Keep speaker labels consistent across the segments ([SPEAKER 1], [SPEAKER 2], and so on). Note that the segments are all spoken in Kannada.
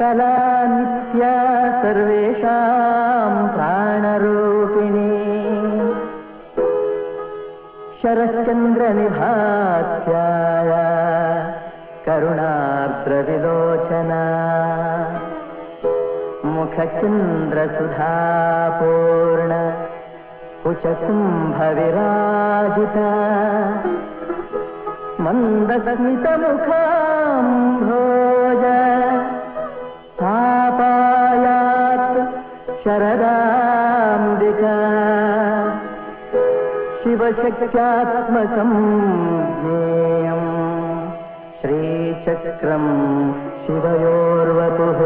[SPEAKER 1] कला नित्या सर्वेषां प्राणरूपिणी शरच्चन्द्रनिभास्याय करुणार्द्रविलोचना मुखचन्द्रसुधापूर्ण कुचकुम्भविराजिता मन्दस्मितमुखाम्भोज तापायात् शरदाम्बिका शिवशक्त्यात्मकं ज्ञेयं श्रीचक्रं शिवयोर्वपुः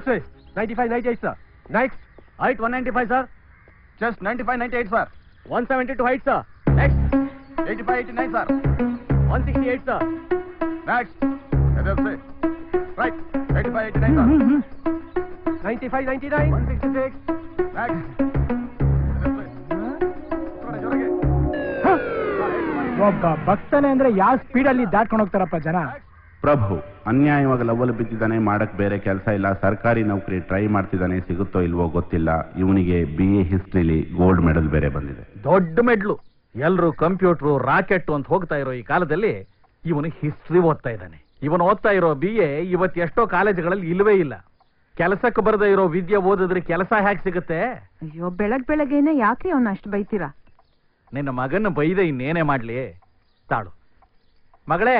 [SPEAKER 2] Sir. 95, 98, sir. Next. Height 195, sir.
[SPEAKER 3] Chest 95, 98, sir.
[SPEAKER 2] 172 height, sir. Next.
[SPEAKER 3] 85, 89, sir.
[SPEAKER 2] 168, sir.
[SPEAKER 3] Next. Right. 85, 89, sir.
[SPEAKER 2] 95, 99.
[SPEAKER 3] 166. Next.
[SPEAKER 4] ಒಬ್ಬ ಭಕ್ತನೇ ಅಂದ್ರೆ ಯಾವ ಸ್ಪೀಡಲ್ಲಿ ದಾಟ್ಕೊಂಡು ಹೋಗ್ತಾರಪ್ಪ ಜನ.
[SPEAKER 5] ಪ್ರಭು ಅನ್ಯಾಯವಾಗಿ ಲವ್ವಲು ಬಿದ್ದಿದ್ದಾನೆ, ಮಾಡಕ್ ಬೇರೆ ಕೆಲಸ ಇಲ್ಲ, ಸರ್ಕಾರಿ ನೌಕರಿ ಟ್ರೈ ಮಾಡ್ತಿದ್ದಾನೆ, ಸಿಗುತ್ತೋ ಇಲ್ವೋ ಗೊತ್ತಿಲ್ಲ. ಇವನಿಗೆ BA ಹಿಸ್ಟ್ರಿಲಿ ಗೋಲ್ಡ್ ಮೆಡಲ್ ಬೇರೆ ಬಂದಿದೆ.
[SPEAKER 6] ದೊಡ್ಡ ಮೆಡ್ಲು. ಎಲ್ರು ಕಂಪ್ಯೂಟರ್ ರಾಕೆಟ್ ಅಂತ ಹೋಗ್ತಾ ಇರೋ ಈ ಕಾಲದಲ್ಲಿ ಇವನು ಹಿಸ್ಟ್ರಿ ಓದ್ತಾ ಇದ್ದಾನೆ. ಇವನು ಓದ್ತಾ ಇರೋ BA ಇವತ್ತು ಎಷ್ಟೋ ಕಾಲೇಜುಗಳಲ್ಲಿ ಇಲ್ವೇ ಇಲ್ಲ. ಕೆಲಸಕ್ಕೆ ಬರದೇ ಇರೋ ವಿದ್ಯೆ ಓದಿದ್ರೆ ಕೆಲಸ ಹೇಗೆ ಸಿಗುತ್ತೆ?
[SPEAKER 7] ಅಯ್ಯೋ ಬೆಳಗ್ಗೆನೆ ಯಾಕೆ ಅವನ್ನ ಅಷ್ಟು ಬೈತೀರಾ?
[SPEAKER 6] ನಿನ್ನ ಮಗನ ಬೈದೆ ಇನ್ನೇನೇ ಮಾಡ್ಲಿ. ತಾಳು ಮಗಳೇ,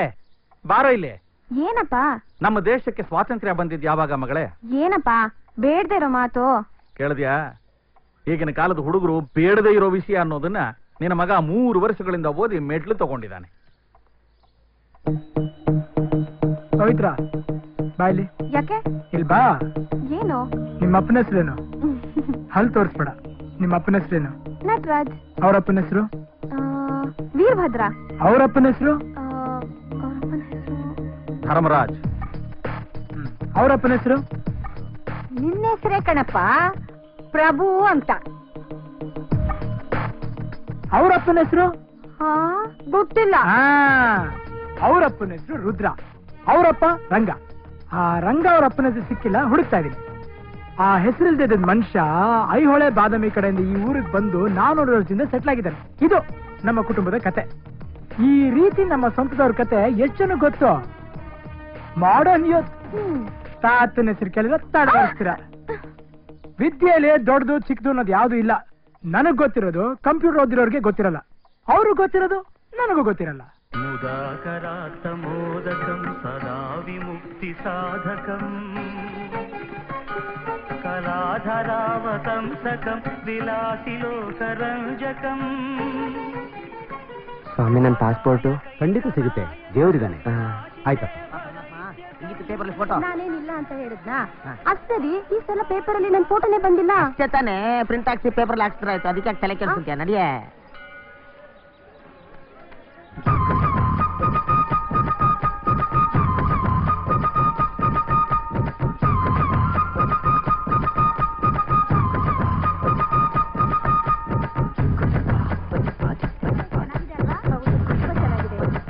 [SPEAKER 6] ಬಾರೋ ಇಲ್ಲಿ.
[SPEAKER 7] ಏನಪ್ಪ?
[SPEAKER 6] ನಮ್ಮ ದೇಶಕ್ಕೆ ಸ್ವಾತಂತ್ರ್ಯ ಬಂದಿದ್ ಯಾವಾಗ ಮಗಳೇ?
[SPEAKER 7] ಏನಪ್ಪ ಬೇಡದೇ ಇರೋ ಮಾತು
[SPEAKER 6] ಕೇಳಿದ್ಯಾ? ಈಗಿನ ಕಾಲದ ಹುಡುಗರು ಬೇಡದೇ ಇರೋ ವಿಷಯ ಅನ್ನೋದನ್ನ ನಿನ್ನ ಮಗ 3 ವರ್ಷಗಳಿಂದ ಓದಿ ಮೆಡ್ಲು ತಗೊಂಡಿದ್ದಾನೆ.
[SPEAKER 4] ಪವಿತ್ರ ಬಾಯ್ಲಿ.
[SPEAKER 7] ಯಾಕೆ?
[SPEAKER 4] ಇಲ್ಲಿ ಬಾ.
[SPEAKER 7] ಏನು?
[SPEAKER 4] ನಿಮ್ಮ ಅಪ್ಪನ ಹೆಸರೇನು? ಹಲ್ ತೋರಿಸ್ಬೇಡ. ನಿಮ್ಮ ಅಪ್ಪನ ಹೆಸರೇನು?
[SPEAKER 7] ನಟರಾಜ್.
[SPEAKER 4] ಅವರಪ್ಪನ ಹೆಸರು?
[SPEAKER 7] ವೀರಭದ್ರ.
[SPEAKER 4] ಅವರಪ್ಪನ ಹೆಸರು?
[SPEAKER 6] ಧರ್ಮರಾಜ್.
[SPEAKER 4] ಅವರಪ್ಪನ ಹೆಸರು?
[SPEAKER 7] ನಿನ್ನ ಹೆಸರೇ ಕಣಪ್ಪ, ಪ್ರಭು ಅಂತ.
[SPEAKER 4] ಅವರಪ್ಪನ ಹೆಸರು?
[SPEAKER 7] ಗೊತ್ತಿಲ್ಲ.
[SPEAKER 4] ಅವರಪ್ಪನ ಹೆಸರು ರುದ್ರ, ಅವರಪ್ಪ ರಂಗ. ಆ ರಂಗ ಅವ್ರ ಅಪ್ಪನ ಹೆಸರು ಸಿಕ್ಕಿಲ್ಲ, ಹುಡುಕ್ತಾ ಇದೀನಿ. ಆ ಹೆಸರಿಲ್ದ ಮನುಷ್ಯ ಐಹೊಳೆ ಬಾದಾಮಿ ಕಡೆಯಿಂದ ಈ ಊರಿಗೆ ಬಂದು 400 ವರ್ಷದಿಂದ ಸೆಟ್ಲ್ ಆಗಿದ್ದಾನೆ. ಇದು ನಮ್ಮ ಕುಟುಂಬದ ಕತೆ. ಈ ರೀತಿ ನಮ್ಮ ಸ್ವಂತದವ್ರ ಕತೆ ಎಷ್ಟು ಜನ ಗೊತ್ತು? ಮಾಡರ್ನ್ ಯೂತ್ ತಾತನ ಹೆಸರು ಕೇಳಿದ್ರೆ ತಡವರ್ಸ್ತೀರ. ವಿದ್ಯೆಯಲ್ಲಿ ದೊಡ್ಡದು ಚಿಕ್ಕದು ಅನ್ನೋದು ಯಾವ್ದು ಇಲ್ಲ. ನನಗ್ ಗೊತ್ತಿರೋದು ಕಂಪ್ಯೂಟರ್ ಓದಿರೋರ್ಗೆ ಗೊತ್ತಿರಲ್ಲ, ಅವ್ರಿಗೆ ಗೊತ್ತಿರೋದು ನನಗೂ ಗೊತ್ತಿರಲ್ಲ.
[SPEAKER 1] ಮುದಾಕರಾಕ್ತಮೋದಕಂ ಸದಾ ವಿಮುಕ್ತಿ ಸಾಧಕಂ ಕಲಾಧರಾವತಂಸಕಂ ವಿಲಾಸಿ ಲೋಕರಂಜಕಂ.
[SPEAKER 8] ಸ್ವಾಮಿ, ನನ್ನ ಪಾಸ್ಪೋರ್ಟು
[SPEAKER 2] ಖಂಡಿತ ಸಿಗುತ್ತೆ, ದೇವರಿದ್ದಾನೆ. ಆಯ್ತಾ?
[SPEAKER 8] ಫೋಟೋ
[SPEAKER 7] ನಾನೇನಿಲ್ಲ ಅಂತ ಹೇಳಿದ್ನಾ? ಅಷ್ಟರಿ ಈ ಸಲ ಪೇಪರ್ ಅಲ್ಲಿ ನನ್ನ ಫೋಟೋನೇ ಬಂದಿಲ್ಲ.
[SPEAKER 8] ಅಷ್ಟೇ ತಾನೇ, ಪ್ರಿಂಟ್ ಹಾಕ್ಸಿ ಪೇಪರ್ ಹಾಕ್ಸ್ತಾರ ಆಯ್ತು. ಅದಕ್ಕೆ ತಲೆ ಕೆಲ್ಸಕ್ಕೆ ನಡಿಯೇ.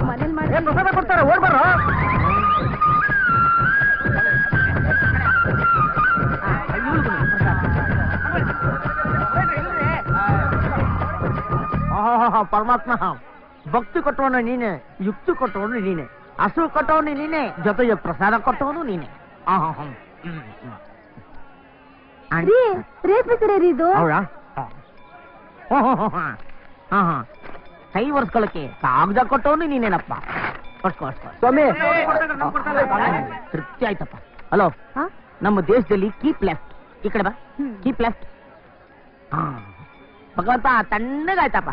[SPEAKER 7] ಮನೇಲಿ ಮಾಡಿ
[SPEAKER 2] ಕೊಡ್ತಾರೆ, ಓಡ್ಬಾರ.
[SPEAKER 8] ಪರಮಾತ್ಮ, ಭಕ್ತಿ ಕೊಟ್ಟವನು ನೀನೆ, ಯುಕ್ತಿ ಕೊಟ್ಟವನು ನೀನೆ, ಹಸು ಕೊಟ್ಟವನು ನೀನೆ, ಜೊತೆಗೆ ಪ್ರಸಾದ ಕೊಟ್ಟವನು ನೀನೆ.
[SPEAKER 7] ರೇಷ್ಮೆ ಸೀರೆ ಇದು.
[SPEAKER 8] ಹೌದಾ? ಕೈ ಒರ್ಸ್ಕೊಳಕ್ಕೆ ಕಾಗದ ಕೊಟ್ಟವನು ನೀನೇನಪ್ಪ. ಸ್ವಾಮಿ, ತೃಪ್ತಿ ಆಯ್ತಪ್ಪ. ಹಲೋ, ನಮ್ಮ ದೇಶದಲ್ಲಿ ಕೀಪ್ ಲೆಫ್ಟ್. ಈ ಕಡೆ ಬಾ, ಕೀಪ್ ಲೆಫ್ಟ್. ಭಗವಂತ ತಣ್ಣಗಾಯ್ತಪ್ಪ.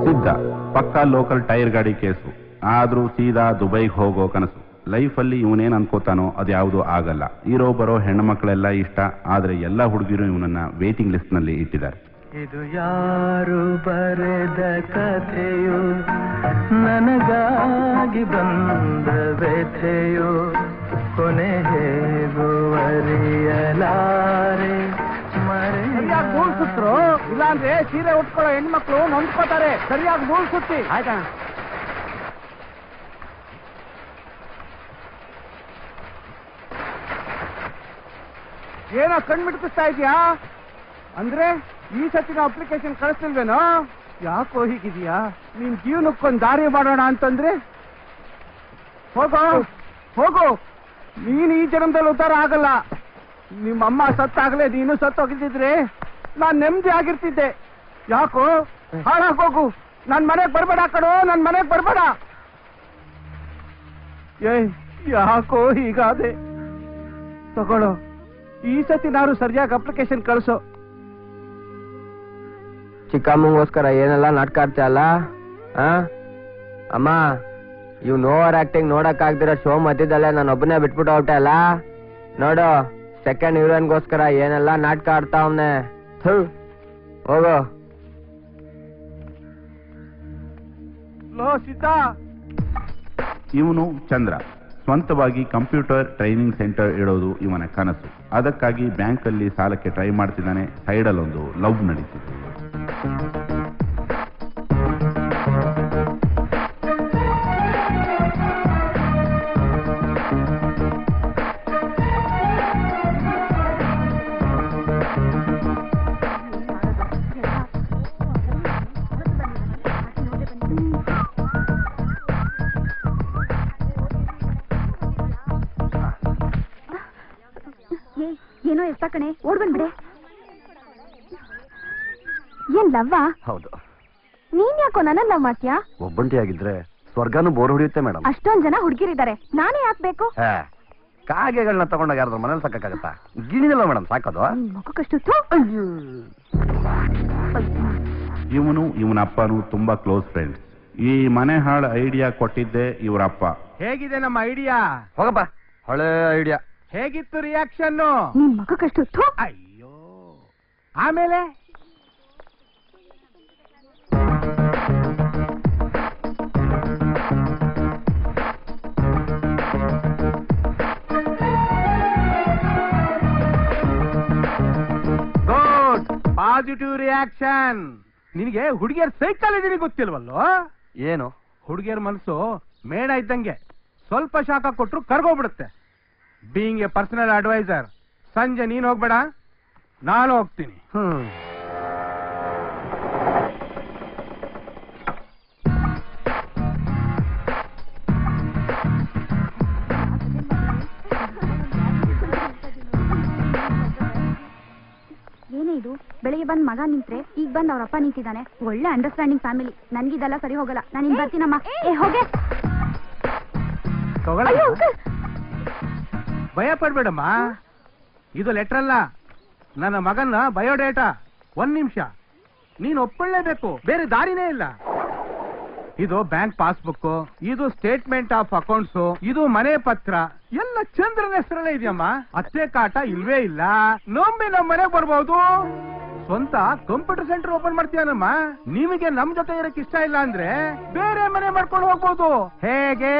[SPEAKER 5] ಸಿದ್ಧ ಪಕ್ಕಾ ಲೋಕಲ್ ಟೈರ್ ಗಾಡಿ ಕೇಸು. ಆದ್ರೂ ಸೀದಾ ದುಬೈಗೆ ಹೋಗೋ ಕನಸು. ಲೈಫಲ್ಲಿ ಇವನೇನ್ ಅನ್ಕೋತಾನೋ ಅದ್ಯಾವುದೂ ಆಗಲ್ಲ. ಇರೋ ಬರೋ ಹೆಣ್ಣು ಮಕ್ಕಳೆಲ್ಲ ಇಷ್ಟ, ಆದ್ರೆ ಎಲ್ಲ ಹುಡುಗಿರು ಇವನನ್ನ ವೇಟಿಂಗ್ ಲಿಸ್ಟ್ ನಲ್ಲಿ ಇಟ್ಟಿದ್ದಾರೆ.
[SPEAKER 1] ಇದು ಯಾರು ಬರೆದ ಕಥೆಯೋ, ನನಗಾಗಿ ಬಂದ ವ್ಯಥೆಯೋ, ಕೊನೆ ಹೇಗುವರಿಯಲಾರೆ
[SPEAKER 4] ಸರಿಯಾಗಿ ಮೂಳ್ ಸುತ್ತರು, ಇಲ್ಲಾಂದ್ರೆ ಸೀರೆ ಉಟ್ಕೊಳ್ಳೋ ಹೆಣ್ಮಕ್ಳು ನೊಂದ್ಕೋತಾರೆ. ಸರಿಯಾಗಿ ಮೂಳ್ ಸುತ್ತಿ. ಆಯ್ತಾ? ಏನೋ ಕಣ್ಮಿಡ್ಕಿಸ್ತಾ ಇದೀಯಾ? ಅಂದ್ರೆ ಈ ಸತಿನ ಅಪ್ಲಿಕೇಶನ್ ಕಳಿಸ್ತಿಲ್ವೇನೋ? ಯಾಕೋ ಹೀಗಿದೀಯಾ? ನಿನ್ ಜೀವನಕ್ಕೊಂದು ದಾರಿ ಮಾಡೋಣ ಅಂತಂದ್ರೆ ಹೋಗೋ ಹೋಗು. ನೀನು ಈ ಜನ್ಮದಲ್ಲಿ ಉದ್ಧಾರ ಆಗಲ್ಲ. ನಿಮ್ಮಮ್ಮ ಸತ್ತಾಗಲೇ ನೀನು ಸತ್ತೋಗಿದ್ದಿದ್ರೆ ನಾನ್ ನೆಮ್ಮದಿ ಆಗಿರ್ತಿದ್ದೆ. ಯಾಕೋ ಹಾಳಾಗೋಗು. ನನ್ ಮನೆಗ್ ಬರ್ಬೇಡ ಕಣೋ, ನನ್ ಮನೆಗ್ ಬರ್ಬೇಡ. ಯಾಕೋ ಹೀಗಾದೆ? ತಗೊಳ್ಳೋ, ಈ ಸತಿ ನಾನು ಸರಿಯಾಗಿ ಅಪ್ಲಿಕೇಶನ್ ಕಳಿಸೋ.
[SPEAKER 8] ಚಿಕ್ಕಮ್ಮಗೋಸ್ಕರ ಏನೆಲ್ಲ ನಾಟಕ ಆಡ್ತೀಯಲ್ಲ? ಅಮ್ಮ, ಇವ್ ಓವರ್ ಆಕ್ಟಿಂಗ್ ನೋಡಕ್ ಆಗ್ದಿರೋ ಶೋ ಮಧ್ಯದಲ್ಲೇ ನಾನು ಒಬ್ಬನೇ ಬಿಟ್ಬಿಟ್ಟು ಹೊರಟೆ ಅಲ್ಲ. ನೋಡು, ಸೆಕೆಂಡ್ ಹೀರೋಯಿನ್ಗೋಸ್ಕರ ಏನೆಲ್ಲ ನಾಟಕ ಆಡ್ತಾ ಅವನೆ. ಹೋಗೋ.
[SPEAKER 5] ಇವನು ಚಂದ್ರ. ಸ್ವಂತವಾಗಿ ಕಂಪ್ಯೂಟರ್ ಟ್ರೈನಿಂಗ್ ಸೆಂಟರ್ ಇಡೋದು ಇವನ ಕನಸು. ಅದಕ್ಕಾಗಿ ಬ್ಯಾಂಕಲ್ಲಿ ಸಾಲಕ್ಕೆ ಟ್ರೈ ಮಾಡ್ತಿದ್ದಾನೆ. ಸೈಡಲ್ಲೊಂದು ಲವ್ ನಡೀತಿದೆ.
[SPEAKER 7] ಏನೋ ಎಷ್ಟ ಕಣೆ, ಓಡ್ ಬಂದ್ಬಿಡೆ. ಏನ್ ಲವ್ವಾ?
[SPEAKER 3] ಹೌದು.
[SPEAKER 7] ನೀನ್ ಯಾಕೋ ನನ್ನ ಲವ್ ಮಾಡ್ತೀಯಾ?
[SPEAKER 3] ಒಬ್ಬಂಟಿಯಾಗಿದ್ರೆ ಸ್ವರ್ಗನೂ ಬೋರ್ ಹೊಡೆಯುತ್ತೆ ಮೇಡಮ್.
[SPEAKER 7] ಅಷ್ಟೊಂದ್ ಜನ ಹುಡುಗಿರಿದ್ದಾರೆ, ನಾನೇ ಯಾಕೆ ಬೇಕು?
[SPEAKER 3] ಕಾಗೆಗಳನ್ನ ತಗೊಂಡಾಗ ಯಾರಾದ್ರೂ ಮನೇಲಿ ಸಾಕಾಗತ್ತಾ? ಗಿಣಿನಲ್ಲ ಮೇಡಮ್ ಸಾಕೋದು.
[SPEAKER 7] ಮಕ್ಕಷ್ಟು.
[SPEAKER 5] ಇವನು ಇವನ ಅಪ್ಪನು ತುಂಬಾ ಕ್ಲೋಸ್ ಫ್ರೆಂಡ್ಸ್. ಈ ಮನೆ ಹಾಳು ಐಡಿಯಾ ಕೊಟ್ಟಿದ್ದೆ ಇವರಪ್ಪ.
[SPEAKER 2] ಹೇಗಿದೆ ನಮ್ಮ ಐಡಿಯಾ?
[SPEAKER 3] ಹೋಗಪ್ಪ, ಹಳೆ ಐಡಿಯಾ.
[SPEAKER 2] ಹೇಗಿತ್ತು ರಿಯಾಕ್ಷನ್?
[SPEAKER 7] ನಿನ್ ಮಕ್ಕಷ್ಟು.
[SPEAKER 2] ಅಯ್ಯೋ, ಆಮೇಲೆ ಗುಡ್ ಪಾಸಿಟಿವ್ ರಿಯಾಕ್ಷನ್. ನಿನಗೆ ಹುಡುಗಿಯರ್ ಸೈಕಾಲಜಿ ಗೊತ್ತಿಲ್ವಲ್ಲೋ?
[SPEAKER 3] ಏನು?
[SPEAKER 2] ಹುಡುಗಿಯರ ಮನಸ್ಸು ಮೇಣ ಇದ್ದಂಗೆ, ಸ್ವಲ್ಪ ಶಾಖ ಕೊಟ್ರು ಕರ್ಗೋಗ್ಬಿಡುತ್ತೆ. ಬೀಯಿಂಗ್ ಎ ಪರ್ಸನಲ್ ಅಡ್ವೈಸರ್, ಸಂಜೆ ನೀನ್ ಹೋಗ್ಬೇಡ, ನಾನು ಹೋಗ್ತೀನಿ.
[SPEAKER 7] ಏನೇ ಇದು, ಬೆಳಿಗ್ಗೆ ಬಂದ್ ಮಗ ನಿಂತ್ರೆ ಈಗ ಬಂದ್ ಅವ್ರಪ್ಪ ನಿಂತಿದ್ದಾನೆ. ಒಳ್ಳೆ ಅಂಡರ್ಸ್ಟ್ಯಾಂಡಿಂಗ್ ಫ್ಯಾಮಿಲಿ. ನನ್ಗಿದೆಲ್ಲ ಸರಿ ಹೋಗಲ್ಲ. ನಾನು ಇನ್ ಬರ್ತೀನಮ್ಮ. ಹೋಗೆ.
[SPEAKER 2] ಭಯ ಪಡ್ಬೇಡಮ್ಮ, ಇದು ಲೆಟರ್ ಅಲ್ಲ, ನನ್ನ ಮಗನ ಬಯೋಡೇಟಾ. 1 ನಿಮಿಷ, ನೀನು ಒಪ್ಕೊಳ್ಳೇಬೇಕು, ಬೇರೆ ದಾರಿನೇ ಇಲ್ಲ. ಇದು ಬ್ಯಾಂಕ್ ಪಾಸ್ಬುಕ್, ಇದು ಸ್ಟೇಟ್ಮೆಂಟ್ ಆಫ್ ಅಕೌಂಟ್ಸ್, ಇದು ಮನೆ ಪತ್ರ, ಎಲ್ಲ ಚಂದ್ರನ ಹೆಸರಲ್ಲೇ ಇದೆಯಮ್ಮ. ಅತ್ತೆ ಕಾಟ ಇಲ್ವೇ ಇಲ್ಲ. ನಮ್ಮಿ ನಮ್ಮ ಮನೆಗೆ ಬರ್ಬೋದು. ಸ್ವಂತ ಕಂಪ್ಯೂಟರ್ ಸೆಂಟರ್ ಓಪನ್ ಮಾಡ್ತೀಯನಮ್ಮ. ನಿಮಗೆ ನಮ್ ಜೊತೆ ಇರಕ್ ಇಷ್ಟ ಇಲ್ಲ ಅಂದ್ರೆ ಬೇರೆ ಮನೆ ಮಾಡ್ಕೊಂಡು ಹೋಗ್ಬೋದು. ಹೇಗೆ?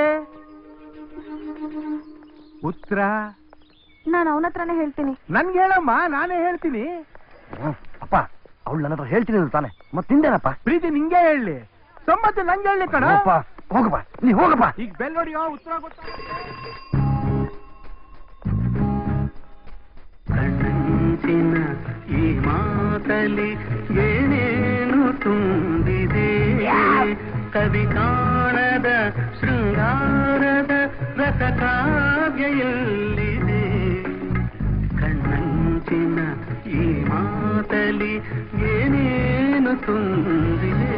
[SPEAKER 2] ಉತ್ತರ
[SPEAKER 7] ನಾನು ಅವನ ಹತ್ರನೇ ಹೇಳ್ತೀನಿ.
[SPEAKER 2] ನನ್ಗೆ ಹೇಳಮ್ಮ, ನಾನೇ ಹೇಳ್ತೀನಿ.
[SPEAKER 3] ಅಪ್ಪ, ಅವಳು ನನ್ನ ಹತ್ರ ಹೇಳ್ತೀನಿ ತಾನೆ, ಮತ್ತಿಂದೇನಪ್ಪ?
[SPEAKER 2] ಪ್ರೀತಿ ನಿಂಗೆ ಹೇಳಿ, ಸಮ್ಮತಿ ನಂಗೆ ಹೇಳಿ ಕಣ.
[SPEAKER 3] ಹೋಗಪ್ಪ, ನೀ ಹೋಗಪ್ಪ.
[SPEAKER 2] ಈಗ ಬೆಲ್ ಹೊಡಿಯೋ, ಉತ್ತರ ಗೊತ್ತಾ?
[SPEAKER 1] ಕಣ್ಣಂಚಿನ ಈ ಮಾತಲಿ ಏನೇನು ತುಂಬಿದೆ, ಕವಿ ಕಾಣದ ಶೃಂಗಾರದ ರಸಕಾವ್ಯ ಎಲ್ಲಿದೆ. ಕಣ್ಣಂಚಿನ ಈ ಮಾತಲಿ ಏನೇನು ತುಂಬಿದೆ.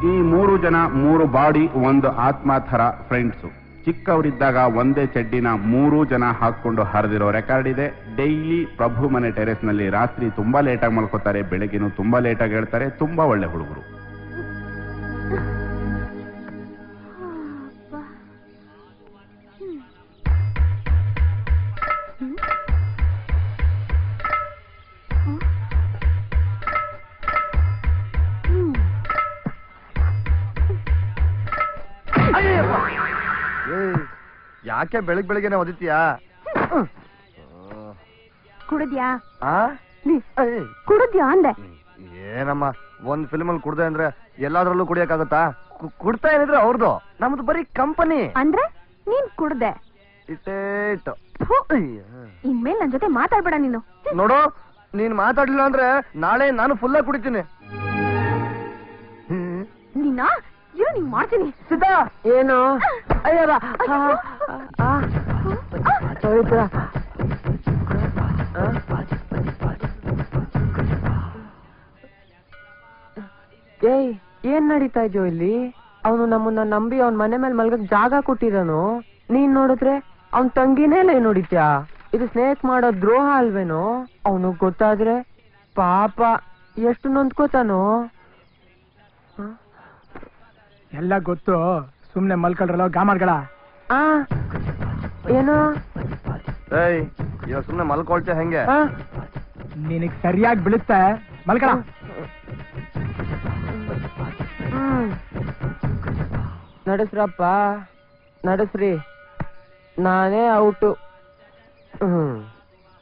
[SPEAKER 5] ಈ 3 ಜನ 3 ಬಾಡಿ, 1 ಆತ್ಮ ಥರ ಫ್ರೆಂಡ್ಸು. ಚಿಕ್ಕವರಿದ್ದಾಗ ಒಂದೇ ಚಡ್ಡಿನ 3 ಜನ ಹಾಕೊಂಡು ಹರಿದಿರೋ ರೆಕಾರ್ಡ್ ಇದೆ. ಡೈಲಿ ಪ್ರಭು ಮನೆ ಟೆರೆಸ್ ನಲ್ಲಿ ರಾತ್ರಿ ತುಂಬಾ ಲೇಟಾಗಿ ಮಲ್ಕೋತಾರೆ, ಬೆಳಗ್ಗೆನೂ ತುಂಬಾ ಲೇಟಾಗಿ ಹೇಳ್ತಾರೆ. ತುಂಬಾ ಒಳ್ಳೆ ಹುಡುಗರು.
[SPEAKER 3] ಯಾಕೆ ಬೆಳಗ್ಗೆನೆ ಒದಿತೀಯಾ?
[SPEAKER 7] ಕುಡಿದ್ಯಾ? ಕುಡಿದ್ಯಾ ಅಂದೆ.
[SPEAKER 3] ಏನಮ್ಮ, ಒಂದ್ ಫಿಲ್ಮ್ ಅಲ್ಲಿ ಕುಡ್ದೆ ಅಂದ್ರೆ ಎಲ್ಲಾದ್ರಲ್ಲೂ ಕುಡಿಯಕ್ಕಾಗತ್ತಾ? ಕುಡ್ತಾ ಏನಿದ್ರೆ ಅವ್ರದ್ದು, ನಮ್ದು ಬರೀ ಕಂಪನಿ.
[SPEAKER 7] ಅಂದ್ರೆ ನೀನ್ ಕುಡ್ದೆ?
[SPEAKER 3] ಇಟ್ಟೇಟು.
[SPEAKER 7] ಇನ್ಮೇಲೆ ನನ್ ಜೊತೆ ಮಾತಾಡ್ಬೇಡ ನೀನು.
[SPEAKER 3] ನೋಡು, ನೀನ್ ಮಾತಾಡ್ಲಿಲ್ಲ ಅಂದ್ರೆ ನಾಳೆ ನಾನು ಫುಲ್ಲ ಕುಡಿತೀನಿ.
[SPEAKER 7] ನೀನಾ ಇರು, ನೀನ್ ಮಾಡ್ತೀನಿ.
[SPEAKER 8] ಸಿದ್ಧಾ, ಏನು? ಅಯ್ಯರ ಏಯ್, ಏನ್ ನಡೀತಾ ಇದೆಯೋ ಇಲ್ಲಿ? ಅವನು ನಮ್ಮನ್ನ ನಂಬಿ ಅವನ್ ಮನೆ ಮೇಲೆ ಮಲ್ಗಕ್ ಜಾಗ ಕೊಟ್ಟಿರೋನು. ನೀನ್ ನೋಡಿದ್ರೆ ಅವನ್ ತಂಗಿನೇ ಲೈ ನೋಡಿತ್ಯಾ? ಇದು ಸ್ನೇಹಕ್ ಮಾಡೋ ದ್ರೋಹ ಅಲ್ವೇನೋ? ಅವನು ಗೊತ್ತಾದ್ರೆ ಪಾಪ ಎಷ್ಟು ನೊಂದ್ಕೋತಾನೋ.
[SPEAKER 4] ಎಲ್ಲ ಗೊತ್ತು, ಸುಮ್ನೆ ಮಲ್ಕೊಳ್ರಲ್ಲ ಗಾಮಾರ್ಗಳ.
[SPEAKER 8] ಏನು?
[SPEAKER 3] ಏಯ್, ಇವಾಗ ಸುಮ್ನೆ ಮಲ್ಕೊಳ್ತೆ ಹೆಂಗೆ?
[SPEAKER 4] ನಿನಗ್ ಸರಿಯಾಗಿ ಬೀಳುತ್ತೆ, ಮಲ್ಕಳ.
[SPEAKER 8] ನಡೆಸ್ರಪ್ಪ, ನಡೆಸ್ರಿ. ನಾನೇ ಔಟು.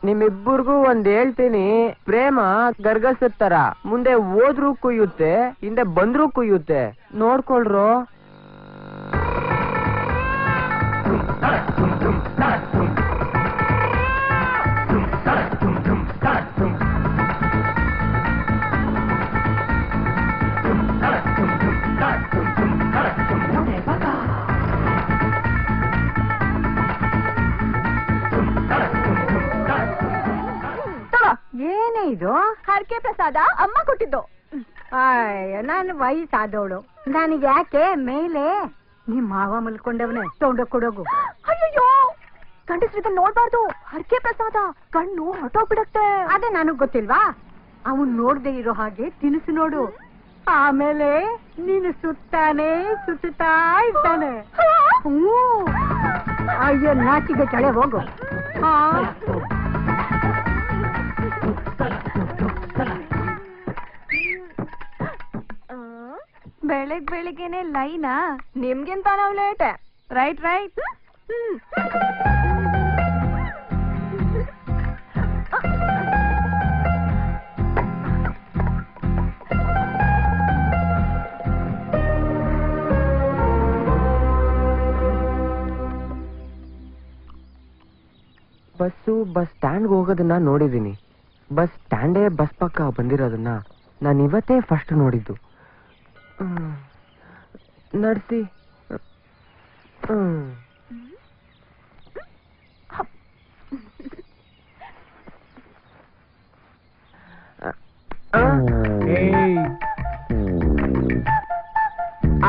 [SPEAKER 8] ನಿಮ್ಮಿಬ್ಬರಿಗೂ ಒಂದ್ ಹೇಳ್ತೀನಿ, ಪ್ರೇಮ ಗರ್ಗಸದ ತರ, ಮುಂದೆ ಹೋದ್ರೂ ಕುಯ್ಯುತ್ತೆ, ಹಿಂದೆ ಬಂದ್ರೂ ಕುಯ್ಯುತ್ತೆ. ನೋಡ್ಕೊಳ್ರು.
[SPEAKER 7] ಏನೇ ಇದು? ಹರಕೆ ಪ್ರಸಾದ ಅಮ್ಮ ಕೊಟ್ಟಿದ್ದು. ನಾನು ವಯಸ್ಸಾದವಳು, ನನಗೆ ಯಾಕೆ ಮೇಲೆ? ನಿಮ್ ಮಾವ ಮಲ್ಕೊಂಡವನೆ, ತೊಂಡ ಕೊಡೋಗು. ಅಯ್ಯೋ, ಗಂಡಸ್ರಿಗೆ ನೋಡ್ಬಾರ್ದು. ಹರಕೆ ಪ್ರಸಾದ ಕಣ್ಣು ಹೊಟ್ಟೋಗ್ಬಿಡತ್ತೆ. ಅದೇ ನನಗ್ ಗೊತ್ತಿಲ್ವಾ? ಅವನ್ ನೋಡ್ದೆ ಇರೋ ಹಾಗೆ ತಿನಿಸು ನೋಡು, ಆಮೇಲೆ ನೀನು ಸುತ್ತಾನೆ ಸುತ್ತಾ ಇರ್ತಾನೆ. ಅಯ್ಯೋ, ನಾಚಿಗೆ ಚಳೆ ಹೋಗು.
[SPEAKER 9] ಬೆಳಿಗ್ಗೆನೆ ಲೈನಾ? ನಿಮ್ಗಿಂತ ನಾವು late. Right right.
[SPEAKER 8] Bus bus ಸ್ಟ್ಯಾಂಡ್ಗೆ ಹೋಗೋದನ್ನ ನೋಡಿದ್ದೀನಿ. ಬಸ್ ಸ್ಟ್ಯಾಂಡೇ ಬಸ್ ಪಕ್ಕ ಬಂದಿರೋದನ್ನ ನಾನು ಇವತ್ತೇ ಫಸ್ಟ್ ನೋಡಿದ್ದು. ನಡೆಸಿ.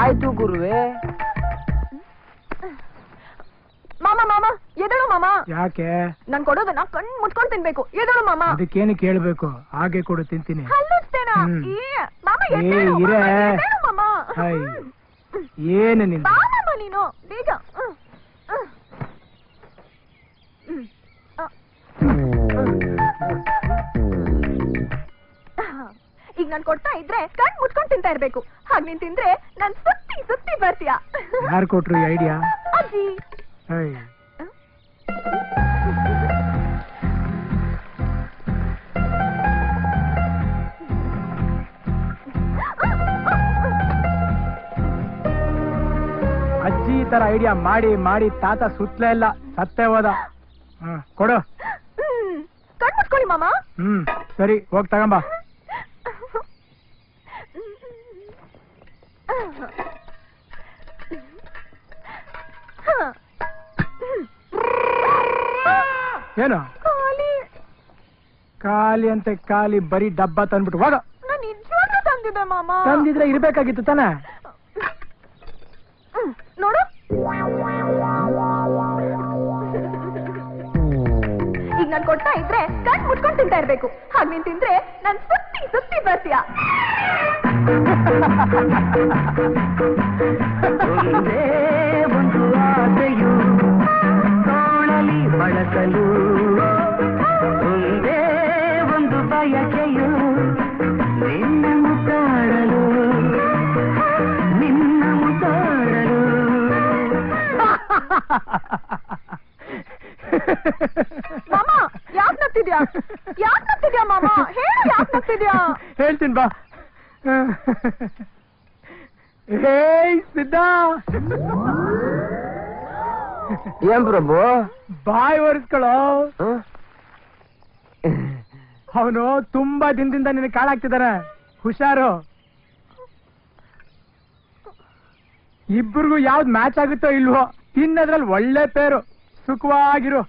[SPEAKER 8] ಆಯ್ತು ಗುರುವೇ.
[SPEAKER 7] ಮಾಮ ಮಾಮ ಎದಳು ಮಾಮ.
[SPEAKER 4] ಯಾಕೆ?
[SPEAKER 7] ನಾನ್ ಕೊಡೋದನ್ನ ಕಣ್ ಮುಚ್ಕೊಂಡ್ ತಿನ್ಬೇಕು. ಎದಳು ಮಾಮ.
[SPEAKER 4] ಅದಕ್ಕೇನು ಕೇಳ್ಬೇಕು? ಹಾಗೆ ಕೊಡು, ತಿಂತೀನಿ. ಏನು ನಿನ್
[SPEAKER 7] ನೀನು ಬೇಗ. ಈಗ ನಾನ್ ಕೊಡ್ತಾ ಇದ್ರೆ ಕಣ್ ಮುಚ್ಕೊಂಡ್ ತಿಂತಾ ಇರ್ಬೇಕು. ಹಾಗ ನೀನ್ ತಿಂದ್ರೆ ನಾನ್ ಸುತ್ತಿ ಸುತ್ತಿ ಬರ್ತೀಯ.
[SPEAKER 4] ಯಾರು ಕೊಟ್ರು ಈ ಐಡಿಯಾ?
[SPEAKER 7] ಅಜ್ಜಿ.
[SPEAKER 4] ಅಜ್ಜಿ ಈ ತರ ಐಡಿಯಾ ಮಾಡಿ ಮಾಡಿ ತಾತ ಸುತ್ತಲೇ ಇಲ್ಲ, ಸತ್ತೇ ಹೋದ. ಕೊಡು.
[SPEAKER 7] ಕಣ್ ಮುಚ್ಕೊಳ್ಳಿ ಮಾಮ.
[SPEAKER 4] ಸರಿ, ಹೋಗ್ ತಗೊಂಬ. ಏನು ಖಾಲಿ ಅಂತೆ? ಖಾಲಿ ಬರೀ ಡಬ್ಬ ತಂದ್ಬಿಟ್ಟು ಹೋಗ.
[SPEAKER 7] ತಂದಿದ್ದೆ ಮಾಮ.
[SPEAKER 4] ತಂದಿದ್ರೆ ಇರ್ಬೇಕಾಗಿತ್ತು ತಾನೆ.
[SPEAKER 7] ನೋಡು, ಈಗ ನಾನ್ ಕೊಡ್ತಾ ಇದ್ರೆ ಕಣ್ ಮುಚ್ಕೊಂಡ್ ತಿಂತಾ ಇರ್ಬೇಕು. ಹಾಗ ನೀನ್ ತಿಂದ್ರೆ ನಾನ್ ಸುತ್ತಿ ಸುತ್ತಿ ಬರ್ತೀಯ.
[SPEAKER 1] ಒಂದೇ ಒಂದು ಆಸೆಯು ತೋಳಲಿ ಬಳಸಲು, ಒಂದೇ ಒಂದು ಬಯಕೆಯು ನಿನ್ನ ಮುತ್ತಾಡಲು, ನಿನ್ನ ಮುತ್ತಾಡಲು.
[SPEAKER 7] ಮಾಮ ಯಾಕ್ ನಗ್ತಿದ್ಯಾ? ಯಾಕ್ ನಗ್ತಿದ್ಯಾ ಮಾಮ? ಹೇಳು, ಯಾಕ್ ನಗ್ತಿದ್ಯಾ?
[SPEAKER 4] ಹೇಳ್ತೀನಿ ಬಾ. ಸಿದ್ಧ,
[SPEAKER 8] ಏನ್ ಪ್ರಭು?
[SPEAKER 4] ಬಾಯ್ ಒರೆಸ್ಕೊಳ್ಳೋ. ಅವನು ತುಂಬಾ ದಿನದಿಂದ ನಿನಗೆ ಕಾಳಾಗ್ತಿದಾನೆ, ಹುಷಾರು. ಇಬ್ಬರಿಗೂ ಯಾವ್ದು ಮ್ಯಾಚ್ ಆಗುತ್ತೋ ಇಲ್ವೋ, ತಿನ್ನೋದ್ರಲ್ಲಿ ಒಳ್ಳೆ ಪೇರು. ಸುಖವಾಗಿರು.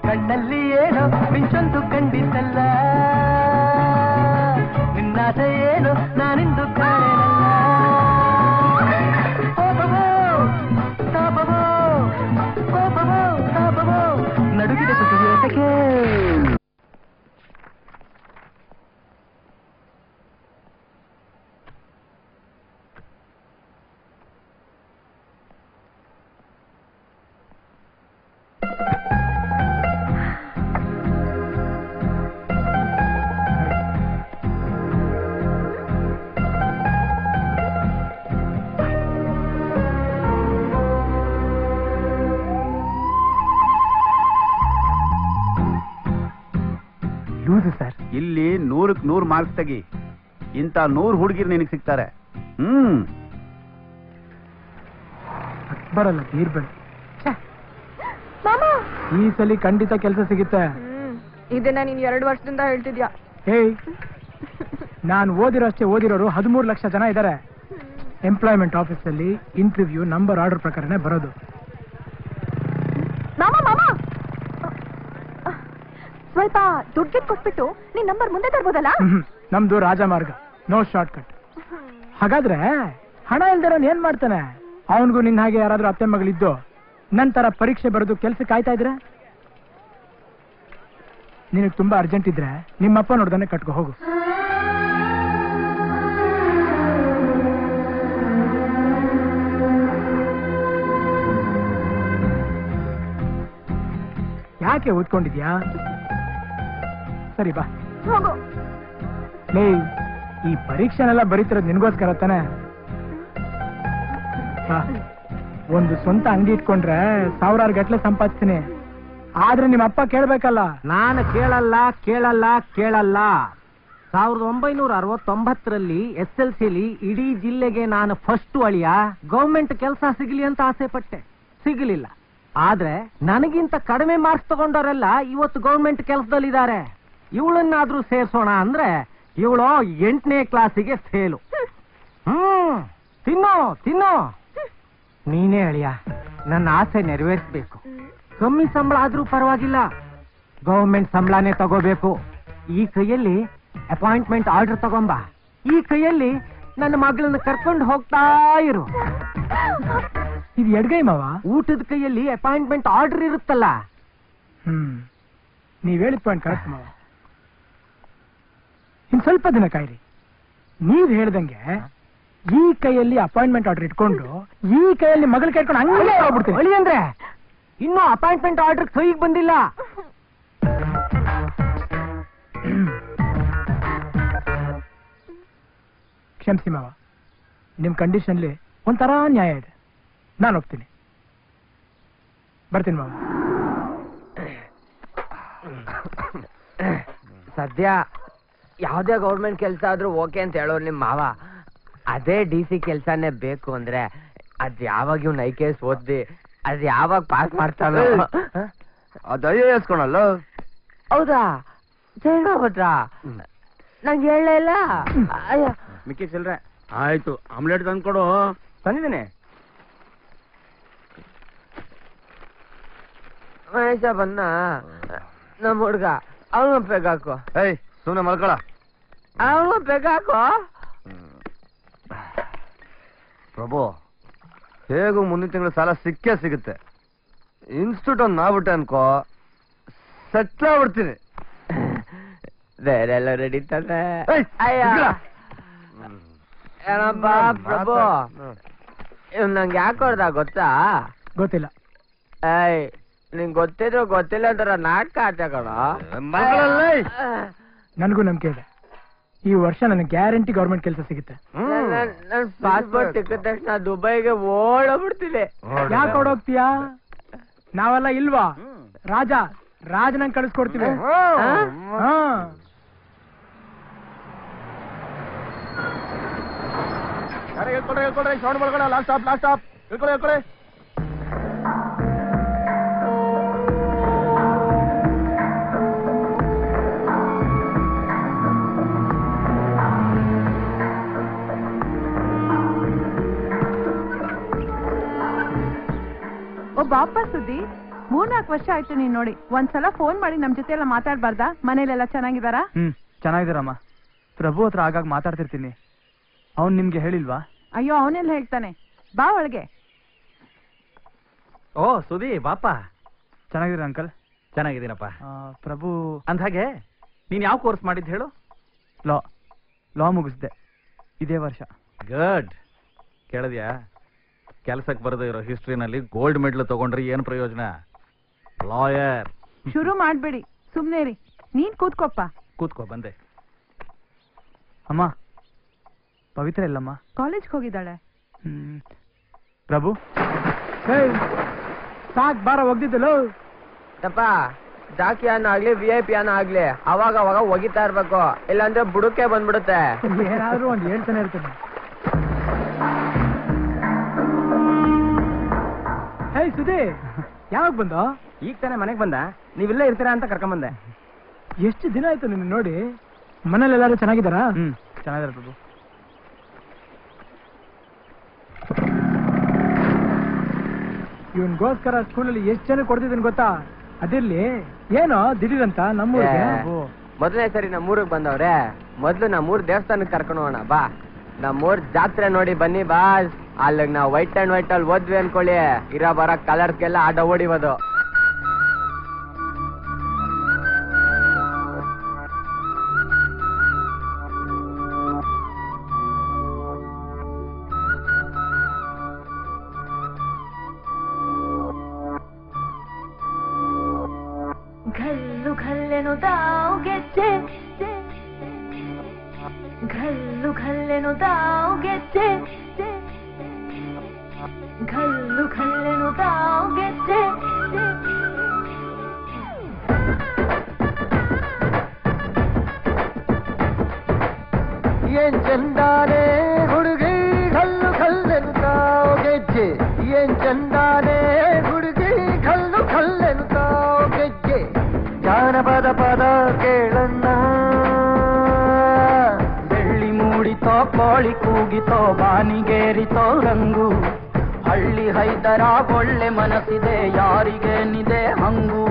[SPEAKER 1] ಕಣ್ಣಲ್ಲಿ ಏನೋ ಮಿಂಚೊಂದು ಕಂಡಿದ್ದಲ್ಲ, ನಿನ್ನಾಸೆ ಏನು ನಾನಿಂದು ಕಾಣೆನಲ್ಲ. ಕೋಪವೋ ತಾಪವೋ, ಕೋಪವೋ ತಾಪವೋ, ನಡುಗಿದ ಕುಸಿಯೋತಕ್ಕೆ.
[SPEAKER 4] ಸರ್,
[SPEAKER 5] ಇಲ್ಲಿ 100ಕ್ಕೆ 100 ಮಾರ್ಕ್ಸ್ ತೆಗಿ. ಇಂತ 100 ಹುಡುಗಿರು ನಿನಗೆ ಸಿಗ್ತಾರೆ.
[SPEAKER 4] ಬರಲ್ಲ ಇರ್ಬೇಡ.
[SPEAKER 7] ಮಾಮ
[SPEAKER 4] ಈ ಸಲ ಖಂಡಿತ ಕೆಲಸ ಸಿಗುತ್ತೆ.
[SPEAKER 7] ಇದನ್ನ ನೀನ್ 2 ವರ್ಷದಿಂದ ಹೇಳ್ತಿದ್ಯಾ.
[SPEAKER 4] ನಾನು ಓದಿರೋಷ್ಟೇ ಓದಿರೋರು 13 ಲಕ್ಷ ಜನ ಇದ್ದಾರೆ. ಎಂಪ್ಲಾಯ್ಮೆಂಟ್ ಆಫೀಸ್ ಅಲ್ಲಿ ಇಂಟರ್ವ್ಯೂ ನಂಬರ್ ಆರ್ಡರ್ ಪ್ರಕಾರನೇ ಬರೋದು.
[SPEAKER 7] ಮಾಮ ಮಾಮ ಸ್ವಲ್ಪ ದುಡ್ಡು ಕೊಟ್ಬಿಟ್ಟು ನಿನ್ ನಂಬರ್ ಮುಂದೆ ತರ್ಬೋದಲ್ಲ?
[SPEAKER 4] ನಮ್ದು ರಾಜಮಾರ್ಗ, ನೋ ಶಾರ್ಟ್ ಕಟ್. ಹಾಗಾದ್ರೆ ಹಣ ಇಲ್ದಿರೋನ್ ಏನ್ ಮಾಡ್ತಾನೆ? ಅವನಿಗೂ ನಿನ್ನ ಹಾಗೆ ಯಾರಾದ್ರೂ ಅತ್ತೆ ಮಗಳಿದ್ದು ನಂತರ ಪರೀಕ್ಷೆ ಬರೆದು ಕೆಲ್ಸಕ್ಕೆ ಕಾಯ್ತಾ ಇದ್ರೆ, ನಿನಗೆ ತುಂಬಾ ಅರ್ಜೆಂಟ್ ಇದ್ರೆ ನಿಮ್ಮಪ್ಪ ನೋಡ್ದಾನೆ ಕಟ್ಕೊ ಹೋಗು. ಯಾಕೆ ಓದ್ಕೊಂಡಿದ್ಯಾ? ಸರಿ ಬಾ.
[SPEAKER 7] ಹೋಗು.
[SPEAKER 4] ಲೇ ಈ ಪರೀಕ್ಷೆನೆಲ್ಲ ಬರೀತಿರೋದು ನಿನ್ಗೋಸ್ಕರ ತಾನೆ. ಒಂದು ಸ್ವಂತ ಅಂಗಡಿ ಇಟ್ಕೊಂಡ್ರೆ ಸಾವಿರಾರು ಗಟ್ಲೆ ಸಂಪಾದಿಸ್ತೀನಿ. ಆದ್ರೆ ನಿಮ್ಮ ಅಪ್ಪ ಕೇಳ್ಬೇಕಲ್ಲ.
[SPEAKER 9] ನಾನು ಕೇಳಲ್ಲ ಕೇಳಲ್ಲ ಕೇಳಲ್ಲ. 1969ರಲ್ಲಿ SLCಲಿ ಇಡೀ ಜಿಲ್ಲೆಗೆ ನಾನು ಫಸ್ಟ್ ಅಳಿಯ. ಗೌರ್ಮೆಂಟ್ ಕೆಲಸ ಸಿಗಲಿ ಅಂತ ಆಸೆ ಪಟ್ಟೆ, ಸಿಗಲಿಲ್ಲ. ಆದ್ರೆ ನನಗಿಂತ ಕಡಿಮೆ ಮಾರ್ಕ್ಸ್ ತಗೊಂಡವರೆಲ್ಲ ಇವತ್ತು ಗೌರ್ಮೆಂಟ್ ಕೆಲಸದಲ್ಲಿದ್ದಾರೆ. ಇವಳನ್ನಾದ್ರೂ ಸೇರ್ಸೋಣ ಅಂದ್ರೆ ಇವಳು 8ನೇ ಕ್ಲಾಸಿಗೆ ಫೇಲು. ತಿನ್ನೋ ತಿನ್ನೋ. ನೀನೇ ಅಳಿಯ, ನನ್ನ ಆಸೆ ನೆರವೇರಿಸಬೇಕು. ಕಮ್ಮಿ ಸಂಬಳ ಆದ್ರೂ ಪರವಾಗಿಲ್ಲ, ಗೌರ್ಮೆಂಟ್ ಸಂಬಳನೇ ತಗೋಬೇಕು. ಈ ಕೈಯಲ್ಲಿ ಅಪಾಯಿಂಟ್ಮೆಂಟ್ ಆರ್ಡರ್ ತಗೊಂಬ, ಈ ಕೈಯಲ್ಲಿ ನನ್ನ ಮಗಳನ್ನ ಕರ್ಕೊಂಡು ಹೋಗ್ತಾ ಇರು.
[SPEAKER 4] ಇದು ಎಡ್ಗೈ ಮಾವ.
[SPEAKER 9] ಊಟದ ಕೈಯಲ್ಲಿ ಅಪಾಯಿಂಟ್ಮೆಂಟ್ ಆರ್ಡರ್ ಇರುತ್ತಲ್ಲ.
[SPEAKER 4] ನೀವ್ ಹೇಳಿದ ಪಾಯಿಂಟ್ ಕರೆಕ್ಟ್ ಮಾವ. ಇನ್ ಸ್ವಲ್ಪ ದಿನ ಕಾಯ್ರಿ. ನೀವ್ ಹೇಳ್ದಂಗೆ ಈ ಕೈಯಲ್ಲಿ ಅಪಾಯಿಂಟ್ಮೆಂಟ್ ಆರ್ಡರ್ ಇಟ್ಕೊಂಡು ಈ ಕೈಯಲ್ಲಿ ಮಗಳು ಕೇಳ್ಕೊಂಡು ಹಂಗೆ ಹೋಗ್ಬಿಡ್ತೀನಿ.
[SPEAKER 9] ಅಳಿ ಅಂದ್ರೆ ಇನ್ನೂ ಅಪಾಯಿಂಟ್ಮೆಂಟ್ ಆರ್ಡರ್ ಕೈಗೆ ಬಂದಿಲ್ಲ.
[SPEAKER 4] ಕ್ಷಮಿಸಿ ಮಾವ, ನಿಮ್ ಕಂಡೀಷನ್ಲಿ ಒಂಥರ ನ್ಯಾಯ ಇದೆ. ನಾನು ಹೋಗ್ತೀನಿ, ಬರ್ತೀನಿ ಮಾವ.
[SPEAKER 8] ಸದ್ಯ ಯಾವ್ದೇ ಗೌರ್ಮೆಂಟ್ ಕೆಲಸ ಆದ್ರೂ ಓಕೆ ಅಂತ ಹೇಳೋರು ನಿಮ್ ಮಾವ. ಅದೇ DC ಕೆಲ್ಸಾನೇ ಬೇಕು ಅಂದ್ರೆ ಅದ್ ಯಾವಾಗ ಇವ್ನ IKS ಓದ್ದಿ ಅದ್ ಯಾವಾಗ ಪಾಸ್ ಮಾಡ್ತಾನೋ.
[SPEAKER 3] ಅದು IAS ಕೊಣಲ್ಲ.
[SPEAKER 8] ಹೌದಾ? ಜೈನ ಹೋದ್ರ ನಂಗೆ ಹೇಳಲ್ಲ.
[SPEAKER 2] ಮಿಕ್ಕಿ ಚಿಲ್ರೆ ಆಯ್ತು. ಆಮ್ಲೆಟ್ ತಂದ್ಕೊಡು. ತಂದಿದ್ದೇನೆ.
[SPEAKER 8] ಮಹೇಶ ಬನ್ನ ನಮ್ ಹುಡ್ಗ, ಅವನು ಪೆಗಾಕೋ.
[SPEAKER 3] ಏಯ್ ಸುಮ್ನೆ ಮಲ್ಕೊಳ.
[SPEAKER 8] ಅವನು ಪೆಗಾಕೋ.
[SPEAKER 3] ಪ್ರಭು, ಹೇಗೂ ಮುಂದಿನ ತಿಂಗಳು ಸಾಲ ಸಿಕ್ಕೇ ಸಿಗುತ್ತೆ. ಇನ್ಸ್ಟಿಟ್ಯೂಟ್ ಒಂದು ಮಾಡ್ಬಿಟ್ಟೆ ಅನ್ಕೋ, ಸೆಟ್ಲ್ ಆಗ್ಬಿಡ್ತೀನಿ.
[SPEAKER 8] ಬೇರೆ ಎಲ್ಲ ರೆಡಿ ತಾನೆ? ಏನಪ್ಪ ಪ್ರಭು, ಇವ್ ನಂಗೆ ಯಾಕೆ ಹೊಡ್ದ ಗೊತ್ತಾ?
[SPEAKER 4] ಗೊತ್ತಿಲ್ಲ.
[SPEAKER 8] ಏಯ್ ನಿಂಗೆ ಗೊತ್ತಿದ್ರು ಗೊತ್ತಿಲ್ಲ ಅಂತಾರ ನಾಟಕ ಆಚೆ ಕಣ.
[SPEAKER 4] ನನಗೂ ನಂಬಿಕೆ ಇದೆ, ಈ ವರ್ಷ ನನಗೆ ಗ್ಯಾರಂಟಿ ಗೌರ್ಮೆಂಟ್ ಕೆಲಸ ಸಿಗುತ್ತೆ.
[SPEAKER 8] ನನ್ ಪಾಸ್ಪೋರ್ಟ್ ಸಿಕ್ಕಿದ ತಕ್ಷಣ ದುಬೈಗೆ ಓಡೋಗ್ಬಿಡ್ತೀನಿ.
[SPEAKER 4] ಯಾಕೆ ಓಡೋಗ್ತೀಯಾ? ನಾವೆಲ್ಲ ಇಲ್ವಾ? ರಾಜನಂಗ್ ಕಳಿಸ್ಕೊಡ್ತೀವಿ.
[SPEAKER 2] ಸೌಂಡ್ ಮಾಡ್ಕೊಳ. ಲಾಸ್ಟ್ ಸ್ಟಾಪ್ ಹೇಳ್ಕೊಳ್ಳಿ.
[SPEAKER 10] ಬಾಪ ಸುದ್ದಿ, 3-4 ವರ್ಷ ಆಯ್ತು ನೀನ್ ನೋಡಿ. ಒಂದ್ಸಲ ಫೋನ್ ಮಾಡಿ ನಮ್ ಜೊತೆ ಎಲ್ಲ ಮಾತಾಡ್ಬಾರ್ದಾ? ಮನೇಲೆಲ್ಲ ಚೆನ್ನಾಗಿದಾರಾ?
[SPEAKER 1] ಚೆನ್ನಾಗಿದಾರಮ್ಮ. ಪ್ರಭು ಹತ್ರ ಆಗಾಗ ಮಾತಾಡ್ತಿರ್ತೀನಿ. ಅವ್ನ್ ನಿಮ್ಗೆ ಹೇಳಿಲ್ವಾ?
[SPEAKER 10] ಅಯ್ಯೋ, ಅವನೆಲ್ಲ ಹೇಳ್ತಾನೆ. ಬಾ ಒಳಗೆ.
[SPEAKER 6] ಓ ಸುದಿ, ಬಾಪ.
[SPEAKER 1] ಚೆನ್ನಾಗಿದ್ದೀರ ಅಂಕಲ್?
[SPEAKER 6] ಚೆನ್ನಾಗಿದ್ದೀನಪ್ಪ.
[SPEAKER 1] ಪ್ರಭು,
[SPEAKER 6] ಅಂದ್ಹಾಗೆ ನೀನ್ ಯಾವ ಕೋರ್ಸ್ ಮಾಡಿದ್ ಹೇಳು?
[SPEAKER 1] ಲಾ ಮುಗಿಸ್ದೆ ಇದೇ ವರ್ಷ.
[SPEAKER 6] ಗುಡ್. ಕೇಳಿದ್ಯಾ? ಕೆಲ್ಸಕ್ಕೆ ಬರದೇ ಇರೋ ಹಿಸ್ಟ್ರಿನಲ್ಲಿ ಗೋಲ್ಡ್ ಮೆಡಲ್ ತಗೊಂಡ್ರೆ ಏನ್ ಪ್ರಯೋಜನ? ಲಾಯರ್.
[SPEAKER 10] ಶುರು ಮಾಡ್ಬೇಡಿ, ಸುಮ್ನೆ ರೀ. ನೀನ್ ಕೂತ್ಕೊಪ್ಪ.
[SPEAKER 6] ಕೂತ್ಕೋ, ಬಂದೆ.
[SPEAKER 1] ಅಮ್ಮ, ಪವಿತ್ರ ಇಲ್ಲಮ್ಮ?
[SPEAKER 10] ಕಾಲೇಜ್ಗೆ ಹೋಗಿದ್ದಾಳೆ.
[SPEAKER 1] ಪ್ರಭು,
[SPEAKER 4] ಸಾಕ್ ಬಾರ ಒಗ್ದಿದ್ದಲು.
[SPEAKER 8] ತಪ್ಪ ಜಾಕಿ ಅನ್ನ ಆಗ್ಲಿ VIP ಅನ್ನ ಆಗ್ಲಿ ಅವಾಗ ಒಗಿತಾ ಇರ್ಬೇಕು, ಇಲ್ಲಾಂದ್ರೆ ಬುಡಕ್ಕೆ ಬಂದ್ಬಿಡುತ್ತೆ.
[SPEAKER 4] ಏನಾದ್ರೂ ಒಂದ್ ಹೇಳ್ತಾನೆ ಇರ್ತದೆ. ಹೇ ಸುಧಿ, ಯಾವಾಗ ಬಂದ?
[SPEAKER 1] ಈಗ ತಾನೇ ಮನೆಗೆ ಬಂದ. ನೀವಿಲ್ಲೇ ಇರ್ತೀರಾ ಅಂತ ಕರ್ಕೊಂಬಂದೆ.
[SPEAKER 4] ಎಷ್ಟು ದಿನ ಆಯ್ತು ನಿನ್ನ ನೋಡಿ. ಮನೇಲಿ ಎಲ್ಲಾರು ಚೆನ್ನಾಗಿದ್ದಾರಾ?
[SPEAKER 1] ಚೆನ್ನಾಗಿದ್ದಾರೆ ಪ್ರಭು.
[SPEAKER 4] ಇವನ್ಗೋಸ್ಕರ ಸ್ಕೂಲಲ್ಲಿ ಎಷ್ಟು ಜನ ಕೊಡ್ತಿದ್ದೀನಿ ಗೊತ್ತಾ? ಅದಿರ್ಲಿ, ಏನೋ ದಿಢೀರಂತ ನಮ್ಮೂರಿಗೆ.
[SPEAKER 8] ಮೊದಲನೇ ಸರಿ ನಮ್ಮೂರಿಗೆ ಬಂದವ್ರೆ. ಮೊದ್ಲು ನಮ್ಮೂರ್ ದೇವಸ್ಥಾನಕ್ಕೆ ಕರ್ಕೊಂಡು ಹೋಗೋಣ ಬಾ. ನಮ್ಮೂರ್ ಜಾತ್ರೆ ನೋಡಿ ಬನ್ನಿ ಬಾ. ಅಲ್ಲಿಗೆ ನಾವು ವೈಟ್ ಅಂಡ್ ವೈಟ್ ಅಲ್ಲಿ ಓದ್ವಿ ಅನ್ಕೊಳ್ಳಿ, ಇರೋ ಬರೋ ಕಲರ್ಸ್ಗೆಲ್ಲ ಆಟ ಓಡಿಬೋದು.
[SPEAKER 11] ಘಲ್ಲು ಘಲ್ಲೆನು ತಾವು ಗೆಜ್ಜೆ ಘಲ್ಲು ಘಲ್ಲೆನು ತಾವು ಗೆಜ್ಜೆ
[SPEAKER 12] ಏನ್ ಚಂದಾನೆ ಹುಡುಗಿ ಘಲ್ಲು ಘಲ್ಲೆನು ತಾವು ಗೆಜ್ಜೆ ಏನ್ ಚಂದಾನೆ ಹುಡುಗಿ ಘಲ್ಲು ಘಲ್ಲೆನು ತಾವು ಗೆಜ್ಜೆ ಜಾನಪದ ಪದ ಕೇಳಣ್ಣ ಬೆಳ್ಳಿ ಮೂಡಿತೋ ಕೋಳಿ ಕೂಗಿತೋ ಬಾನಿಗೇರಿತೋ ರಂಗು ಹಳ್ಳಿ ಹೈದರ ಒಳ್ಳೆ ಮನಸ್ಸಿದೆ ಯಾರಿಗೇನಿದೆ ಹಂಗು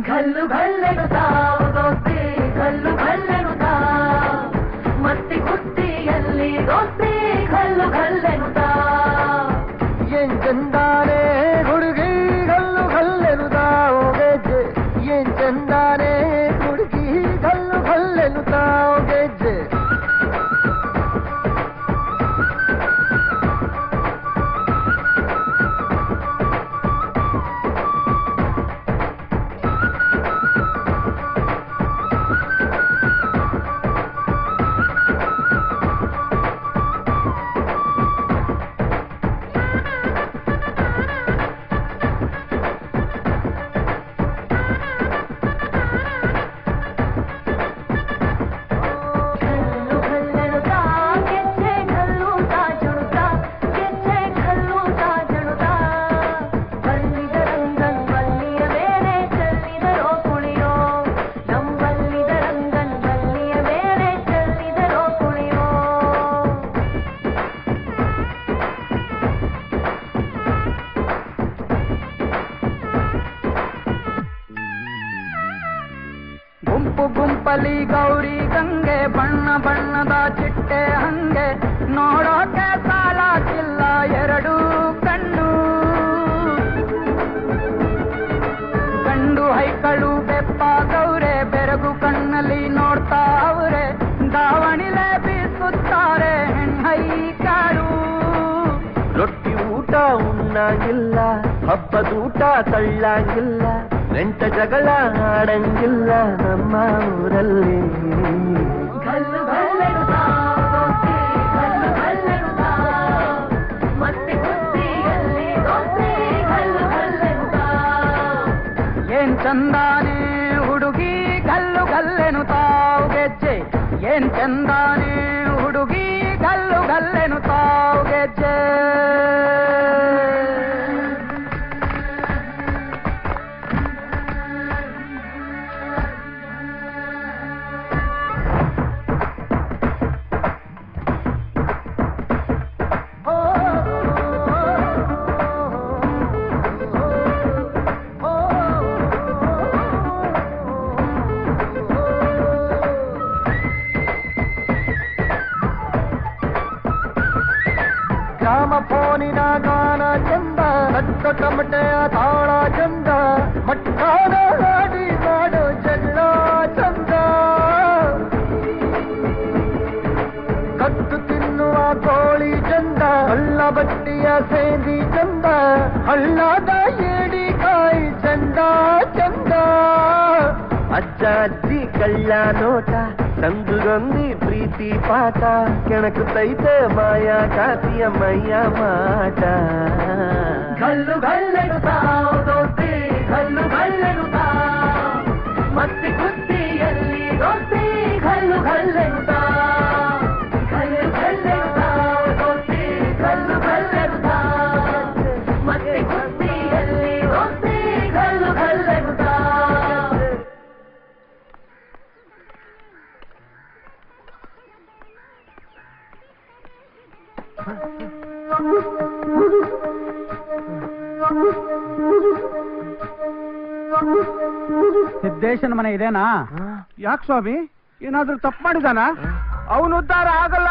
[SPEAKER 11] ಘಲ್ಲು ಘಲ್ಲೆನು ತಾವು ದೋಸ್ತಿ ಘಲ್ಲು ಘಲ್ಲೆನು ತಾವು ಮತ್ತಿ ಕುಸ್ತಿಯಲ್ಲಿ ದೋಸ್ತಿ ಘಲ್ಲು ಘಲ್ಲೆನು ತಾವು
[SPEAKER 12] ಏನ್ ಚಂದಾನೆ ಹುಡುಗಿ ಘಲ್ಲು ಘಲ್ಲೆನು ತಾವು ಗೆಜ್ಜೆ ಏನ್ ಚಂದಾನೆ ಹುಡುಗಿ ಘಲ್ಲು ಘಲ್ಲೆನು ತಾವು ಗೆಜ್ಜೆ ಗುಂಪಲಿ ಗೌರಿ ಗಂಗೆ ಬಣ್ಣ ಬಣ್ಣದ ಚಿಟ್ಟೆ ಹಂಗೆ ನೋಡೋಕೆ ಸಾಲಾಗಿಲ್ಲ ಎರಡು ಕಣ್ಣು ಗಂಡು ಹೈಕಳು ಬೆಪ್ಪಾಗವ್ರೆ ಬೆರಗು ಕಣ್ಣಲ್ಲಿ ನೋಡ್ತಾ ಅವ್ರೆ ದಾವಣಿಲೆ ಬೀಸುತ್ತಾರೆ ಹೆಣ್ಣೈಕಾರು ರೊಟ್ಟಿ ಊಟ ಉಣ್ಣಂಗಿಲ್ಲ ಹಬ್ಬದೂಟ ತಳ್ಳಂಗಿಲ್ಲ ನೆಂಟ ಜಗಳ ಆಡಂಗಿಲ್ಲ ನಮ್ಮ ಊರಲ್ಲಿ
[SPEAKER 11] ಘಲ್ಲು ಘಲ್ಲೆನು ತಾವು ದೋಸ್ತಿ ಘಲ್ಲು ಘಲ್ಲೆನು ತಾವು ಮತ್ತಿ ಕುಸ್ತಿಯಲ್ಲಿ ದೋಸ್ತಿ ಘಲ್ಲು ಘಲ್ಲೆನು ತಾವು
[SPEAKER 12] ಏನ್ ಚಂದಾನೆ ಹುಡುಗಿ ಘಲ್ಲು ಘಲ್ಲೆನು ತಾವು ಗೆಜ್ಜೆ ಏನ್ ಚಂದಾನೆ ಹುಡುಗಿ ಘಲ್ಲು ಘಲ್ಲೆನು ತಾವು ಗೆಜ್ಜೆ ಗ್ರಾಮ ಫೋನಿನ ಗಾನ ಚಂದ ನಟ್ಟ ಟಮಟೆಯ ತಾಳ ಚಂದ ಮಟ್ಟಾನ ಹಾಡಿ ಮಾಡೋ ಜಗಳ ಚಂದ ಕತ್ತು ತಿನ್ನುವ ಕೋಳಿ ಚಂದ ಹಳ್ಳ ಬಟ್ಟಿಯ ಸೇಂದಿ ಚಂದ ಹಳ್ಳದ ಏಡಿಕಾಯಿ ಚಂದ ಚಂದ ಅಜ್ಜ ಅಜ್ಜಿ ಕಳ್ಳ ನೋಟ ಸಂದುಗೊಂದಿ ಪ್ರೀತಿ ಪಾಠ ಕೆಣಕುತ್ತೈತೆ ಮಾಯಾ ಕಾತಿಯ ಮೈಯ ಮಾಟ
[SPEAKER 11] ಘಲ್ಲು ಘಲ್ಲೆನು ತಾವು ದೋಸ್ತಿ ಘಲ್ಲು ಘಲ್ಲೆನು ತಾವು ಮತ್ತಿ ಕುಸ್ತಿಯಲ್ಲಿ ದೋಸ್ತಿ ಘಲ್ಲು ಘಲ್ಲೆನು ತಾವು ಘಲ್ಲು ಘಲ್ಲೆನು ತಾವು ದೋಸ್ತಿ ಘಲ್ಲು ಘಲ್ಲೆನು ತಾವು ಮತ್ತಿ ಕುಸ್ತಿಯಲ್ಲಿ ದೋಸ್ತಿ ಘಲ್ಲು ಘಲ್ಲೆನು ತಾವು
[SPEAKER 2] ಸಿದ್ದೇಶನ ಮನೆ ಇದೇನಾ? ಯಾಕೆ ಸ್ವಾಮಿ, ಏನಾದ್ರೂ ತಪ್ಪು ಮಾಡಿದಾನ? ಅವನು ಉದ್ಧಾರ ಆಗಲ್ಲ,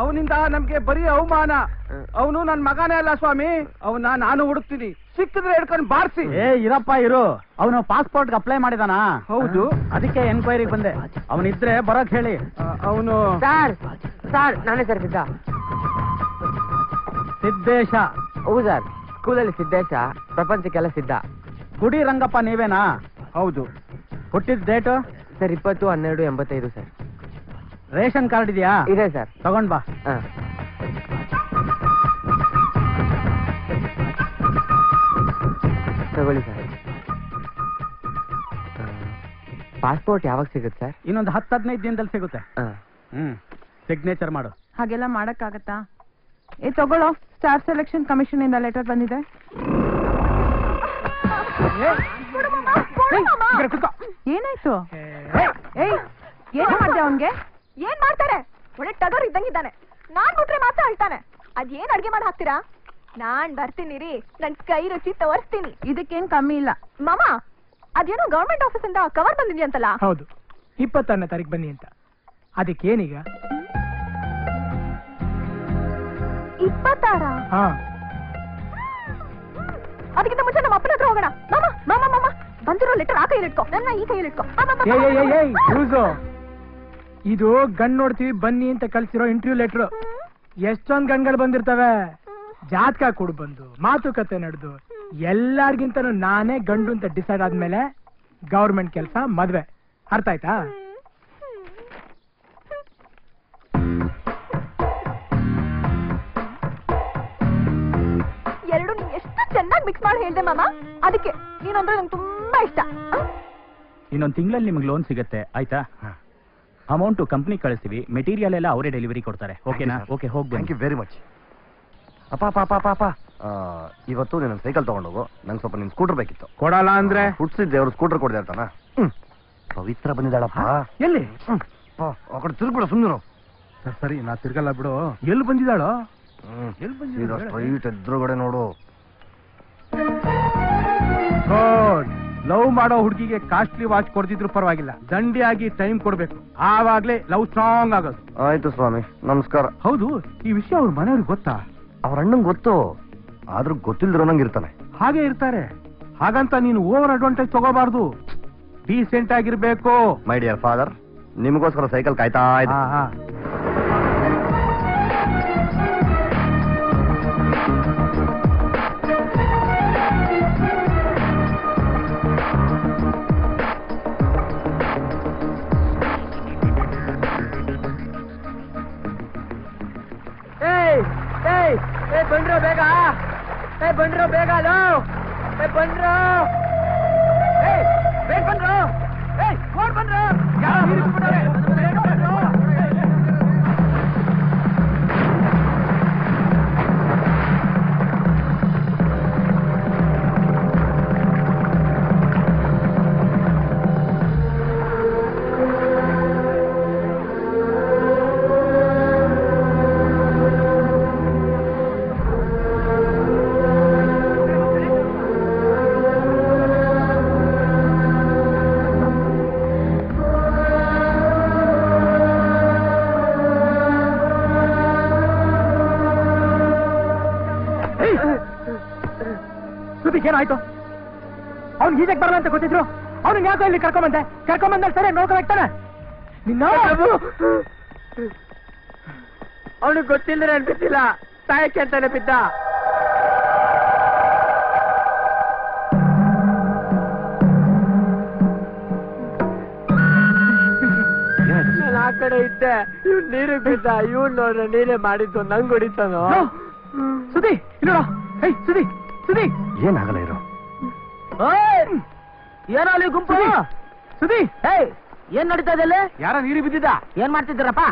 [SPEAKER 2] ಅವನಿಂದ ನಮ್ಗೆ ಬರೀ ಅವಮಾನ. ಅವನು ನನ್ ಮಗನೇ ಅಲ್ಲ ಸ್ವಾಮಿ, ಅವನ ನಾನು ಹುಡುಕ್ತೀನಿ, ಸಿಕ್ಕಿದ್ರೆ ಹಿಡ್ಕೊಂಡು ಬಾರಿಸಿ.
[SPEAKER 1] ಇರಪ್ಪ ಇರು, ಅವನು ಪಾಸ್ಪೋರ್ಟ್ ಅಪ್ಲೈ ಮಾಡಿದಾನ?
[SPEAKER 2] ಹೌದು,
[SPEAKER 1] ಅದಕ್ಕೆ ಎನ್ಕ್ವೈರಿಗೆ ಬಂದೆ. ಅವನಿದ್ರೆ ಬರೋಕ್ ಹೇಳಿ.
[SPEAKER 2] ಅವನು
[SPEAKER 8] ಸರ್ ನಾನೇ ಸರ್
[SPEAKER 1] ಸಿದ್ದೇಶ.
[SPEAKER 8] ಹೌದು ಸರ್, ಸ್ಕೂಲಲ್ಲಿ ಸಿದ್ದೇಶ, ಪ್ರಪಂಚಕ್ಕೆಲ್ಲ ಸಿದ್ಧ.
[SPEAKER 1] ಗುಡಿ ರಂಗಪ್ಪ ನೀವೇನಾ?
[SPEAKER 2] ಹೌದು.
[SPEAKER 1] ಹುಟ್ಟಿದ date?
[SPEAKER 8] Sir 20/12/85 sir.
[SPEAKER 9] Ration card ಇದೆಯಾ?
[SPEAKER 8] ಇದೆ ಸರ್.
[SPEAKER 9] ತಗೊಂಡ್ ಬಾ.
[SPEAKER 8] ತಗೊಳ್ಳಿ ಸರ್. ಪಾಸ್ಪೋರ್ಟ್ ಯಾವಾಗ ಸಿಗುತ್ತೆ ಸರ್?
[SPEAKER 9] ಇನ್ನೊಂದು 10-15 ದಿನದಲ್ಲಿ ಸಿಗುತ್ತೆ. ಸಿಗ್ನೇಚರ್ ಮಾಡು.
[SPEAKER 10] ಹಾಗೆಲ್ಲ ಮಾಡಕ್ಕಾಗತ್ತಾ? ತಗೊಳ್ಳೋ, ಸ್ಟಾರ್ ಸೆಲೆಕ್ಷನ್ ಕಮಿಷನ್ ಇಂದ ಲೆಟರ್ ಬಂದಿದೆ. ಏನಾಯ್ತು? ಏಯ್, ಏನ್ ಮಾಡ್ದೆ ಅವನ್ಗೆ?
[SPEAKER 7] ಏನ್ ಮಾಡ್ತಾರೆ? ಒಳ್ಳೆ ಟಗರ್ ಇದ್ದಂಗಿದ್ದಾನೆ. ನಾನ್ ಬಿಟ್ರೆ ಮಾತ್ರ ಹೇಳ್ತಾನೆ. ಅದೇನ್ ಅಡ್ಗೆ ಮಾಡಿ ಹಾಕ್ತೀರಾ? ನಾನ್ ಬರ್ತೀನಿ ರೀ, ನನ್ ಕೈ ರುಚಿ ತೋರಿಸ್ತೀನಿ.
[SPEAKER 10] ಇದಕ್ಕೇನ್ ಕಮ್ಮಿ ಇಲ್ಲ.
[SPEAKER 7] ಮಾಮ, ಅದೇನೋ ಗವರ್ಮೆಂಟ್ ಆಫೀಸ್ ಇಂದ ಕವರ್ ಬಂದಿದ್ಯಂತಲ್ಲ?
[SPEAKER 4] ಹೌದು, 22ನೇ ತಾರೀಕು ಬನ್ನಿ ಅಂತ. ಅದಕ್ಕೇನೀಗ?
[SPEAKER 7] 26?
[SPEAKER 4] ಹಾ.
[SPEAKER 7] ಅದಕ್ಕಿಂತ ಮುಂಚೆ ನಮ್ಮ ಅಪ್ಪನ ಹತ್ರ ಹೋಗೋಣ. ಮಾಮ ಮಾಮ ಮಾಮ, ಬಂದಿರೋ ಲೆಟರ್ ಆ ಕೈಯಲ್ಲಿ ಇಟ್ಕೋ, ನನ್ನ ಈ ಕೈಯಲ್ಲಿ ಇಟ್ಕೋ.
[SPEAKER 4] ಇದು ಗಂಡ್ ನೋಡ್ತೀವಿ ಬನ್ನಿ ಅಂತ ಕಳ್ಸಿರೋ ಇಂಟರ್ವ್ಯೂ ಲೆಟ್ರು. ಎಷ್ಟೊಂದ್ ಗಂಡ್ಗಳು ಬಂದಿರ್ತವೆ. ಜಾತಕ ಕೊಡು ಬಂದು ಮಾತುಕತೆ ನಡೆದು ಎಲ್ಲಾರ್ಗಿಂತನೂ ನಾನೇ ಗಂಡು ಅಂತ ಡಿಸೈಡ್ ಆದ್ಮೇಲೆ ಗವರ್ಮೆಂಟ್ ಕೆಲಸ, ಮದ್ವೆ. ಅರ್ಥ ಆಯ್ತಾ?
[SPEAKER 7] ಎರಡು ನೀನ್ ಎಷ್ಟು ಚೆನ್ನಾಗಿ ಮಿಕ್ಸ್ ಮಾಡಿ ಹೇಳ್ದೆ ಮಾಮ. ಅದಕ್ಕೆ ನೀನಂದ್ರೆ ನಂಗೆ ತುಂಬಾ ಇಷ್ಟ.
[SPEAKER 13] ಇನ್ನೊಂದು ತಿಂಗಳಲ್ಲಿ ನಿಮ್ಗೆ ಲೋನ್ ಸಿಗುತ್ತೆ, ಆಯ್ತಾ? ಅಮೌಂಟು ಕಂಪ್ನಿ ಕಳಿಸ್ತೀವಿ, ಮೆಟೀರಿಯಲ್ ಎಲ್ಲ ಅವರೇ ಡೆಲಿವರಿ ಕೊಡ್ತಾರೆ. ಓಕೆನಾ? ಓಕೆ, ಹೋಗಿ.
[SPEAKER 3] Thank you very much. ಅಪ್ಪ ಇವತ್ತು ನೀನು ಸೈಕಲ್ ತಗೊಂಡೋಗು. ನಂಗೆ ಸ್ವಲ್ಪ ನಿನ್ ಸ್ಕೂಟರ್ ಬೇಕಿತ್ತು.
[SPEAKER 2] ಕೊಡಲ್ಲ ಅಂದ್ರೆ
[SPEAKER 3] ಹುಡ್ಸಿದ್ದೆ, ಅವ್ರು ಸ್ಕೂಟರ್ ಕೊಡ್ದೆ ಅಂತಾನ. ಪವಿತ್ರ ಬಂದಿದ್ದಾಳಪ್ಪ.
[SPEAKER 2] ಎಲ್ಲಿ?
[SPEAKER 3] ಆ ಕಡೆ ತಿರುಗ್ಬಿಡ, ಸುಮ್ಮನೆ.
[SPEAKER 2] ಸರಿ, ನಾ ತಿರ್ಗಲ್ಲ ಬಿಡು. ಎಲ್ಲಿ ಬಂದಿದ್ದಾಳೋ?
[SPEAKER 3] ಸ್ಟ್ರೈಟ್ ಎದುರುಗಡೆ ನೋಡು.
[SPEAKER 2] ಲವ್ ಮಾಡೋ ಹುಡುಗಿಗೆ ಕಾಸ್ಟ್ಲಿ ವಾಚ್ ಕೊಡ್ತಿದ್ರು ಪರವಾಗಿಲ್ಲ, ದಂಡಿಯಾಗಿ ಟೈಮ್ ಕೊಡ್ಬೇಕು, ಆವಾಗ್ಲೇ ಲವ್ ಸ್ಟ್ರಾಂಗ್ ಆಗೋದು.
[SPEAKER 3] ಆಯ್ತು ಸ್ವಾಮಿ, ನಮಸ್ಕಾರ.
[SPEAKER 2] ಹೌದು, ಈ ವಿಷಯ ಅವ್ರ ಮನೆಯವ್ರಿಗೆ ಗೊತ್ತಾ?
[SPEAKER 3] ಅವ್ರ ಅಣ್ಣಂಗ್ ಗೊತ್ತು, ಆದ್ರೂ ಗೊತ್ತಿಲ್ದಿರೋ ನಂಗೆ ಇರ್ತಾನೆ.
[SPEAKER 2] ಹಾಗೆ ಇರ್ತಾರೆ. ಹಾಗಂತ ನೀನು ಓವರ್ ಅಡ್ವಾಂಟೇಜ್ ತಗೋಬಾರ್ದು, ಡೀಸೆಂಟ್ ಆಗಿರ್ಬೇಕು.
[SPEAKER 3] ಮೈ ಡಿಯರ್ ಫಾದರ್, ನಿಮಗೋಸ್ಕರ ಸೈಕಲ್ ಕಾಯ್ತಾ ಇದೆ.
[SPEAKER 8] ಬಂದ್ರೋ ಬೇಗ, ಬಂದ್ರೋ ಬೇಗ, ಬಂದ್ರೋ ಬೇಗ, ಬಂದ್ರೋ ಓಡ್ ಬಂದ್ರೋ.
[SPEAKER 4] ಏನಾಯ್ತು? ಅವ್ನ್ ಈಜಕ್ ಬರಲ್ಲ ಅಂತ ಗೊತ್ತಿದ್ರು, ಅವ್ನಿಗೆ ಯಾಕೋ ಇಲ್ಲಿ ಕರ್ಕೊಂಬಂದ್ರೆ ಸರಿ ನೋಡ್ಕೊಳ್ತಾನೆ. ನಿನ್ನ
[SPEAKER 8] ಅವನಿಗೆ ಗೊತ್ತಿಲ್ಲದ್ರೆ ಅನ್ಬಿಟ್ಟಿಲ್ಲ, ಸಾಯಕ್ಕೆ ಅಂತಾನೆ ಬಿದ್ದ. ನಾನು ಆ ಕಡೆ ಇದ್ದೆ, ಇವ್ನು ನೀರಿಗೆ ಬಿದ್ದ. ಇವ್ನು ನೋಡ್ರೆ ನೀನೇ ಮಾಡಿದ್ದು, ನಂಗ್ ಹೊಡಿತಾನೋ.
[SPEAKER 4] ಸುದಿ ಇಲ್ಲ, ಸುದಿ ಸುದಿ
[SPEAKER 3] ಏನಾಗಲ್ಲ ಇರೋ.
[SPEAKER 8] ಏನೋ ಅಲ್ಲಿ ಗುಂಪು.
[SPEAKER 4] ಸುದಿ,
[SPEAKER 8] ಏನ್ ನಡೀತಾ ಇದೆ?
[SPEAKER 2] ಯಾರ ನೀರಿಗೆ ಬಿದ್ದಿದ್ದ?
[SPEAKER 8] ಏನ್ ಮಾಡ್ತಿದ್ದೀರಪ್ಪ?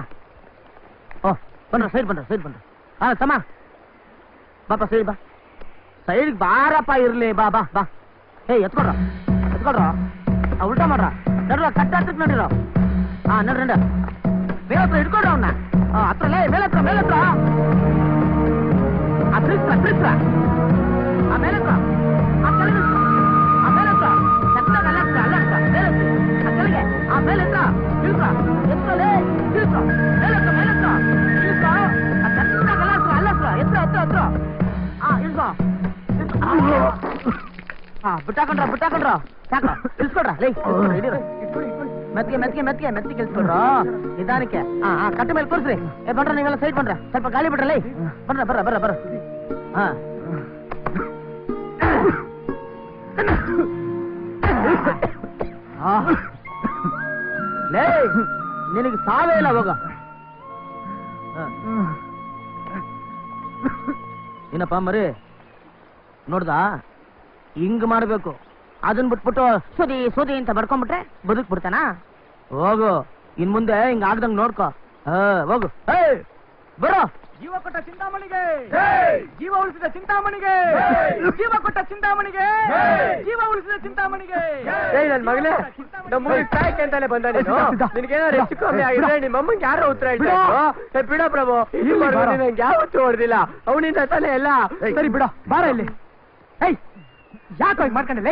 [SPEAKER 8] ಓ, ಬಂದ್ರ ಸೈಡ್ ಬಂದ್ರ. ಹಾ ತಮ್ಮ, ಬಾಪ ಸೈಡ್ ಬಾ, ಸೈಡ್ ಬಾರಪ್ಪ. ಇರ್ಲಿ, ಬಾ ಬಾ ಬಾ. ಎತ್ಕೊಡ್ರ ಉಲ್ಟಾ ಮಾಡ್ರ, ನಡ್ರ ಕಟ್ಟ ಹತ್ತಕ್ ನಡಿರೋ. ಹಾ ನಡ್ರ ಮೇಲ ಹತ್ರ ಹಿಡ್ಕೊಡ್ರ ಅವನ್ನ. ಹತ್ರ ಮೇಲತ್ರ ಪ್ರಿಸ್ರ ಮೇಲತ್ರ ಬಿಟ್ಟಾಕೊಂಡ್ರ ಸಾಕ ಇಲ್ಸ್ಕೊಡ್ರ. ಮೆತ್ತಿಗೆ ಕೆಲ್ಸ್ಕೊಡ್ರ ನಿಧಾನಕ್ಕೆ. ಕಟ್ಟ ಮೇಲೆ ಕೂರ್ಸ್ರಿ. ಬನ್ರ, ನೀವೆಲ್ಲ ಸೈಡ್ ಬನ್ರ, ಸ್ವಲ್ಪ ಗಾಳಿ ಬಿಡ್ರಲ್ಲ. ಬರ್ರ. ಹಾ ನಿನಗೆ ಸಾವೇ ಇಲ್ಲ, ಹೋಗ.
[SPEAKER 9] ಏನಪ್ಪ ಮರಿ ನೋಡ್ದ ಹಿಂಗ್ ಮಾಡ್ಬೇಕು. ಅದನ್ ಬಿಟ್ಬಿಟ್ಟು ಸುದಿ ಸುದಿ ಅಂತ ಬಡ್ಕೊಂಡ್ಬಿಟ್ರೆ ಬದುಕ್ ಬಿಡ್ತಾನ. ಹೋಗು, ಇನ್ ಮುಂದೆ ಹಿಂಗ ಆಗ್ದಂಗ್ ನೋಡ್ಕೊ. ಹೋಗು. ಬರೋ.
[SPEAKER 4] ಜೀವ ಕೊಟ್ಟ ಚಿಂತಾಮಣಿಗೆ, ಜೀವ ಉಳಿಸಿದ ಚಿಂತಾಮಣಿಗೆ, ಜೀವ ಕೊಟ್ಟ ಚಿಂತಾಮಣಿಗೆ, ಜೀವ ಉಳಿಸಿದ ಚಿಂತಾಮಣಿಗೆ.
[SPEAKER 8] ನನ್ ಮಗನೇ ನಮ್ಮ ಕಾಯಕ್ಕೆ ಅಂತಾನೆ ಬಂದ ನೀನು. ನಿನ್ಗೇನಾದ್ರು ಹೆಚ್ಚು ಕಮ್ಮಿ ಆಗಿದ್ರೆ ನಿಮ್ಮ ಅಮ್ಮಂಗೆ ಯಾರೋ ಉತ್ತರ ಹೇಳ್ತಾರೆ. ಬಿಡ ಪ್ರಭು, ನಂಗೆ ಯಾವ ಉತ್ತರ ಹೊಡೆದಿಲ್ಲ. ಅವನಿಂದ ತಾನೇ ಎಲ್ಲ.
[SPEAKER 4] ಸರಿ ಬಿಡ, ಬಾರ ಇಲ್ಲಿ. ಏಯ್ ಯಾಕೋ ಈಗ ಮಾಡ್ಕೊಂಡಿಲ್ಲ?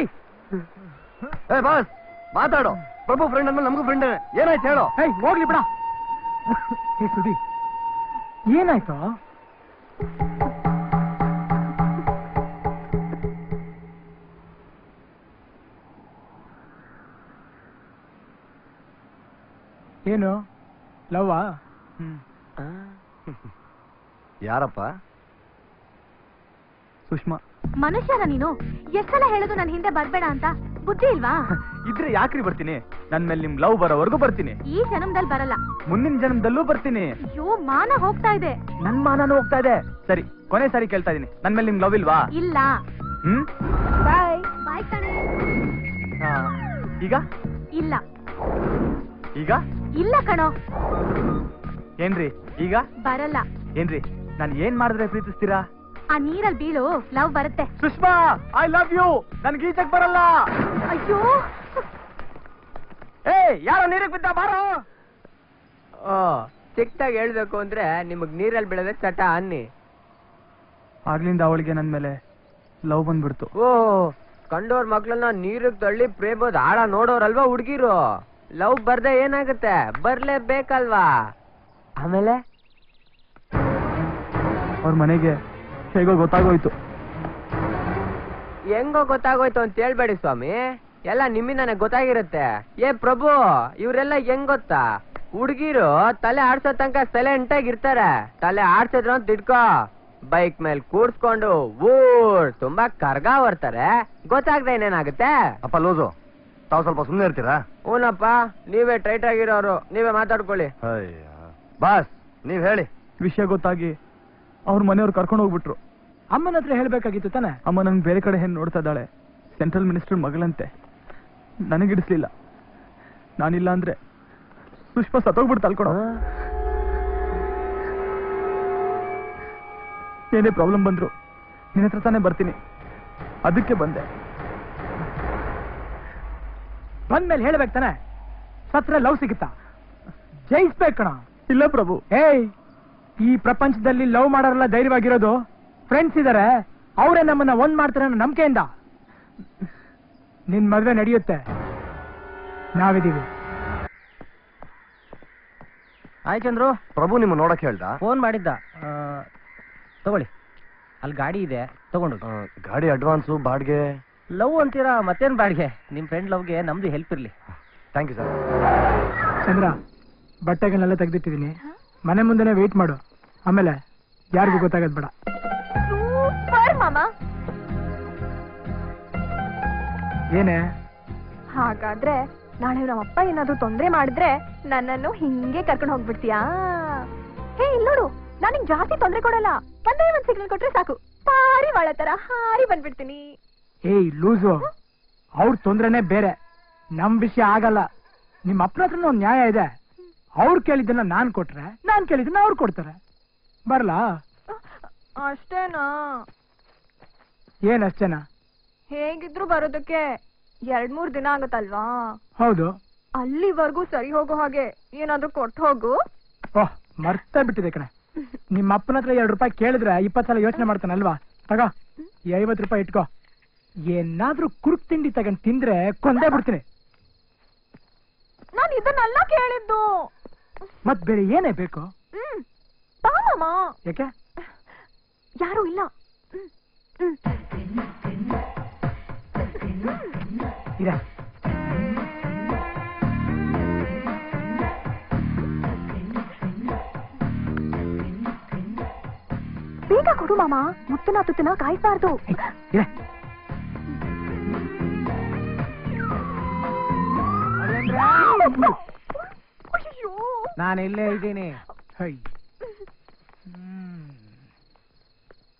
[SPEAKER 3] ಏ ಬಾಸ್ ಮಾತಾಡೋ. ಪ್ರಭು ಫ್ರೆಂಡ್ ಅಂದ್ಮೇಲೆ ನಮಗೂ ಫ್ರೆಂಡ್. ಏನಾಯ್ತು ಹೇಳೋ.
[SPEAKER 4] ಏಯ್ ಹೋಗ್ಲಿ ಬಿಡ. ಏ ಸುದಿ ಏನಾಯ್ತು? ಏನು ಲವ್ವಾ?
[SPEAKER 3] ಯಾರಪ್ಪ?
[SPEAKER 14] ಸುಷ್ಮಾ.
[SPEAKER 15] ಮನುಷ್ಯನ ನೀನು? ಎಷ್ಟೆಲ್ಲ ಹೇಳೋದು ನನ್ನ ಹಿಂದೆ ಬರ್ಬೇಡ ಅಂತ, ಬುದ್ಧಿ ಇಲ್ವಾ?
[SPEAKER 1] ಇದ್ರೆ ಯಾಕ್ರಿ ಬರ್ತೀನಿ? ನನ್ ಮೇಲೆ ನಿಮ್ ಲವ್ ಬರೋವರೆಗೂ ಬರ್ತೀನಿ.
[SPEAKER 15] ಈ ಜನ್ಮದಲ್ಲಿ ಬರಲ್ಲ,
[SPEAKER 1] ಮುಂದಿನ ಜನ್ಮದಲ್ಲೂ ಬರ್ತೀನಿ.
[SPEAKER 15] ಅಯ್ಯೋ ಮಾನ ಹೋಗ್ತಾ ಇದೆ.
[SPEAKER 1] ನನ್ ಮಾನನೂ ಹೋಗ್ತಾ ಇದೆ. ಸರಿ, ಕೊನೆ ಸಾರಿ ಕೇಳ್ತಾ ಇದೀನಿ, ನನ್ ಮೇಲೆ ನಿಮ್ ಲವ್ ಇಲ್ವಾ?
[SPEAKER 15] ಇಲ್ಲ.
[SPEAKER 14] ಬಾಯ್
[SPEAKER 15] ಬಾಯ್ ಕಣೆ.
[SPEAKER 1] ಈಗ
[SPEAKER 15] ಇಲ್ಲ.
[SPEAKER 1] ಈಗ
[SPEAKER 15] ಇಲ್ಲ ಕಣೋ.
[SPEAKER 1] ಏನ್ರಿ ಈಗ?
[SPEAKER 15] ಬರಲ್ಲ.
[SPEAKER 1] ಏನ್ರಿ ನಾನ್ ಏನ್ ಮಾಡಿದ್ರೆ ಪ್ರೀತಿಸ್ತೀರಾ?
[SPEAKER 15] ಆ ನೀರಲ್ಲಿ ಬೀಳು, ಲವ್ ಬರುತ್ತೆ.
[SPEAKER 1] Sushma, I love you. ನನ್ಗೆ ಈಜಕ್ ಬರಲ್ಲ.
[SPEAKER 15] ಅಯ್ಯೋ
[SPEAKER 8] ಏ ಯಾರೋ ನೀರಿಗೆ ಬಿದ್ದ ಬಾರೋ. ಚಿಕ್ಕದಾಗಿ ಹೇಳ್ಬೇಕು ಅಂದ್ರೆ ನಿಮಗ್ ನೀರಲ್ಲಿ ಬೀಳದೆ ಚಟ ಅನ್ನಿ.
[SPEAKER 1] ಆಗ್ಲಿಂದ ಅವಳಿಗೆ ನನ್ ಮೇಲೆ ಲವ್ ಬಂದ್ಬಿಡ್ತು.
[SPEAKER 8] ಓ, ಕಂಡೋರ್ ಮಕ್ಳನ್ನ ನೀರಿಗೆ ತಳ್ಳಿ ಪ್ರೇಮದ ಆಳ ನೋಡೋರಲ್ವಾ ಹುಡ್ಗಿರು. ಲವ್ ಬರ್ದೆ ಏನಾಗುತ್ತೆ, ಬರ್ಲೇಬೇಕಲ್ವಾ. ಆಮೇಲೆ
[SPEAKER 1] ಅವ್ರ ಮನೆಗೆ ಹೇಗೋ ಗೊತ್ತಾಗೋಯ್ತು.
[SPEAKER 8] ಹೆಂಗೋ ಗೊತ್ತಾಗೋಯ್ತು ಅಂತ ಹೇಳ್ಬೇಡಿ ಸ್ವಾಮಿ, ಎಲ್ಲ ನಿಮ್ಮಿಂದ ನನಗೆ ಗೊತ್ತಾಗಿರುತ್ತೆ. ಏ ಪ್ರಭು, ಇವ್ರೆಲ್ಲ ಹೆಂಗ್ ಗೊತ್ತಾ, ಹುಡ್ಗಿರು ತಲೆ ಆಡ್ಸೋ ತನಕ ಸೈಲೆಂಟ್ ಆಗಿರ್ತಾರೆ. ತಲೆ ಆಡ್ಸಿದ್ರು ಅಂತ ಇಟ್ಕೋ, ಬೈಕ್ ಮೇಲೆ ಕೂಡ್ಸ್ಕೊಂಡು ಊರ್ ತುಂಬಾ ಕರ್ಗ ಬರ್ತಾರೆ. ಗೊತ್ತಾಗ್ದೆ ಏನೇನಾಗುತ್ತೆ.
[SPEAKER 3] ಅಪ್ಪ ಲೋಜು, ತಾವು ಸ್ವಲ್ಪ ಸುಮ್ಮನೆ ಇರ್ತೀರಾ?
[SPEAKER 8] ಹೂನಪ್ಪ, ನೀವೇ ಟೈಟ್ ಆಗಿರೋರು, ನೀವೇ ಮಾತಾಡ್ಕೊಳ್ಳಿ.
[SPEAKER 3] ಬಾಸ್ ನೀವ್ ಹೇಳಿ.
[SPEAKER 1] ವಿಷಯ ಗೊತ್ತಾಗಿ ಅವ್ರ ಮನೆಯವ್ರು ಕರ್ಕೊಂಡು ಹೋಗ್ಬಿಟ್ರು.
[SPEAKER 4] ಅಮ್ಮನ ಹತ್ರ ಹೇಳ್ಬೇಕಾಗಿತ್ತು ತಾನೆ.
[SPEAKER 1] ಅಮ್ಮ ನನ್ ಬೇರೆ ಕಡೆ ಹೆಣ್ಣು ನೋಡ್ತಾ ಇದ್ದಾಳೆ. ಸೆಂಟ್ರಲ್ ಮಿನಿಸ್ಟರ್ ಮಗಳಂತೆ. ನನಗಿಡಿಸ್ಲಿಲ್ಲ. ನಾನಿಲ್ಲ ಅಂದ್ರೆ ಸುಷ್ಮಾ ಸತ್ತೋಗ್ಬಿಟ್ಟು ತಲ್ಕೊಡೋ. ಏನೇ ಪ್ರಾಬ್ಲಮ್ ಬಂದ್ರು ನಿನ್ನ ಹತ್ರ ತಾನೇ ಬರ್ತೀನಿ, ಅದಕ್ಕೆ ಬಂದೆ.
[SPEAKER 4] ಬಂದ್ಮೇಲೆ ಹೇಳ್ಬೇಕು ತಾನೆ. ಸತ್ರ ಲವ್ ಸಿಗುತ್ತಾ? ಜಯಿಸ್ಬೇಕಣ.
[SPEAKER 1] ಇಲ್ಲ ಪ್ರಭು.
[SPEAKER 4] ಏಯ್, ಈ ಪ್ರಪಂಚದಲ್ಲಿ ಲವ್ ಮಾಡೋರೆಲ್ಲ ಧೈರ್ಯವಾಗಿರೋದು ಫ್ರೆಂಡ್ಸ್ ಇದಾರೆ, ಅವರೇ ನಮ್ಮನ್ನ ಒಂದ್ ಮಾಡ್ತಾರೆ ಅನ್ನೋ ನಂಬಿಕೆಯಿಂದ. ನಿನ್ ಮದ್ವೆ ನಡೆಯುತ್ತೆ, ನಾವಿದೀವಿ.
[SPEAKER 9] ಆಯ್ ಚಂದ್ರು,
[SPEAKER 3] ಪ್ರಭು ನಿಮ್ಮ ನೋಡಕ್ ಹೇಳ್ದ?
[SPEAKER 9] ಫೋನ್ ಮಾಡಿದ್ದ. ತಗೊಳ್ಳಿ, ಅಲ್ಲಿ ಗಾಡಿ ಇದೆ, ತಗೊಂಡು.
[SPEAKER 3] ಗಾಡಿ ಅಡ್ವಾನ್ಸು ಬಾಡ್ಗೆ?
[SPEAKER 9] ಲವ್ ಅಂತೀರಾ, ಮತ್ತೇನ್ ಬಾಡ್ಗೆ? ನಿಮ್ ಫ್ರೆಂಡ್ ಲವ್ಗೆ ನಮ್ದು ಹೆಲ್ಪ್ ಇರ್ಲಿ.
[SPEAKER 3] Thank you sir.
[SPEAKER 4] ಚಂದ್ರ, ಬಟ್ಟೆಗಳನ್ನೆಲ್ಲ ತೆಗ್ದಿಟ್ಟಿದೀನಿ, ಮನೆ ಮುಂದೆನೆ ವೇಟ್ ಮಾಡು. ಆಮೇಲೆ ಯಾರಿಗೂ ಗೊತ್ತಾಗದ್ ಬೇಡ.
[SPEAKER 15] ಮಾಮ,
[SPEAKER 4] ಏನೇ?
[SPEAKER 15] ಹಾಗಾದ್ರೆ ನಾಳೆ ನಮ್ಮಪ್ಪ ಏನಾದ್ರು ತೊಂದ್ರೆ ಮಾಡಿದ್ರೆ ನನ್ನನ್ನು ಹಿಂಗೆ ಕರ್ಕೊಂಡು ಹೋಗ್ಬಿಡ್ತೀಯಾ? ಹೇ ಇಲ್ಲೋಡು, ನಾನಿಗ್ ಜಾಸ್ತಿ ತೊಂದ್ರೆ ಕೊಡಲ್ಲ. ಒಂದೇ ಒಂದ್ ಸಿಗ್ನಲ್ ಕೊಟ್ರೆ ಸಾಕು, ಪಾರಿ ಬಾಳ ತರ ಹಾರಿ ಬಂದ್ಬಿಡ್ತೀನಿ.
[SPEAKER 4] ಏಯ್ ಲೂಸು, ಅವ್ರ ತೊಂದ್ರೆನೆ ಬೇರೆ, ನಮ್ ವಿಷಯ ಆಗಲ್ಲ. ನಿಮ್ ಅಪ್ಪನ ಹತ್ರನೂ ಒಂದ್ ನ್ಯಾಯ ಇದೆ. ಅವ್ರು ಕೇಳಿದ್ದನ್ನ ನಾನ್ ಕೊಟ್ರೆ, ನಾನ್ ಕೇಳಿದ್ದನ್ನ ಅವ್ರು ಕೊಡ್ತಾರೆ. ಬರ್ಲಾ?
[SPEAKER 15] ಅಷ್ಟೇನಾ?
[SPEAKER 4] ಏನ್ ಅಷ್ಟೇನಾ?
[SPEAKER 15] ಹೇಗಿದ್ರು ಬರೋದಕ್ಕೆ 2-3 ದಿನ ಆಗತ್ತಲ್ವಾ?
[SPEAKER 4] ಹೌದು.
[SPEAKER 15] ಅಲ್ಲಿವರೆಗೂ ಸರಿ ಹೋಗೋ ಹಾಗೆ ಏನಾದ್ರೂ ಕೊಟ್ಟು ಹೋಗು.
[SPEAKER 4] ಓಹ್, ಮರ್ತಾ ಬಿಟ್ಟಿದೆ ಕಣೆ. ನಿಮ್ಮ ಅಪ್ಪನ ಹತ್ರ 2 ರೂಪಾಯಿ ಕೇಳಿದ್ರೆ 20 ಸಲ ಯೋಚನೆ ಮಾಡ್ತಾನಲ್ವಾ? ತಗೋ, 50 ರೂಪಾಯಿ ಇಟ್ಕೋ. ಏನಾದ್ರೂ ಕುರುಕ್ ತಿಂಡಿ ತಗೊಂಡ್ ತಿಂದ್ರೆ ಕೊಂದೇ ಬಿಡ್ತೀನಿ.
[SPEAKER 15] ನಾನು ಇದನ್ನೆಲ್ಲ ಕೇಳಿದ್ದು.
[SPEAKER 4] ಮತ್ ಬೇರೆ ಏನೇ ಬೇಕು?
[SPEAKER 15] ಬಾ ಮಾಮ.
[SPEAKER 4] ಯಾಕೆ?
[SPEAKER 15] ಯಾರು ಇಲ್ಲ.
[SPEAKER 4] ಇರ.
[SPEAKER 15] ಬೇಗ ಕೊಡು ಮಾಮ, ಮುತ್ತನ ತುತ್ತನ ಕಾಯ್ಬಾರ್ದು.
[SPEAKER 4] ಇರ.
[SPEAKER 9] ನಾನು ಇಲ್ಲೇ ಇದ್ದೀನಿ.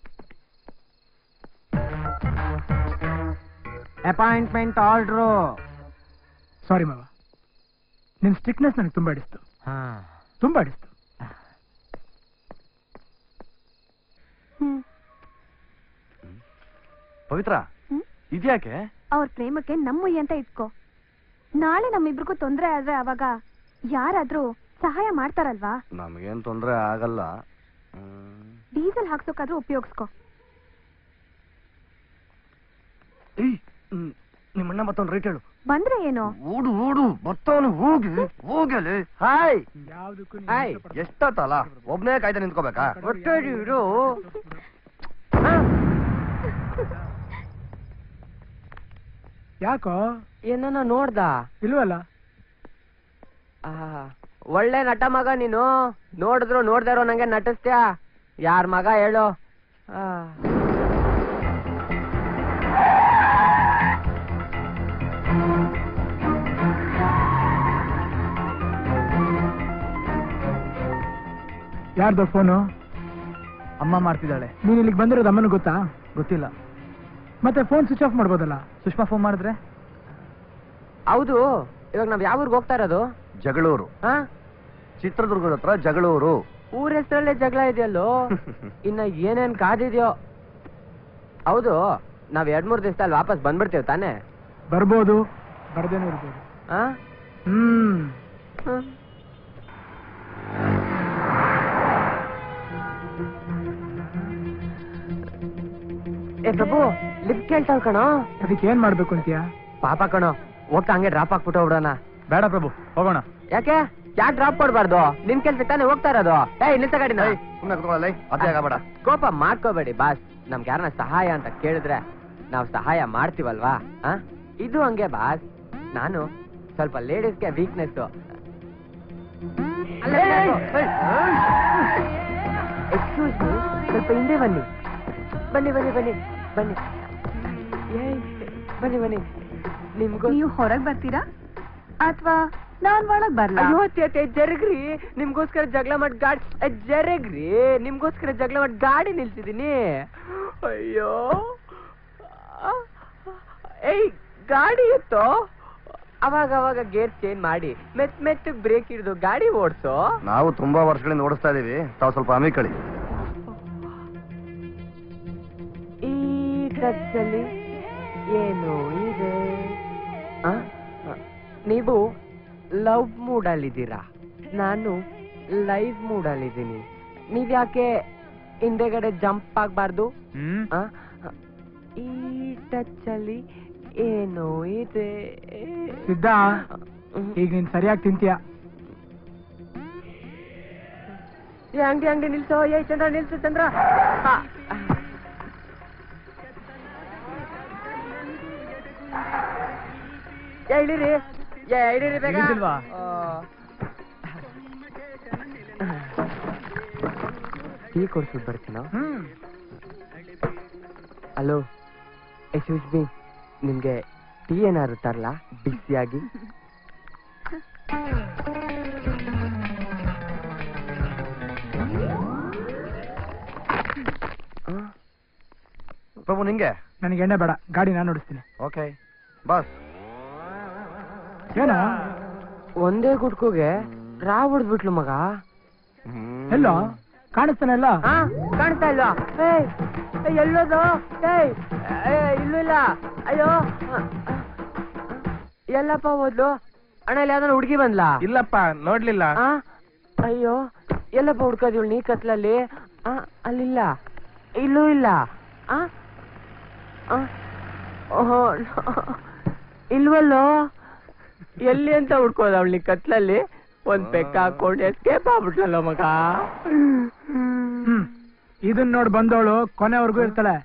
[SPEAKER 9] Appointment order.
[SPEAKER 4] ಸಾರಿ ಮಾವ, ನಿಮ್ ಸ್ಟ್ರಿಕ್ನೆಸ್ ನನಗೆ ತುಂಬಾ ಇಡಿಸ್ತು, ತುಂಬಾ ಇಡಿಸ್ತು.
[SPEAKER 3] ಪವಿತ್ರ, ಇದ್ಯಾಕೆ?
[SPEAKER 15] ಅವ್ರ ಪ್ರೇಮಕ್ಕೆ ನಮ್ಮ ಅಂತ ಇಟ್ಕೋ. ನಾಳೆ ನಮ್ಮಿಬ್ರಿಗೂ ತೊಂದ್ರೆ ಆದ್ರೆ ಅವಾಗ ಯಾರಾದ್ರೂ ಸಹಾಯ ಮಾಡ್ತಾರಲ್ವಾ?
[SPEAKER 3] ನಮಗೇನ್ ತೊಂದ್ರೆ ಆಗಲ್ಲ.
[SPEAKER 15] ಡೀಸೆಲ್ ಹಾಕ್ಸೋಕಾದ್ರೂ ಉಪಯೋಗಿಸ್ಕೋ.
[SPEAKER 3] ನಿಮ್ಮಣ್ಣ ಮತ್ತೊಂದು ರೈಟ್ ಹೇಳು.
[SPEAKER 15] ಬಂದ್ರೆ ಏನು?
[SPEAKER 3] ಓಡು ಓಡು ಬರ್ತಾವನು, ಹೋಗಿ ಹೋಗಲಿ. ಹಾಯ್ ಹಾಯ್, ಎಷ್ಟೊತ್ತಲ್ಲ ಒಬ್ನೇ ಕಾಯ್ದೆ ನಿಂತ್ಕೋಬೇಕಾ?
[SPEAKER 8] ಇರು.
[SPEAKER 4] ಯಾಕೋ
[SPEAKER 8] ಏನನ್ನ ನೋಡ್ದ?
[SPEAKER 4] ಇಲ್ವಲ್ಲ.
[SPEAKER 8] ಒಳ್ಳೆ ನಟ ಮಗ ನೀನು. ನೋಡಿದ್ರು ನೋಡ್ದೇ ಇರೋ ನಂಗೆ ನಟಿಸ್ತ್ಯಾ. ಯಾರ ಮಗ ಹೇಳು?
[SPEAKER 4] ಯಾರ್ದು ಫೋನು?
[SPEAKER 1] ಅಮ್ಮ ಮಾಡ್ತಿದ್ದಾಳೆ.
[SPEAKER 4] ನೀನ್ ಇಲ್ಲಿಗೆ ಬಂದಿರೋದು ಅಮ್ಮನ ಗೊತ್ತಾ?
[SPEAKER 1] ಗೊತ್ತಿಲ್ಲ.
[SPEAKER 4] ಮತ್ತೆ ಫೋನ್ ಸ್ವಿಚ್ ಆಫ್ ಮಾಡ್ಬೋದಲ್ಲ?
[SPEAKER 1] ಸುಷ್ಮಾ ಫೋನ್ ಮಾಡಿದ್ರೆ?
[SPEAKER 8] ಹೌದು, ಇವಾಗ ನಾವ್ ಯಾವ ಊರಿಗೆ ಹೋಗ್ತಾ ಇರೋದು?
[SPEAKER 3] ಜಗಳೂರು. ಚಿತ್ರದುರ್ಗದ ಹತ್ರ ಜಗಳೂರು.
[SPEAKER 8] ಊರ ಹೆಸರಲ್ಲೇ ಜಗಳ ಇದೆಯಲ್ಲೋ. ಇನ್ನ ಏನೇನ್ ಕಾದಿದ್ಯೋ. ಹೌದು, ನಾವ್ 2-3 ದಿವಸದಲ್ಲಿ ವಾಪಸ್ ಬಂದ್ಬಿಡ್ತೇವೆ ತಾನೇ?
[SPEAKER 4] ಬರ್ಬೋದು, ಬರ್ದೇನೂ ಇರ್ಬೋದು.
[SPEAKER 8] ಏ ಪ್ರಭು, ಲಿಫ್ಟ್ ಕೇಳ್ತಾವ್ ಕಣೋ.
[SPEAKER 4] ಅದಕ್ಕೆ ಏನ್ ಮಾಡ್ಬೇಕು ಅಂತೀಯಾ?
[SPEAKER 8] ಪಾಪ ಕಣೋ, ಹೋಗ್ತಾ ಹಂಗೆ ಡ್ರಾಪ್ ಹಾಕ್ಬಿಟ್ಟು ಹೋಗ್ಬಿಡೋಣ.
[SPEAKER 1] ಬೇಡ ಪ್ರಭು, ಹೋಗೋಣ.
[SPEAKER 8] ಯಾಕೆ ಡ್ರಾಪ್ ಕೊಡ್ಬಾರ್ದು? ನಿನ್ ಕೆಲ್ಸ ತಾನೇ ಹೋಗ್ತಾ ಇರೋದು. ನಿಲ್ಸ ಗಾಡಿನ. ಕೋಪ ಮಾಡ್ಕೋಬೇಡಿ ಬಾಸ್. ನಮ್ಗೆ ಯಾರನ್ನ ಸಹಾಯ ಅಂತ ಕೇಳಿದ್ರೆ ನಾವ್ ಸಹಾಯ ಮಾಡ್ತೀವಲ್ವಾ? ಇದು ಹಂಗೆ ಬಾಸ್. ನಾನು ಸ್ವಲ್ಪ ಲೇಡೀಸ್ಗೆ ವೀಕ್ನೆಸ್. ಎಕ್ಸ್ಕ್ಯೂಸ್ ಮೀ, ಸ್ವಲ್ಪ ಹಿಂದೆ ಬನ್ನಿ. ಬನ್ನಿ ಬನ್ನಿ ಬನ್ನಿ ಬನ್ನಿ ಬನ್ನಿ ಬನ್ನಿ. ನಿಮ್ಗೂ
[SPEAKER 10] ನೀವು ಹೊರಗ್ ಬರ್ತೀರಾ ಅಥವಾ ನಾನ್ ಒಳಗ್ ಬರ್ಲಾ?
[SPEAKER 8] ಅಯ್ಯೋ ಅತ್ತೆ ಜರಗ್ರಿ, ನಿಮ್ಗೋಸ್ಕರ ಜಗಳ ಮಾಡಿ ಗಾಡಿ ಜರಗ್ರಿ, ನಿಮ್ಗೋಸ್ಕರ ಜಗಳ ಮಾಡಿ ಗಾಡಿ ನಿಲ್ಸಿದೀನಿ. ಅಯ್ಯೋ ಏಯ್, ಗಾಡಿ ಎತ್ತೋ. ಅವಾಗ ಅವಾಗ ಗೇರ್ ಚೇಂಜ್ ಮಾಡಿ ಮೆತ್ತಗ್ ಬ್ರೇಕ್ ಹಿಡಿದು ಗಾಡಿ ಓಡಿಸೋ.
[SPEAKER 3] ನಾವು ತುಂಬಾ ವರ್ಷಗಳಿಂದ ಓಡಿಸ್ತಾ ಇದೀವಿ, ತಾವು ಸ್ವಲ್ಪ ಅಮಿಕಳಿ.
[SPEAKER 8] ಈ ಡ್ರಗ್ಸಲ್ಲಿ ಏನು ಇದೆ? ನೀವು ಲವ್ ಮೂಡಲ್ಲಿದ್ದೀರಾ, ನಾನು ಲೈವ್ ಮೂಡಲ್ಲಿದ್ದೀನಿ. ನೀವ್ಯಾಕೆ ಹಿಂದೆಗಡೆ ಜಂಪ್ ಆಗ್ಬಾರ್ದು? ಈ ಟಚ್ ಅಲ್ಲಿ ಏನು ಇದೆ?
[SPEAKER 4] ಸಿದ್ಧ, ಈಗ ನೀನ್ ಸರಿಯಾಗಿ ತಿಂತೀಯ.
[SPEAKER 8] ಅಂಗಡಿ ನಿಲ್ಸೋ. ಚಂದ್ರ ನಿಲ್ಸು ಚಂದ್ರ. ಇಳಿರಿ ಬೇಗ. ಟೀ ಕೊಡ್ಸ್ಬಿಟ್ಟು ಬರ್ತೀನೋ? ಹಲೋ, ಎಕ್ಸ್ಕ್ಯೂಸ್ ಮೀ, ನಿಮ್ಗೆ ಟೀ ಏನಾದ್ರು ತರಲಾ ಬಿಸಿಯಾಗಿ?
[SPEAKER 3] ಪ್ರಭು ನಿಂಗೆ?
[SPEAKER 4] ನನಗೆ ಎಣ್ಣೆ ಬೇಡ, ಗಾಡಿ ನಾನು ಓಡಿಸ್ತೀನಿ.
[SPEAKER 3] Okay boss.
[SPEAKER 4] ಏನ
[SPEAKER 8] ಒಂದೇ ಗುಡ್ಕುಗೆ ರಾ ಹೊಡ್ದ್ಬಿಟ್ಲು ಮಗ.
[SPEAKER 4] ಎಲ್ಲೋ ಕಾಣಿಸ್ತಾನೆ? ಇಲ್ಲ
[SPEAKER 8] ಕಾಣಿಸ್ತಾ ಇಲ್ಲ. ಎಲ್ಲೋದು? ಇಲ್ಲೂ ಇಲ್ಲ. ಅಯ್ಯೋ ಎಲ್ಲಪ್ಪ ಹೋದ್ಲು? ಅಣ್ಣ ಇಲ್ಲಿ ಯಾವ್ದಾನ ಹುಡುಗಿ ಬಂದ್ಲಾ?
[SPEAKER 2] ಇಲ್ಲಪ್ಪ, ನೋಡ್ಲಿಲ್ಲ.
[SPEAKER 8] ಅಯ್ಯೋ ಎಲ್ಲಪ್ಪ ಹುಡ್ಕೋದಿವ್ ನೀ ಕತ್ಲಲ್ಲಿ? ಅಲ್ಲಿಲ್ಲ, ಇಲ್ಲೂ ಇಲ್ಲ. ಇಲ್ವಲ್ಲೋ? ಎಲ್ಲಿ ಅಂತ ಹುಡ್ಕೋದ ಅವಳು ಕತ್ಲಲ್ಲಿ? ಒಂದ್ ಪೆಕ್ಕ ಹಾಕೊಂಡು ಎಸ್ಕೇಪ್ ಆಗ್ಬಿಟ್ಲಲ್ಲ ಮಗ.
[SPEAKER 4] ಇದನ್ ನೋಡ್ ಬಂದವಳು ಕೊನೆವರೆಗೂ ಇರ್ತಾಳೆ,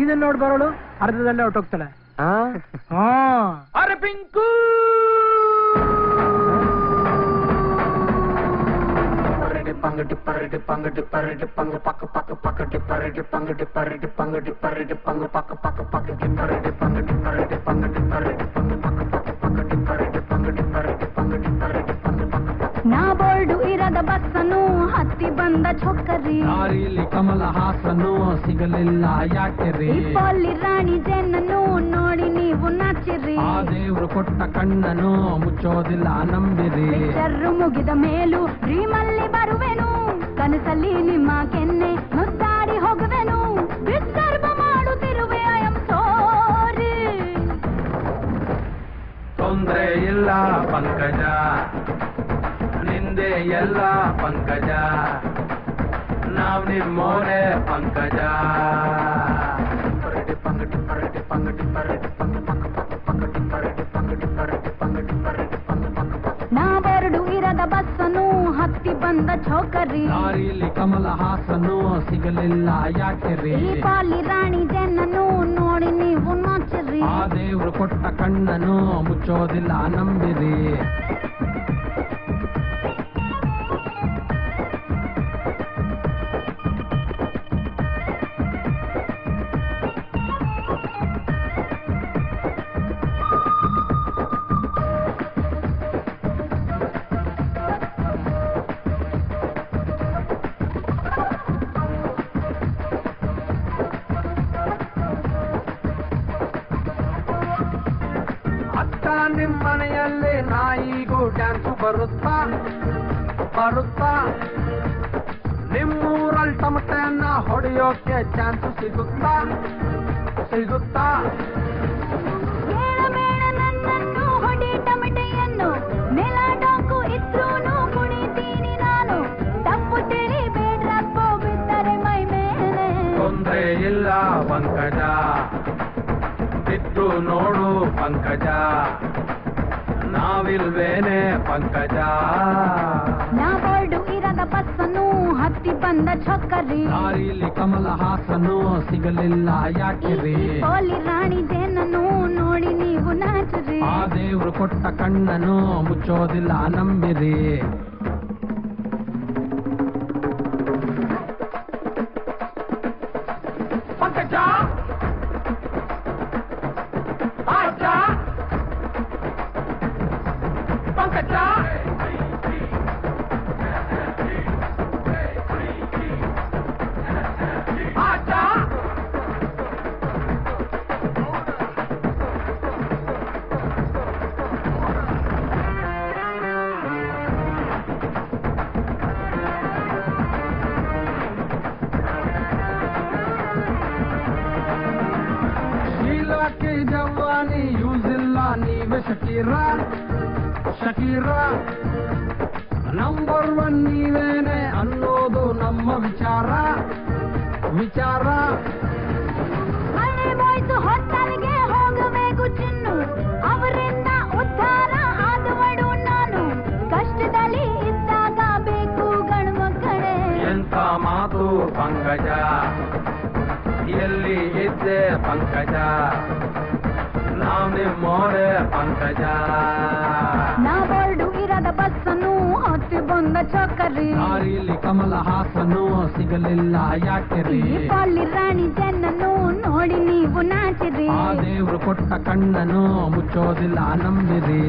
[SPEAKER 4] ಇದನ್ ನೋಡ್ ಬರೋಳು ಅರ್ಧದಲ್ಲೇ ಹೊಟ್ಟೋಗ್ತಾಳೆ.
[SPEAKER 6] ಅರೆ ಪಿಂಕು,
[SPEAKER 11] பங்கடி பரடி பங்கடி பரடி பங்கு பக்க பக்க பக்கடி பரடி பங்கடி பரடி பங்கடி பரடி பங்கு பக்க பக்க பக்கடி பரடி பங்கடி பரடி பங்கடி பரடி பங்கு பக்க பக்க பக்கடி பரடி பங்கடி பரடி பங்கடி பரடி பங்கு பக்க.
[SPEAKER 16] ನಾ ಬೋರ್ಡು ಇರದ ಬಸ್ಸನ್ನು ಹತ್ತಿ ಬಂದ ಛೊಕ್ಕರಿ
[SPEAKER 9] ದಾರಿಲಿ ಕಮಲ ಹಾಸನು ಸಿಗಲಿಲ್ಲ ಯಾಕೆ ರೀ
[SPEAKER 16] ಇಪ್ಪಲ್ಲಿ ರಾಣಿ ಜೇನನ್ನು ನೋಡಿ ನೀವು ನಾಚಿರಿ
[SPEAKER 9] ಆ ದೇವ್ರು ಕೊಟ್ಟ ಕಣ್ಣನು ಮುಚ್ಚೋದಿಲ್ಲ ನಂಬಿರಿ
[SPEAKER 16] ಪಿಕ್ಚರ್ರು ಮುಗಿದ ಮೇಲೂ ಡ್ರೀಮಲ್ಲಿ ಬರುವೆನು ಕನಸಲ್ಲಿ ನಿಮ್ಮ ಕೆನ್ನೆ ಮುದ್ದಾಡಿ ಹೋಗುವೆನು ವಿಸರ್ಭ ಮಾಡುತ್ತಿರುವೆ ಐ ಆಮ್ ಸಾರಿ
[SPEAKER 2] ತೊಂದ್ರೆ ಇಲ್ಲ ಪಂಕಜ ನಿಂದೆ ಎಲ್ಲ ಪಂಕಜ ನಾವ್ ನಿಮ್ಮೋರೆ ಪಂಕಜ
[SPEAKER 16] ನಾವೆರಡು ಇರದ ಬಸ್ಸನ್ನು ಹತ್ತಿ ಬಂದ ಛೋಕರಿ
[SPEAKER 9] ದಾರಿಲಿ ಕಮಲ ಹಾಸನು ಸಿಗಲಿಲ್ಲ ಯಾಕೆ ರೀ
[SPEAKER 16] ಈ ಪಾಲಿ ರಾಣಿ ಜೇನನ್ನು ನೋಡಿ ನೀವು ನಾಚಿರಿ
[SPEAKER 9] ಆ ದೇವ್ರು ಕೊಟ್ಟ ಕಣ್ಣನು ಮುಚ್ಚೋದಿಲ್ಲ ನಂಬಿರಿ ನಿಮ್ಮನೆಯಲ್ಲಿ ನಾಯಿಗೂ ಡ್ಯಾನ್ಸ್ ಬರುತ್ತಾ ಬರುತ್ತಾ ನಿಮ್ಮೂರಲ್ಲಿ ಟಮಟೆಯನ್ನ ಹೊಡೆಯೋಕೆ ಚಾನ್ಸ್ ಸಿಗುತ್ತಾ ಸಿಗುತ್ತಾ
[SPEAKER 16] ನನ್ನನ್ನು ಹೊಡಿ ಟಮಟೆಯನ್ನು ನೆಲ ಡೊಂಕು ಇದ್ರೂನು ಕುಣಿತೀನಿ ನಾನು ತಪ್ಪು ತಿಳಿಬೇಡ್ರಪ್ಪ ಬಿದ್ದರೆ ಮೈ ಮೇಲೆ
[SPEAKER 2] ತೊಂದ್ರೆ ಇಲ್ಲ ಪಂಕಜ ಬಿದ್ದು ನೋಡು ಪಂಕಜ ನಾವಿಲ್ವೇನೆ ಪಂಕಜ
[SPEAKER 16] ನಾವೊಳ್ಡು ಇರದ ಬಸ್ಸನ್ನು ಹತ್ತಿ ಬಂದ ಛೊಕ್ಕರಿ
[SPEAKER 9] ದಾರಿಲಿ ಕಮಲ ಹಾಸನು ಸಿಗಲಿಲ್ಲ ಯಾಕೆ ರೀ
[SPEAKER 16] ಪೋಲಿ ರಾಣಿ ಜೇನನ್ನು ನೋಡಿ ನೀವು ನಾಚಿರಿ
[SPEAKER 9] ಆ ದೇವ್ರು ಕೊಟ್ಟ ಕಣ್ಣನು ಮುಚ್ಚೋದಿಲ್ಲ ನಂಬಿರಿ
[SPEAKER 2] ಪಂಕಜ ಪಂಕಜ
[SPEAKER 9] ಶೀಲಾಕ್ಕೆ ಜವಾನಿ ಯೂಸ್ ಇಲ್ಲ ನೀವೇ ಶಕೀರಾ ಶಕೀರಾ ನಂಬರ್ 1 ನೀವೇನೆ ಅನ್ನೋದು ನಮ್ಮ ವಿಚಾರ ವಿಚಾರ
[SPEAKER 16] ಹಳೆ ಬಾಯ್ಸು ಹೊತ್ತಲಿಗೆ ಹೋಗಬೇಕು ಚಿನ್ನು ಅವರಿಂದ ಉದ್ಧಾರ ಆದವಳು ನಾನು ಕಷ್ಟದಲ್ಲಿ ಇದ್ದಾಗ ಬೇಕು ಗಂಡು ಮಕ್ಕಳೇ
[SPEAKER 2] ಎಂತ ಮಾತು ಪಂಕಜ ಎಲ್ಲಿ ಇದ್ದೆ ಪಂಕಜ ನಾವ್ ನಿಮ್ಮೋರೆ ಪಂಕಜ
[SPEAKER 16] ನಾವೊಳ್ಡು ಇರದ ಬಸ್ಸನ್ನು ಹತ್ತಿ ಬಂದ ಛೊಕ್ಕರಿ
[SPEAKER 9] ದಾರಿಲಿ ಕಮಲ ಹಾಸನು ಸಿಗಲಿಲ್ಲ ಯಾಕೆ ರೀ
[SPEAKER 16] ಪಾಲಿ ರಾಣಿ ಜೇನನ್ನು ನೋಡಿ ನೀವು ನಾಚಿರಿ
[SPEAKER 9] ಆ ದೇವ್ರು ಕೊಟ್ಟ ಕಣ್ಣನು ಮುಚ್ಚೋದಿಲ್ಲ ನಂಬಿರಿ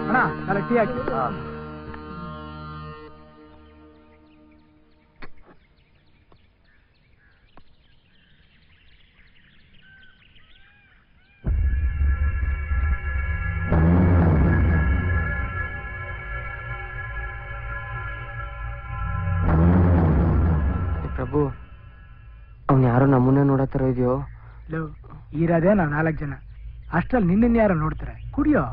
[SPEAKER 4] ಅಣ್ಣ ನಾಳೆ ಟೀ ಹಾಕಿ
[SPEAKER 8] ಪ್ರಭು ಅವ್ನು ಯಾರೋ ನಮ್ಮನ್ನೇ ನೋಡತ್ತಾರ ಇದೆಯೋ
[SPEAKER 4] ಇರೋದೇ ನಾವು 4 ಜನ ಅಷ್ಟ್ರಲ್ಲಿ ನಿನ್ನ ಯಾರೋ ನೋಡ್ತಾರೆ ಕುಡಿಯೋ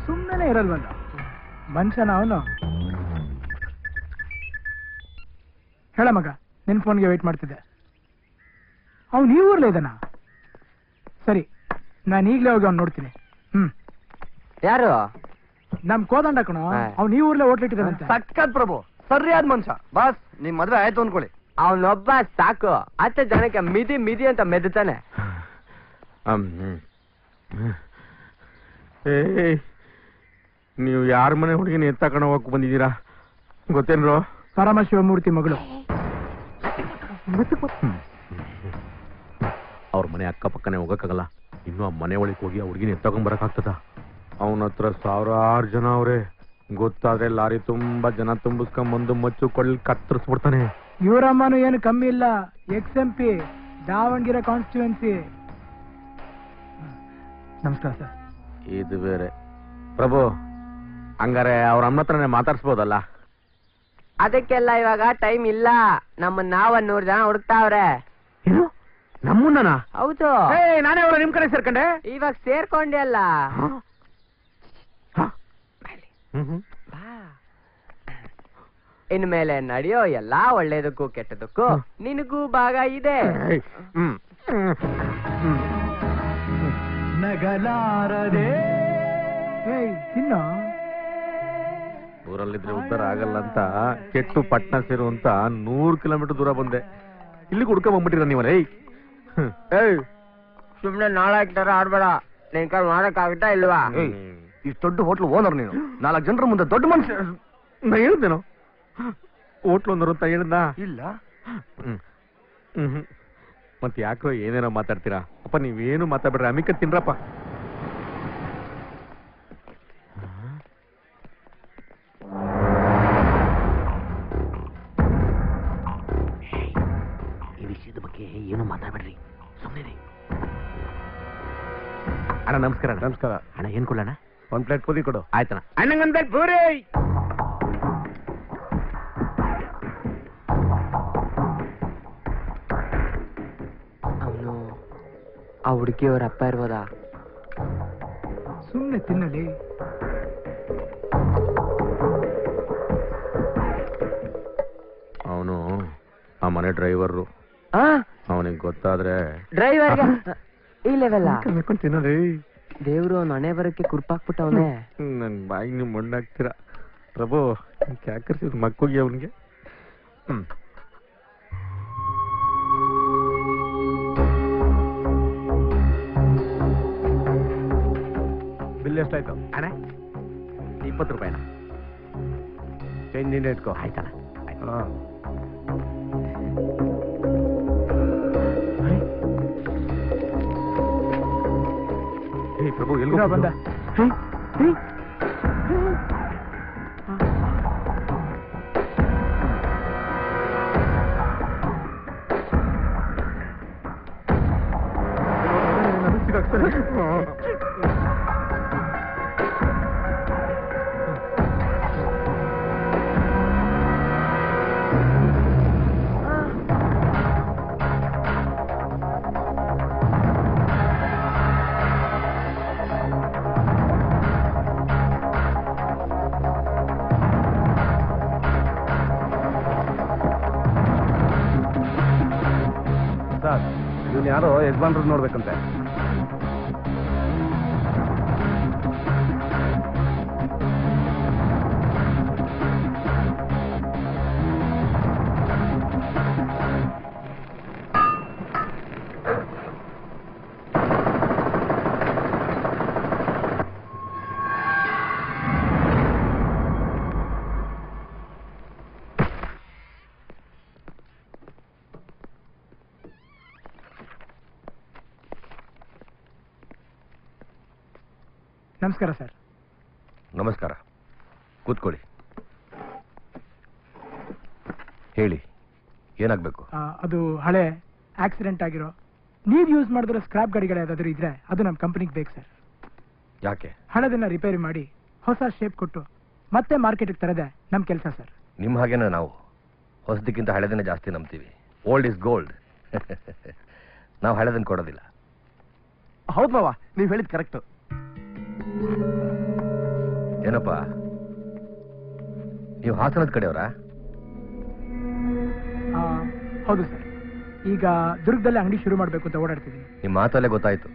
[SPEAKER 4] ಸುಮ್ಮನೆ ಇರಲ್ವಲ್ಲ ಮನುಷ್ಯನ ಅವನು ಹೇಳ ಮಗ ನಿನ್ ಫೋನ್ಗೆ ವೇಟ್ ಮಾಡ್ತಿದ್ದೆ. ಅವ್ನು ಈ ಊರ್ಲೇ ಇದ್ದಾನ? ಸರಿ, ನಾನು ಈಗಲೇ ಹೋಗಿ ಅವ್ನು ನೋಡ್ತೀನಿ.
[SPEAKER 8] ಯಾರು?
[SPEAKER 4] ನಮ್ ಕೋದಂಡ ಕಣೋ, ಅವ್ನು ಈ ಊರ್ಲೇ ಹೋಟ್ಲಿಟ್ಟಿದ್ದಾನಂತೆ.
[SPEAKER 3] ಸಕ್ಕತ್ ಪ್ರಭು, ಸರಿಯಾದ ಮನುಷ್ಯ. ಬಾಸ್, ನಿಮ್ ಮದ್ವೆ ಆಯ್ತು ಅನ್ಕೊಳ್ಳಿ.
[SPEAKER 8] ಅವನೊಬ್ಬ ಸಾಕು, 10 ಜನಕ್ಕೆ ಮಿದಿ ಮಿದಿ ಅಂತ ಮೆದ್ತಾನೆ.
[SPEAKER 2] ನೀವು ಯಾರ ಮನೆ ಹುಡುಗಿನ ಎತ್ತಕೊಂಡು ಹೋಗಕ್ ಬಂದಿದ್ದೀರಾ ಗೊತ್ತೇನ್ರೋ?
[SPEAKER 4] ಪರಮಶಿವಮೂರ್ತಿ ಮಗಳು.
[SPEAKER 6] ಅವ್ರ ಮನೆ ಅಕ್ಕಪಕ್ಕನೆ ಹೋಗಕ್ಕಾಗಲ್ಲ. ಇನ್ನು ಆ ಮನೆ ಒಳಗೆ ಹೋಗಿ ಆ ಹುಡುಗಿನ ಎತ್ತಕೊಂಡ್ ಬರಕಾಗ್ತದ? ಅವನ ಹತ್ರ 1000 ಜನ ಅವ್ರೆ. ಗೊತ್ತಾದ್ರೆ ಲಾರಿ ತುಂಬಾ ಜನ ತುಂಬಿಸ್ಕೊಂಬಂದು ಮಚ್ಚು ಕೊಳ್ಳಿ ಕತ್ತರಿಸ್ಬಿಡ್ತಾನೆ.
[SPEAKER 4] ಇವರಮ್ಮನು ಏನು ಕಮ್ಮಿ ಇಲ್ಲ. XMP Davanagere constituency.
[SPEAKER 1] ನಮಸ್ಕಾರ ಸರ್.
[SPEAKER 6] ಇದು ಬೇರೆ. ಪ್ರಭು, ಹಂಗಾರೆ ಅವ್ರ ಅಮ್ಮ ಹತ್ರನೇ ಮಾತಾಡ್ಸ್ಬೋದಲ್ಲ?
[SPEAKER 8] ಅದಕ್ಕೆಲ್ಲ ಇವಾಗ ಟೈಮ್ ಇಲ್ಲ. ನಮ್ಮನ್ನ 100 ಜನ ಹುಡುಕ್ತಾವ್ರೆ.
[SPEAKER 6] ಏನು, ನಮ್ಮನ್ನ?
[SPEAKER 8] ಹೌದು.
[SPEAKER 6] ನಾನೇ ಅವರ ನಿಮ್ ಕಡೆ ಸೇರ್ಕೊಂಡೆ.
[SPEAKER 8] ಇವಾಗ ಸೇರ್ಕೊಂಡೆ ಅಲ್ಲ. ಇನ್ಮೇಲೆ ನಡೆಯೋ ಎಲ್ಲಾ ಒಳ್ಳೇದಕ್ಕೂ ಕೆಟ್ಟದಕ್ಕೂ ನಿನಗೂ ಭಾಗ ಇದೆ.
[SPEAKER 1] ನಗಲಾರದೆ
[SPEAKER 4] ತಿನ್ನೋ.
[SPEAKER 6] ಊರಲ್ಲಿದ್ರೆ ಉದ್ಧಾರ ಆಗಲ್ಲ ಅಂತ ಕೆಟ್ಟು ಪಟ್ನ ಸೇರು ಅಂತ 100 ಕಿಲೋಮೀಟರ್ ದೂರ ಬಂದೆ. ಇಲ್ಲಿ ಹುಡ್ಕ ಬಂದ್ಬಿಟ್ಟಿರ ನೀವಲ್ಲ.
[SPEAKER 8] ಸುಮ್ನೆ ನಾಳೆ ತರ ಆಡ್ಬೇಡ. ನಿನ್ ಕೈ ಮಾಡಕ್ಕಾಗುತ್ತಾ ಇಲ್ವಾ?
[SPEAKER 3] ಇಷ್ಟು ದೊಡ್ಡ ಹೋಟ್ಲು ಓನರ್ ನೀನು, 4 ಜನರ ಮುಂದೆ ದೊಡ್ಡ ಮನುಷ್ಯ.
[SPEAKER 6] ನಾ ಹೇಳಿದ್ದೇನೋ ಹೋಟ್ಲು ಒಂದರು ಅಂತ ಹೇಳ್ದ
[SPEAKER 3] ಇಲ್ಲ.
[SPEAKER 6] ಮತ್ತೆ ಯಾಕ್ರೋ ಏನೇನೋ ಮಾತಾಡ್ತೀರಾ? ಅಪ್ಪ ನೀವೇನು ಮಾತಾಡ್ಬೇಡ್ರಿ, ಅಮಿಕ ತಿನ್ರಪ್ಪ.
[SPEAKER 9] ಈ ವಿಷಯದ ಬಗ್ಗೆ ಏನು ಮಾತಾಡ್ಬೇಡ್ರಿ, ಸುಮ್ಮನೆ.
[SPEAKER 6] ಅಣ್ಣ ನಮಸ್ಕಾರ.
[SPEAKER 9] ನಮಸ್ಕಾರ ಅಣ್ಣ. ಏನ್ ಕೊಡೋಣ?
[SPEAKER 6] 1 ಪ್ಲೇಟ್ ಪೂರಿ ಕೊಡು.
[SPEAKER 9] ಆಯ್ತಣ್ಣ.
[SPEAKER 6] ಅಣ್ಣಂಗಂದ ಪೂರಿ.
[SPEAKER 8] ಅವನು ಆ ಹುಡುಗಿಯವ್ರ ಅಪ್ಪ ಇರ್ಬೋದಾ?
[SPEAKER 4] ಸುಮ್ಮನೆ ತಿನ್ನಲಿ.
[SPEAKER 6] ಅವನು ಆ ಮನೆ ಡ್ರೈವರು. ಅವನಿಗೆ ಗೊತ್ತಾದ್ರೆ
[SPEAKER 8] ಡ್ರೈವರ್ಗೆ ಈ ಲೆವೆಲ್ಲ
[SPEAKER 6] ತಿನ್ನೋದೇ.
[SPEAKER 8] ದೇವ್ರು ಅವ್ನ ಹಣೆ ಬರಕ್ಕೆ ಕುರ್ಪಾಕ್ಬಿಟ್ಟವನೇ.
[SPEAKER 6] ನನ್ ಬಾಯಿ ನೀವು ಮಣ್ಣಾಗ್ತೀರಾ ಪ್ರಭು. ಕ್ಯಾಕರ್ಸಿದ್ ಮಕ್ಕೋಗಿ ಅವನಿಗೆ.
[SPEAKER 2] ಬಿಲ್ ಎಷ್ಟಾಯ್ತು
[SPEAKER 6] ಅಣ್ಣ? 20 ರೂಪಾಯಿ.
[SPEAKER 2] ಚೇಂಜ್ ನಿಂದ ಇಟ್ಕೋ.
[SPEAKER 6] ಆಯ್ತಣ್ಣ. ಪ್ರಭು ಎಲ್ಗೋ
[SPEAKER 4] ಬಂದ.
[SPEAKER 2] ಇವನು ಯಾರೋ ಯಜಮಾನ್ರು ನೋಡ್ಬೇಕಂತೆ.
[SPEAKER 4] ನಮಸ್ಕಾರ ಸರ್.
[SPEAKER 3] ನಮಸ್ಕಾರ, ಕೂತ್ಕೊಳ್ಳಿ. ಹೇಳಿ, ಏನಾಗಬೇಕು?
[SPEAKER 4] ಅದು ಹಳೆ ಆಕ್ಸಿಡೆಂಟ್ ಆಗಿರೋ, ನೀವು ಯೂಸ್ ಮಾಡಿದ್ರೆ ಸ್ಕ್ರಾಪ್ ಗಾಡಿಗಳು ಯಾವ್ದಾದ್ರು ಇದ್ರೆ ಅದು ನಮ್ಮ ಕಂಪನಿಗೆ ಬೇಕು ಸರ್.
[SPEAKER 3] ಯಾಕೆ?
[SPEAKER 4] ಹಳೆದನ್ನ ರಿಪೇರಿ ಮಾಡಿ ಹೊಸ ಶೇಪ್ ಕೊಟ್ಟು ಮತ್ತೆ ಮಾರ್ಕೆಟ್ಗೆ ತರದೆ ನಮ್ಮ ಕೆಲಸ ಸರ್.
[SPEAKER 3] ನಿಮ್ಮ ಹಾಗೇನೆ ನಾವು ಹೊಸದಕ್ಕಿಂತ ಹಳೆದನ್ನ ಜಾಸ್ತಿ ನಂಬ್ತೀವಿ. Old is gold. ನಾವು ಹಳೆದನ್ನ ಕೊಡೋದಿಲ್ಲ.
[SPEAKER 2] ಹೌದು ಮಾವ, ನೀವು ಹೇಳಿದ್ ಕರೆಕ್ಟ್.
[SPEAKER 3] ಏನಪ್ಪ, ನೀವು ಹಾಸನದ ಕಡೆಯವರಾ?
[SPEAKER 4] ಹೌದು ಸರ್. ಈಗ ದುರ್ಗದಲ್ಲಿ ಅಂಗಡಿ ಶುರು ಮಾಡ್ಬೇಕು ಅಂತ ಓಡಾಡ್ತಿದ್ದೀನಿ.
[SPEAKER 3] ನಿಮ್ ಮಾತಲ್ಲೇ ಗೊತ್ತಾಯ್ತು.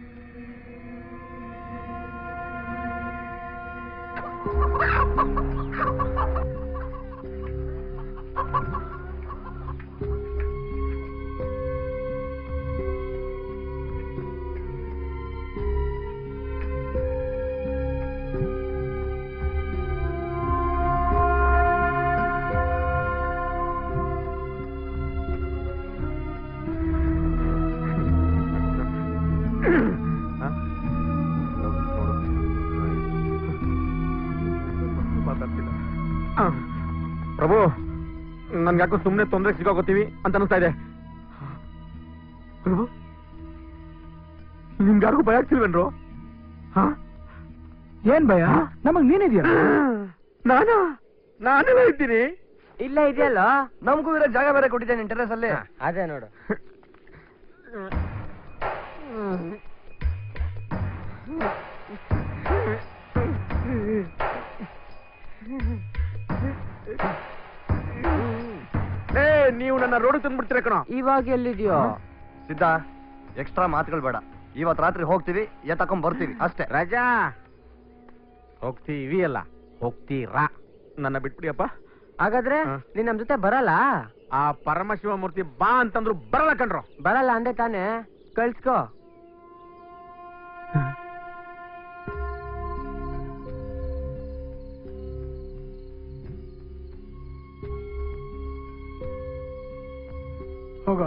[SPEAKER 1] ಪ್ರಭು, ನನ್ಗಾಕೋ ಸುಮ್ಮನೆ ತೊಂದರೆ ಸಿಗೋಗೋತೀವಿ ಅಂತ ಅನಿಸ್ತಾ ಇದೆ. ಪ್ರಭು, ನಿಮ್ಗಾರಿಗೂ ಭಯ ಆಗ್ತಿಲ್ವೇನ್ರು?
[SPEAKER 4] ಏನ್ ಭಯ? ನಮಗ್ ನೀನಿದ್ಯಾ?
[SPEAKER 1] ನಾನೆಲ್ಲ ಇದ್ದೀನಿ.
[SPEAKER 8] ಇಲ್ಲ ಇದೆಯಲ್ಲ,
[SPEAKER 3] ನಮಗೂ ಇರೋ ಜಾಗ ಬೇರೆ ಕೊಟ್ಟಿದ್ದೇನೆ ಟೆರೆಸ್ ಅಲ್ಲಿ.
[SPEAKER 8] ಅದೇ ನೋಡು.
[SPEAKER 1] ನೀವು ನನ್ನ ರೋಡ್ ತಂದ್ಬಿಡ್ತೀರ ಕಣ.
[SPEAKER 8] ಇವಾಗ ಎಲ್ಲಿದ್ಯೋ?
[SPEAKER 3] ಸಿದ್ಧ, ಎಕ್ಸ್ಟ್ರಾ ಮಾತುಗಳು ಬೇಡ. ಇವತ್ ರಾತ್ರಿ ಹೋಗ್ತೀವಿ, ಎತ್ತಕೊಂಡ್ ಬರ್ತೀವಿ ಅಷ್ಟೇ.
[SPEAKER 2] ರಾಜಾ, ಹೋಗ್ತೀವಿ ಅಲ್ಲ, ಹೋಗ್ತೀರಾ?
[SPEAKER 1] ನನ್ನ ಬಿಟ್ಬಿಡಿಯಪ್ಪ.
[SPEAKER 8] ಹಾಗಾದ್ರೆ ನೀನ್ ನಮ್ ಜೊತೆ ಬರಲ್ಲ?
[SPEAKER 2] ಆ ಪರಮಶಿವಮೂರ್ತಿ ಬಾ ಅಂತಂದ್ರು ಬರಲ್ಲ ಕಣ್ರು.
[SPEAKER 8] ಬರಲ್ಲ ಅಂದೆ ತಾನೆ, ಕಳ್ಸ್ಕೋ.
[SPEAKER 4] ಹೋಗೋ.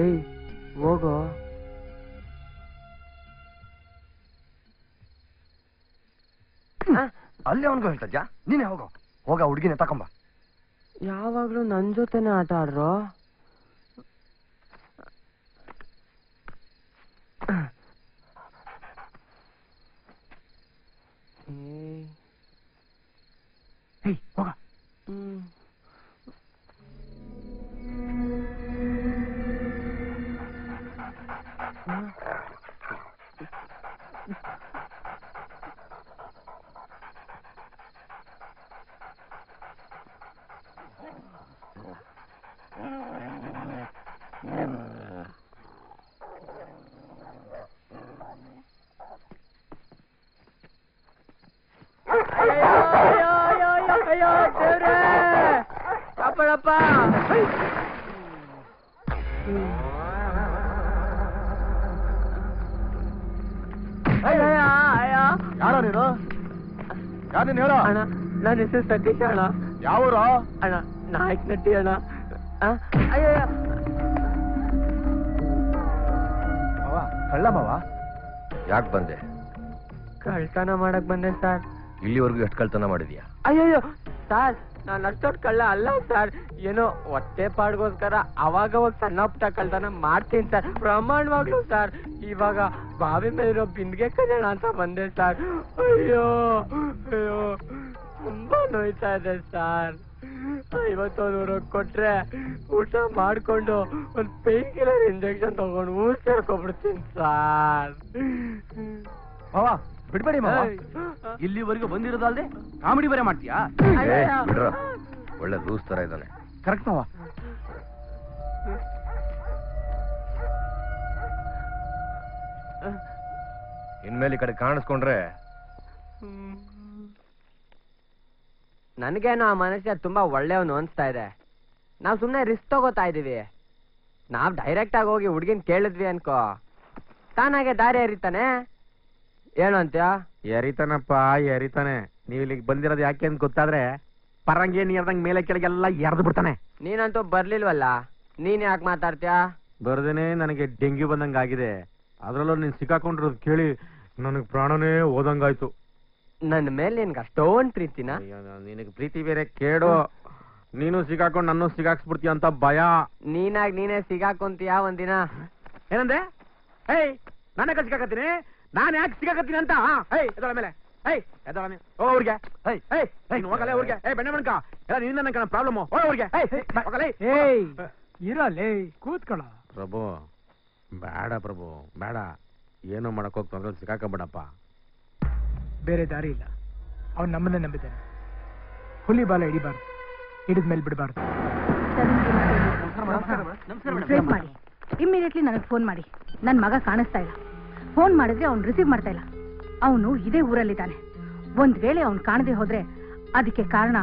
[SPEAKER 8] ಏಯ್ ಹೋಗೋ.
[SPEAKER 3] ಅಲ್ಲೇ ಅವನ್ಗೂ ಹೇಳ್ತಾ ನೀನೇ ಹೋಗೋ. ಹೋಗ ಹುಡುಗಿನ ತಕೊಂಬ.
[SPEAKER 8] ಯಾವಾಗ್ಲೂ ನನ್ ಜೊತೆನೆ ಆಟ ಆಡ್ರೋ.
[SPEAKER 4] ಹೋಗ.
[SPEAKER 8] ಅಯ್ಯೋ ದೇವ್ರೇ, ಕಾಪಾಡಪ್ಪ.
[SPEAKER 3] ಯಾರೋ ನೀನು? ಯಾರು ನೀನು ಹೇಳೋ?
[SPEAKER 8] ಅಣ್ಣ, ನನ್ನ ಹೆಸರು ಸತೀಶ್ ಅಣ್ಣ.
[SPEAKER 3] ಯಾವೂರು?
[SPEAKER 8] ಅಣ್ಣ, ನಾಯಕನಟ್ಟಿ ಅಣ್ಣ. ಅಯ್ಯೋ
[SPEAKER 3] ಕಳ್ಳ ಮಾವ. ಯಾಕೆ ಬಂದೆ?
[SPEAKER 8] ಕಳ್ತನ ಮಾಡಕ್ ಬಂದೆ ಸರ್.
[SPEAKER 3] ಇಲ್ಲಿವರೆಗೂ ಎಷ್ಟು ಕಳ್ತನ ಮಾಡಿದ್ಯಾ?
[SPEAKER 8] ಅಯ್ಯಯ್ಯೋ ಸರ್, ನಾನು ಅಷ್ಟೊಂದು ಕಳ್ಳ ಅಲ್ಲ ಸರ್. ಏನೋ ಹೊಟ್ಟೆ ಪಾಡ್ಗೋಸ್ಕರ ಅವಾಗ ಸಣ್ಣ ಪುಟ್ಟ ಕಳ್ತನ ಮಾಡ್ತೀನಿ ಸರ್, ಪ್ರಮಾಣವಾಗ್ಲು ಸರ್. ಇವಾಗ ಬಾವಿ ಮೇಲಿರೋ ಬಿಂದಿಗೆ ಕಜಣ ಅಂತ ಬಂದೆ ಸರ್. ಅಯ್ಯೋ ಅಯ್ಯೋ, ತುಂಬಾ ನೋಯ್ತಾ ಇದೆ ಸರ್. 51 ಕೊಟ್ರೆ ಊಟ ಮಾಡ್ಕೊಂಡು ಒಂದು ಪೇನ್ ಕಿಲ್ಲರ್ ಇಂಜೆಕ್ಷನ್ ತಗೊಂಡು ಊರ್ ಸೇರ್ಕೊಂಡ್ಬಿಡ್ತೀನಿ ಸರ್.
[SPEAKER 3] ಮಾವ ಬಿಡ್ಬೇಡಿ ಮಾವ.
[SPEAKER 2] ಇಲ್ಲಿವರೆಗೂ ಬಂದಿರೋದಲ್ದೆ ಕಾಮಿಡಿ ಬೇರೆ ಮಾಡ್ತೀಯಾ?
[SPEAKER 3] ಬಿಡ್ರ, ಒಳ್ಳೆ ಲೂಸ್ ತರ ಇದ್ದಾನೆ.
[SPEAKER 2] ಕರೆಕ್ಟ್ ಮಾವ.
[SPEAKER 3] ಇನ್ಮೇಲೆ ಈ ಕಡೆ ಕಾಣಿಸ್ಕೊಂಡ್ರೆ
[SPEAKER 8] ನನಗೇನೋ ಆ ಮನುಷ್ಯ ತುಂಬಾ ಒಳ್ಳೆಯವನು ಅನ್ಸ್ತಾ ಇದೆ. ನಾವ್ ಸುಮ್ನೆ ರಿಸ್ಕ್ ತಗೋತಾ ಇದೀವಿ. ನಾವ್ ಡೈರೆಕ್ಟ್ ಆಗಿ ಹೋಗಿ ಹುಡ್ಗಿನ್ ಕೇಳಿದ್ವಿ ಅನ್ಕೋ, ತಾನಾಗೆ ದಾರಿ ಎರಿತಾನೆ. ಏನು ಅಂತ್ಯ?
[SPEAKER 2] ಎರಿತಾನಪ್ಪ, ಎರಿತಾನೆ. ನೀವ್ ಇಲ್ಲಿಗೆ ಬಂದಿರೋದು ಯಾಕೆ ಅಂತ ಗೊತ್ತಾದ್ರೆ ಪರಂಗಿ ನೀರ್ದಂಗ್ ಮೇಲೆ ಕೆಳಗೆಲ್ಲ ಎರ್ದು ಬಿಡ್ತಾನೆ.
[SPEAKER 8] ನೀನಂತೂ ಬರ್ಲಿಲ್ವಲ್ಲ, ನೀನ್ ಯಾಕೆ ಮಾತಾಡ್ತೀಯ?
[SPEAKER 2] ಬರ್ದೇನೆ ನನಗೆ ಡೆಂಗ್ಯೂ ಬಂದಂಗ ಆಗಿದೆ. ಅದ್ರಲ್ಲೂ ನೀನ್ ಸಿಕ್ಕಾಕೊಂಡಿರೋದು ಕೇಳಿ ನನಗ್ ಪ್ರಾಣನೇ ಹೋದಂಗಾಯ್ತು.
[SPEAKER 8] ನನ್ನ ಮೇಲೆ ನಿನ್ಗೆ ಅಷ್ಟೊಂದ್ ಪ್ರೀತಿನ?
[SPEAKER 2] ನಿನಗೆ ಪ್ರೀತಿ ಬೇರೆ ಕೇಡು. ನೀನು ಸಿಗಾಕೊಂಡು ನನ್ನ ಸಿಗಾಕ್ಸ್ಬಿಡ್ತೀಯ ಅಂತ ಭಯ.
[SPEAKER 8] ನೀನಾಗ್ ನೀನೇ ಸಿಗಾಕೊಂತೀಯ ಒಂದಿನ.
[SPEAKER 2] ಏನಂದ್ರೆ? ಏಯ್, ನಾನೇ ಸಿಗಾಕತ್ತೀನಿ. ನಾನ್ ಯಾಕೆ ಸಿಗಾಕತ್ತೀನಿ ಅಂತ? ಏಯ್ ಎದಳ ಮೇಲೆ, ಏಯ್ ಎದಳ ಅವ್ರಿಗೆ, ಹೋಗಲ್ಲ ಅವ್ರಿಗೆ. ಏಯ್ ಬೆಣ್ಣೆ ಬಣ್ಕ ಎಲ್ಲ ನಿನ್ನ ನನ್ನ ಪ್ರಾಬ್ಲಮ್. ಅವ್ರಿಗೆ
[SPEAKER 4] ಇರಲ್ಲೇ ಕೂತ್ಕೊಳ.
[SPEAKER 2] ಪ್ರಭು ಬೇಡ, ಪ್ರಭು ಬೇಡ. ಏನೋ ಮಾಡಕ್ ಹೋಗ್ತು ಅಂದ್ರೆ ಸಿಕ್ಕಾಕಬೇಡಪ್ಪ.
[SPEAKER 4] ಬೇರೆ ದಾರಿ ಇಲ್ಲ. ಅವ್ನು ನಮ್ಮನ್ನೇ ನಂಬಿದ್ದಾನೆ. ಹುಲಿ ಬಾಲ ಹಿಡಿಬಾರ್ದು, ಹಿಡಿದ ಮೇಲೆ ಬಿಡಬಾರ್ದು.
[SPEAKER 7] ಟ್ರೇಸ್ ಮಾಡಿ ಇಮ್ಮಿಡಿಯೇಟ್ಲಿ ನನಗೆ ಫೋನ್ ಮಾಡಿ. ನನ್ನ ಮಗ ಕಾಣಿಸ್ತಾ ಇಲ್ಲ. ಫೋನ್ ಮಾಡಿದ್ರೆ ಅವ್ನು ರಿಸೀವ್ ಮಾಡ್ತಾ ಇಲ್ಲ. ಅವನು ಇದೇ ಊರಲ್ಲಿದ್ದಾನೆ. ಒಂದ್ ವೇಳೆ ಅವ್ನು ಕಾಣದೆ ಹೋದ್ರೆ ಅದಕ್ಕೆ ಕಾರಣ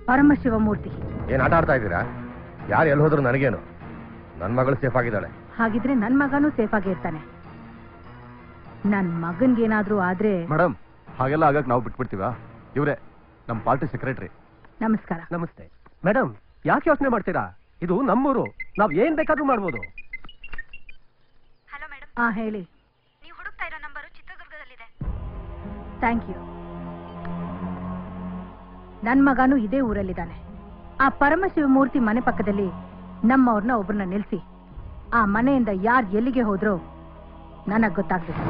[SPEAKER 7] ಪರಮಶಿವಮೂರ್ತಿ.
[SPEAKER 3] ಏನ್ ಆಟ ಆಡ್ತಾ ಇದ್ದೀರಾ? ಯಾರು ಎಲ್ಲಿ ಹೋದ್ರು ನನಗೇನು, ನನ್ ಮಗಳು ಸೇಫ್ ಆಗಿದ್ದಾಳೆ.
[SPEAKER 7] ಹಾಗಿದ್ರೆ ನನ್ ಮಗನೂ ಸೇಫ್ ಆಗಿ ಇರ್ತಾನೆ. ನನ್ ಮಗನ್ಗೇನಾದ್ರೂ ಆದ್ರೆ
[SPEAKER 3] ಮೇಡಮ್, ಹಾಗೆಲ್ಲ ಆಗಕ್ ನಾವು ಬಿಟ್ಬಿಡ್ತೀವಾ? ಇವ್ರೆ ನಮ್ ಪಾರ್ಟಿ ಸೆಕ್ರೆಟರಿ.
[SPEAKER 7] ನಮಸ್ಕಾರ.
[SPEAKER 17] ನಮಸ್ತೆ ಮೇಡಮ್. ಯಾಕೆ ಯೋಚನೆ ಮಾಡ್ತೀರಾ? ಇದು ನಮ್ಮೂರು, ನಾವ್ ಏನ್ ಬೇಕಾದ್ರೂ ಮಾಡ್ಬೋದು.
[SPEAKER 7] ಹೇಳಿ.
[SPEAKER 16] ನೀವು ಹುಡುಕ್ತಾ ಇರೋ ನಂಬರು ಚಿತ್ರದುರ್ಗದಲ್ಲಿದೆ.
[SPEAKER 7] Thank you. ನನ್ ಮಗನೂ ಇದೇ ಊರಲ್ಲಿದ್ದಾನೆ. ಆ ಪರಮಶಿವಮೂರ್ತಿ ಮನೆ ಪಕ್ಕದಲ್ಲಿ ನಮ್ಮವ್ರನ್ನ ಒಬ್ಬರನ್ನ ನಿಲ್ಸಿ ಆ ಮನೆಯಿಂದ ಯಾರು ಎಲ್ಲಿಗೆ ಹೋದ್ರೋ ನನಗ್ ಗೊತ್ತಾಗ್ಬೇಕು.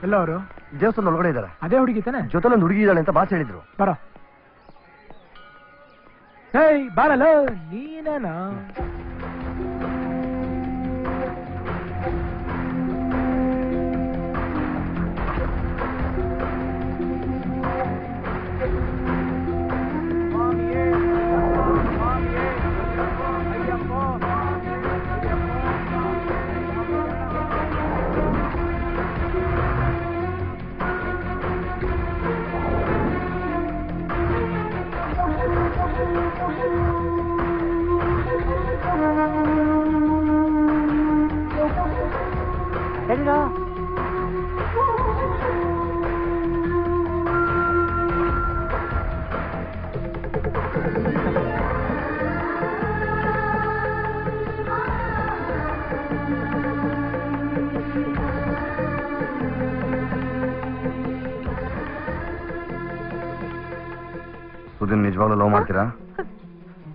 [SPEAKER 4] ಎಲ್ಲ ಅವರು
[SPEAKER 3] ದೇವಸ್ಥಾನ ಒಳಗಡೆ ಇದ್ದಾರೆ.
[SPEAKER 4] ಅದೇ ಹುಡುಗಿ ತಾನೆ?
[SPEAKER 3] ಜೊತೆಲಿ ಒಂದು ಹುಡುಗಿ ಇದ್ದಾಳೆ ಅಂತ ಬಾಸ್ ಹೇಳಿದ್ರು.
[SPEAKER 4] ಬರೋ. ಹೇಯ್ ಬಾರಲ್ಲ, ನೀನೇನಾ?
[SPEAKER 3] ಸುದೀನ್ ನಿಜವಾಗ್ಲೂ ಲವ್ ಮಾಡ್ತೀರಾ?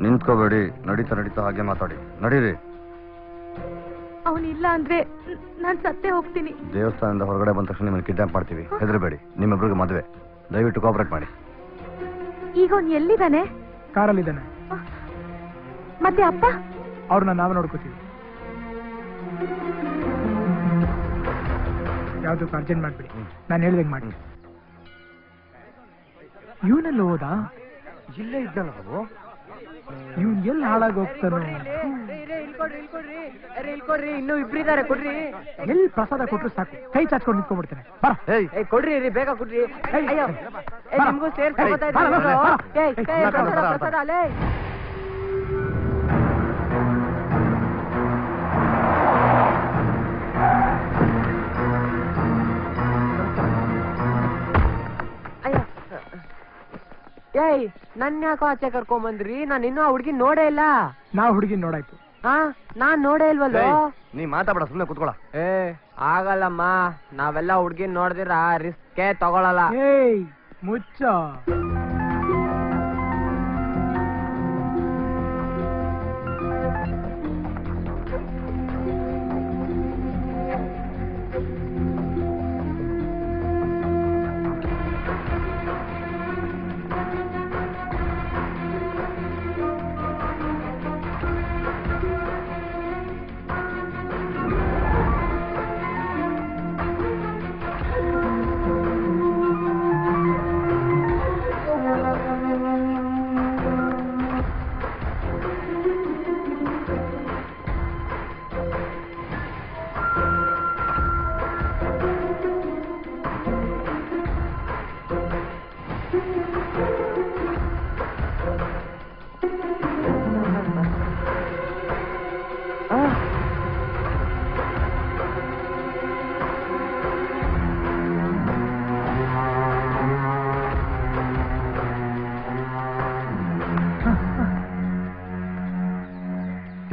[SPEAKER 3] ನಿಂತ್ಕೋಬೇಡಿ, ನಡೀತಾ ನಡೀತಾ ಹಾಗೆ ಮಾತಾಡಿ. ನಡೀರಿ.
[SPEAKER 15] ಅವನಿಲ್ಲ ಅಂದ್ರೆ ನಾನ್ ಸತ್ತೇ ಹೋಗ್ತೀನಿ.
[SPEAKER 3] ದೇವಸ್ಥಾನದಿಂದ ಹೊರಗಡೆ ಬಂದ ತಕ್ಷಣ ನಿಮ್ಮನ್ನು ಕಿಡ್ನಾಪ್ ಮಾಡ್ತೀವಿ. ಹೆದರಬೇಡಿ, ನಿಮ್ಮಿಬ್ರಿಗೆ ಮದುವೆ. ದಯವಿಟ್ಟು ಕೋಆಪರೇಟ್ ಮಾಡಿ.
[SPEAKER 15] ಈಗ ಅವ್ನು ಎಲ್ಲಿದ್ದಾನೆ?
[SPEAKER 4] ಕಾರಲ್ಲಿದ್ದಾನೆ.
[SPEAKER 15] ಮತ್ತೆ ಅಪ್ಪ?
[SPEAKER 4] ಅವ್ರನ್ನ ನಾವೇ ನೋಡ್ಕೋತೀವಿ. ಯಾವ್ದಕ್ಕೂ ಅರ್ಜೆಂಟ್ ಮಾಡ್ಬಿಡಿ, ನಾನು ಹೇಳ್ದಂಗೆ ಮಾಡಿ. ಇವನೆಲ್ಲ ಹೋದ?
[SPEAKER 3] ಇಲ್ಲೇ ಇದ್ದಾನ.
[SPEAKER 4] ಇವನ್ ಎಲ್ಲಿ ಹಾಳಾಗಿ ಹೋಗ್ತಾನೋ?
[SPEAKER 8] ಇನ್ನೂ ಇಬ್ರಿದ್ದಾರೆ, ಕೊಡ್ರಿ.
[SPEAKER 4] ಎಲ್ಲಿ ಪ್ರಸಾದ ಕೊಟ್ರು ಸಾಕು, ಕೈ ಚಾಚ್ಕೊಂಡು ನಿಂತ್ಕೊಂಡ್ಬಿಡ್ತಾನೆ.
[SPEAKER 8] ಕೊಡ್ರಿ ರೀ, ಬೇಗ ಕೊಡ್ರಿ. ಅಯ್ಯೋ, ನಿಮ್ಗೂ ಸೇರ್ಸ್ಕೊತಾ ಪ್ರಸಾದ ಅಲ್ಲೇ. ಏಯ್, ನನ್ ಯಾಕೋ ಆಚೆ ಕರ್ಕೊಂಬಂದ್ರಿ? ನಾನು ಇನ್ನೂ ಆ ಹುಡ್ಗಿ ನೋಡೇ ಇಲ್ಲ.
[SPEAKER 4] ನಾವ್ ಹುಡುಗಿ ನೋಡಾಯ್ತು.
[SPEAKER 8] ನಾನ್ ನೋಡೇ ಇಲ್ವಲ್ಲೋ.
[SPEAKER 3] ನೀ ಮಾತಾಡ, ಸುಮ್ಮನೆ ಕುತ್ಕೊಳ.
[SPEAKER 8] ಆಗಲ್ಲಮ್ಮ, ನಾವೆಲ್ಲ ಹುಡ್ಗಿ ನೋಡ್ದಿರ ರಿಸ್ಕೇ ತಗೊಳಲ್ಲ.
[SPEAKER 4] ಏಯ್ ಮುಚ್ಚ.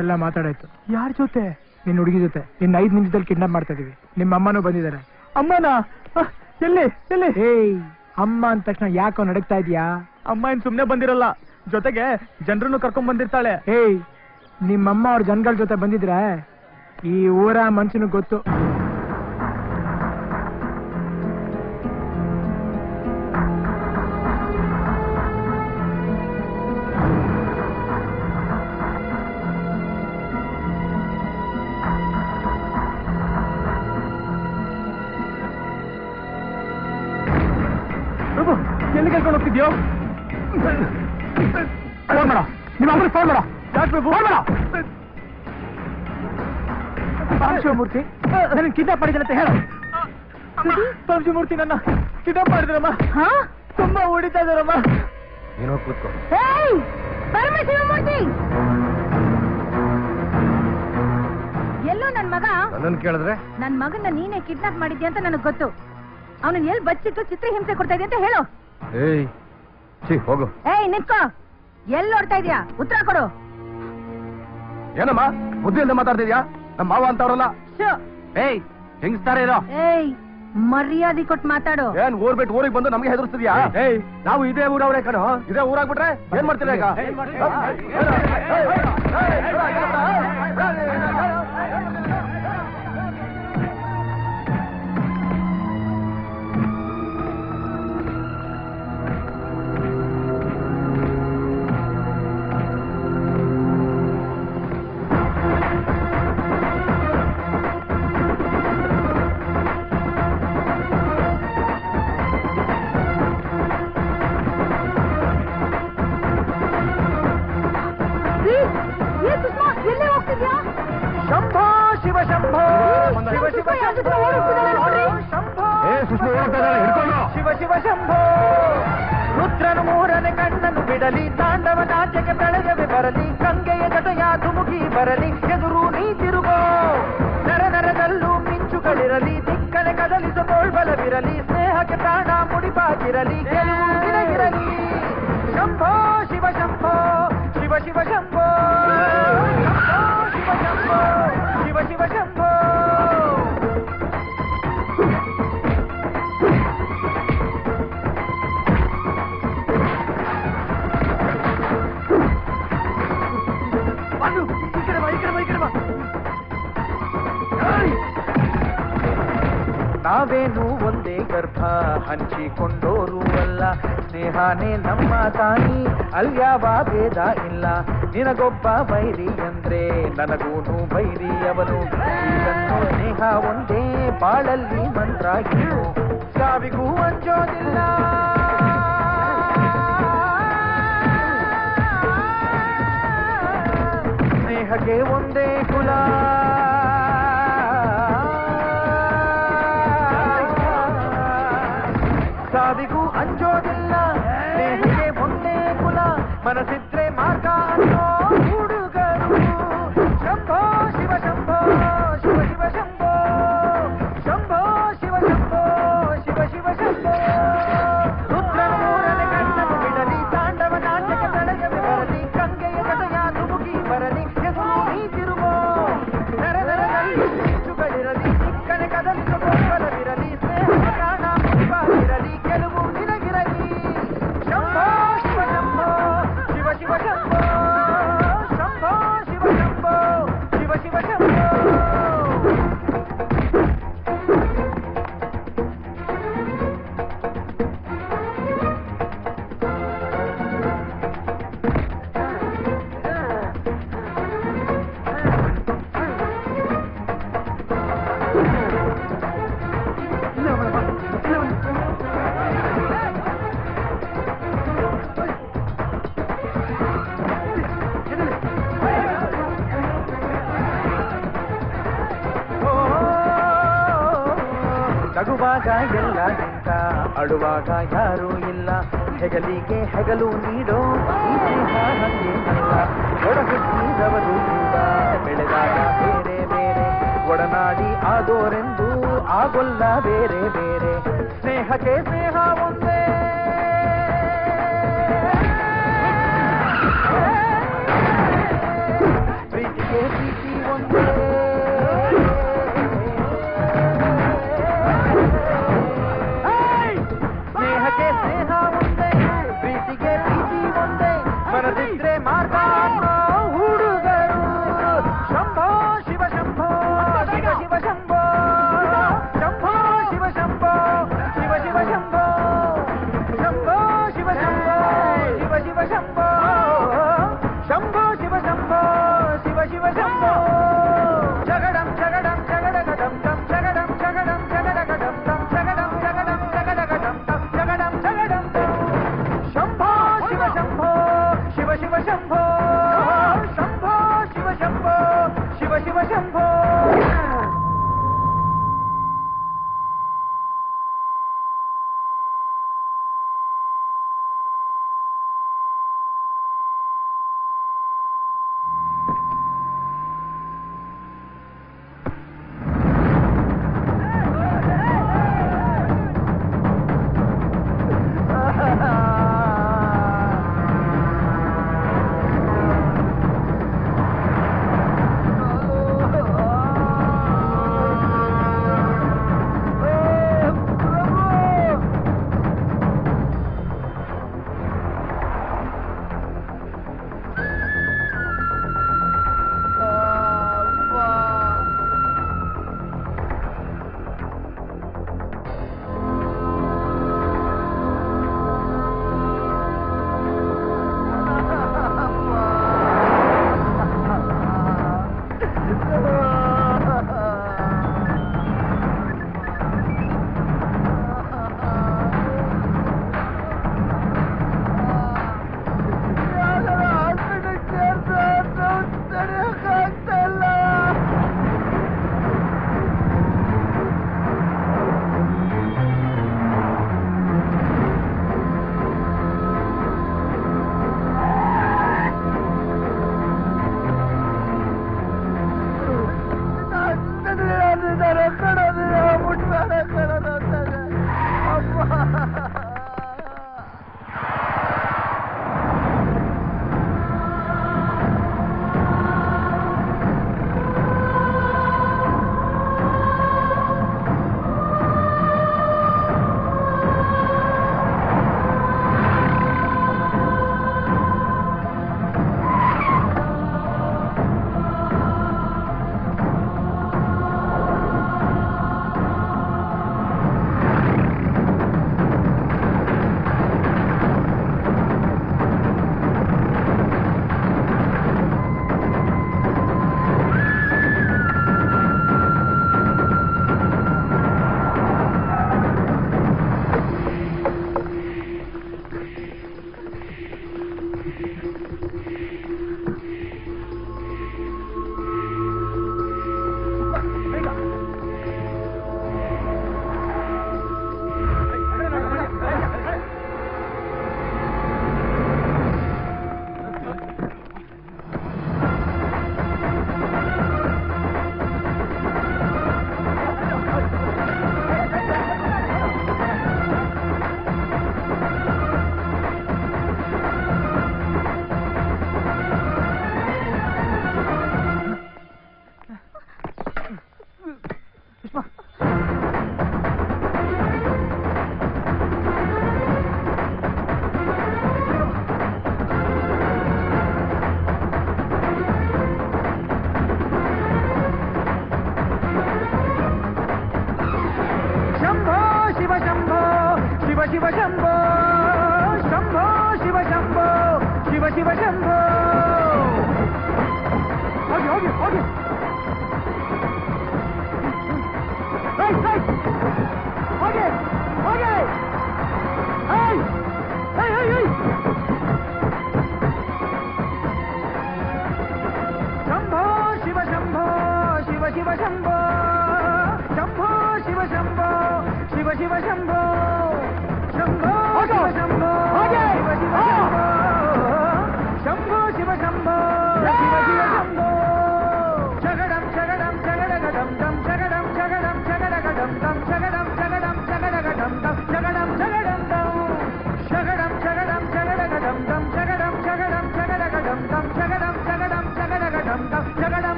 [SPEAKER 4] ಎಲ್ಲ ಮಾತಾಡಾಯ್ತು. ಯಾರ ಜೊತೆ? ನಿನ್ನ ಹುಡುಗಿ ಜೊತೆ. ಇನ್ನು 5 ನಿಮಿಷದಲ್ಲಿ ಕಿಡ್ನಾಪ್ ಮಾಡ್ತಾ ಇದೀವಿ. ನಿಮ್ಮ ಅಮ್ಮನೂ ಬಂದಿದ್ದಾರೆ. ಅಮ್ಮನ
[SPEAKER 1] ಎಲ್ಲಿ ಎಲ್ಲಿ?
[SPEAKER 4] ಏಯ್, ಅಮ್ಮ ಅಂದ ತಕ್ಷಣ ಯಾಕೋ ನಡಕ್ತಾ ಇದೀಯಾ?
[SPEAKER 1] ಅಮ್ಮ ಏನ್ ಸುಮ್ನೆ ಬಂದಿರಲ್ಲ, ಜೊತೆಗೆ ಜನರನ್ನು ಕರ್ಕೊಂಡ್ ಬಂದಿರ್ತಾಳೆ.
[SPEAKER 4] ಏಯ್, ನಿಮ್ಮಮ್ಮ ಅವ್ರ ಜನಗಳ ಜೊತೆ ಬಂದಿದ್ರೆ ಈ ಊರ ಮನುಷ್ಯನು ಗೊತ್ತು.
[SPEAKER 1] ಎಲ್ಲಿ ಕರ್ಕೊಂಡು ಹೋಗ್ತಿದ್ಯೋ? ಫೋನ್ ಮಾಡ, ನಿಮ್ಮ ಅಮ್ಮನಿಗೆ ಫೋನ್ ಮಾಡ. ಯಾಕೆ ಫೋನ್ ಮಾಡ?
[SPEAKER 4] ಶಿವಮೂರ್ತಿ ನನಗೆ ಕಿಡ್ನಾಪ್ ಮಾಡಿದ್ರೆ ಅಂತ ಹೇಳು.
[SPEAKER 1] ಶಿವಮೂರ್ತಿ ನನ್ನ ಕಿಡ್ನಾಪ್ ಮಾಡಿದ್ರಮ್ಮ. ತುಂಬಾ ಹೊಡಿತಾ ಇದಾರಮ್ಮ.
[SPEAKER 3] ನೀನು ಕೂತ್ಕೋ.
[SPEAKER 7] ಶಿವಮೂರ್ತಿ ಎಲ್ಲೋ ನನ್ ಮಗ?
[SPEAKER 3] ನನ್ನನ್ನು ಕೇಳಿದ್ರೆ
[SPEAKER 7] ನನ್ ಮಗನ್ನ ನೀನೇ ಕಿಡ್ನಾಪ್ ಮಾಡಿದ್ಯಾ ಅಂತ ನನಗ್ ಗೊತ್ತು. ಅವನನ್ನ ಎಲ್ಲಿ ಬಚ್ಚಿಟ್ಟು ಚಿತ್ರಹಿಂಸೆ ಕೊಡ್ತಾ ಇದೆಯಾ ಅಂತ ಹೇಳು.
[SPEAKER 3] ಏಯ್ ಛೀ ಹೋಗು.
[SPEAKER 7] ಏಯ್ ನಿತ್ಕೋ, ಎಲ್ಲಿ ನೋಡ್ತಾ ಇದೀಯಾ? ಉತ್ತರ ಕೊಡು.
[SPEAKER 3] ಏನಮ್ಮ ಬುದ್ಧಿಯಿಂದ ಮಾತಾಡ್ತಿದ್ಯಾ? ನಮ್ಮ ಮಾವ ಅಂತವ್ರಲ್ಲ. ಏಯ್ ಹೆಂಗ್ಸ್ತಾರೆ ಇರೋ.
[SPEAKER 7] ಏಯ್ ಮರ್ಯಾದೆ ಕೊಟ್ಟು ಮಾತಾಡು.
[SPEAKER 3] ಏನ್ ಊರ್ ಬಿಟ್ಟು ಊರಿಗೆ ಬಂದು ನಮ್ಗೆ ಹೆದರ್ಸ್ತಿದ್ಯಾ? ಏಯ್ ನಾವು ಇದೇ ಊರವ್ರೆ ಕಣೋ. ಇದೇ ಊರಾಗ್ಬಿಟ್ರೆ ಏನ್ ಮಾಡ್ತೀರಾ ಈಗ?
[SPEAKER 12] ಶಂಭೋ ಶಿವ ಶಂಭೋ ಶಿವ ಶಿವ ಶಂಭೋ ಶಿವ ಶಿವ ಶಂಭೋ. ರುದ್ರನು ಮೂರನೇ ಕಣ್ಣನ್ನು ಬಿಡಲಿ, ತಾಂಡವ ನಾಟ್ಯಕ್ಕೆ ಬೆಳಗವೆ ಬರಲಿ, ಗಂಗೆಯ ಜಟೆಯ ಧುಮುಕಿ ಬರಲಿ, ಎದುರು ನೀ ತಿರುಗೋ. ನರ ನರದಲ್ಲೂ ಮಿಂಚುಗಳಿರಲಿ, ದಿಕ್ಕನೆ ಕದಲಿಸೋ ತೋಳ್ಬಲವಿರಲಿ, ಸ್ನೇಹಕ್ಕೆ ಪ್ರಾಣ ಮುಡಿಪಾಗಿರಲಿ, ಗೆಲುವು ನಿನಗಿರಲಿ. ಶಂಭೋ ಶಿವ ಶಂಭೋ ಶಿವ ಶಿವ ಶಂಭೋ ಶಿವ ಶಂಭೋ ಶಿವ ಶಿವ ಶಂಭೋ. ನಾವೇನು ಒಂದೇ ಗರ್ಭ ಹಂಚಿಕೊಂಡೋರು ಅಲ್ಲ, ಸ್ನೇಹನೇ ನಮ್ಮ ತಾಯಿ, ಅಲ್ಯಾವ ಭೇದ ಇಲ್ಲ. ನಿನಗೊಬ್ಬ ಬೈರಿ ಅಂದ್ರೆ ನನಗೂನು ಬೈರಿ ಅವನು, ಇದನ್ನು ಸ್ನೇಹ ಒಂದೇ ಬಾಳಲ್ಲಿ ಮಂತ್ರ ಏನು, ಸಾವಿಗೂ ಅಂಜೋದಿಲ್ಲ. ಸ್ನೇಹಕ್ಕೆ ಒಂದೇ ಕುಲ, ಸಾವಿಗೂ ಅಂಜೋದಿಲ್ಲ. ಸ್ನೇಹಕ್ಕೆ ಒಂದೇ ಕುಲ, ಮನಸ್ಸಿದ್ರೆ ಮಾರ್ಗ ಅನ್ನೋ ಹುಡುಗರು. ಶಂಭೋ ಶಿವ ಶಂಭೋ ಶಿವ ಶಿವ ಶಂಭೋ ಶಂಭೋ ಶಿವ ಶಂಭೋ ಶಿವ ಶಿವ ಶಂಭೋ. ರುದ್ರನ ಮೂರನೇ ಕಣ್ಣನ್ನು ಬಿಡಲಿ, ತಾಂಡವ ನಾಟ್ಯಕ್ಕೆ ಬೆಳಗವೆ ಬರಲಿ, ಗಂಗೆಯ ಜಟೆಯ ಧುಮುಕಿ ಬರಲಿ, ಎದುರು ನೀ ತಿರುಗೋ. ನರ ನರದಲ್ಲಿ ಮಿಂಚುಗಳಿರಲಿ, ದಿಕ್ಕನೆ ಕದಲಿಸೋ ತೋಳ್ಬಲವಿರಲಿ, ಸ್ನೇಹ ಪ್ರಾಣ ಮುಡಿಪಾಗಿರಲಿ, ಗೆಲುವು ನಿನಗಿರಲಿ. ಶಂಭೋ ಶಿವ ಶಂಭೋ ಶಿವ ಶಿವ ಶಂಭೋ ಶಂಭೋ ಶಿವ ಶಂಭೋ ಶಿವ ಶಿವ ಶಂಭೋ. ನಗುವಾಗ ಎಲ್ಲ ನಿಂತ, ಅಳುವಾಗ ಯಾರೂ ಇಲ್ಲ, ಹೆಗಲಿಗೆ ಹೆಗಲು ನೀಡೋ ಈ ಸ್ನೇಹ ಹಂಗೆ ಅಲ್ಲ. ಒಡಹುಟ್ಟಿದವರು ಕೂಡ ಬೆಳೆದಾಗ ಬೇರೆ ಬೇರೆ, ಒಡನಾಡಿ ಆದೋರೆಂದು ಆಗೊಲ್ಲ ಬೇರೆ ಬೇರೆ. ಸ್ನೇಹಕ್ಕೆ ಸ್ನೇಹ ಒಂದೇ, ಪ್ರೀತಿಗೆ ಪ್ರೀತಿ ಒಂದೇ.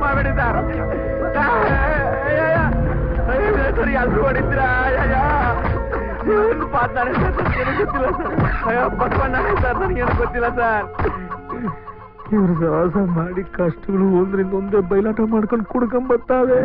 [SPEAKER 12] ಮಾಡಬೇಡಿ ಸರ್. ಸರಿ ಅಲ್ರು ಹೊಡಿತೀರಾ? ಮಾತಾಡಿ ಸರ್, ನನಗೇನು ಗೊತ್ತಿಲ್ಲ ಸರ್. ಅಯ್ಯೋ ಬಸವಣ್ಣ ಸರ್, ನನಗೇನು ಗೊತ್ತಿಲ್ಲ ಸರ್.
[SPEAKER 4] ಇವ್ರು ಸಾಹಸ ಮಾಡಿ ಕಷ್ಟಗಳು ಒಂದ್ರಿಂದ ಒಂದೇ ಬಯಲಾಟ ಮಾಡ್ಕೊಂಡು ಕುಡ್ಕೊಂಬರ್ತಾವೆ.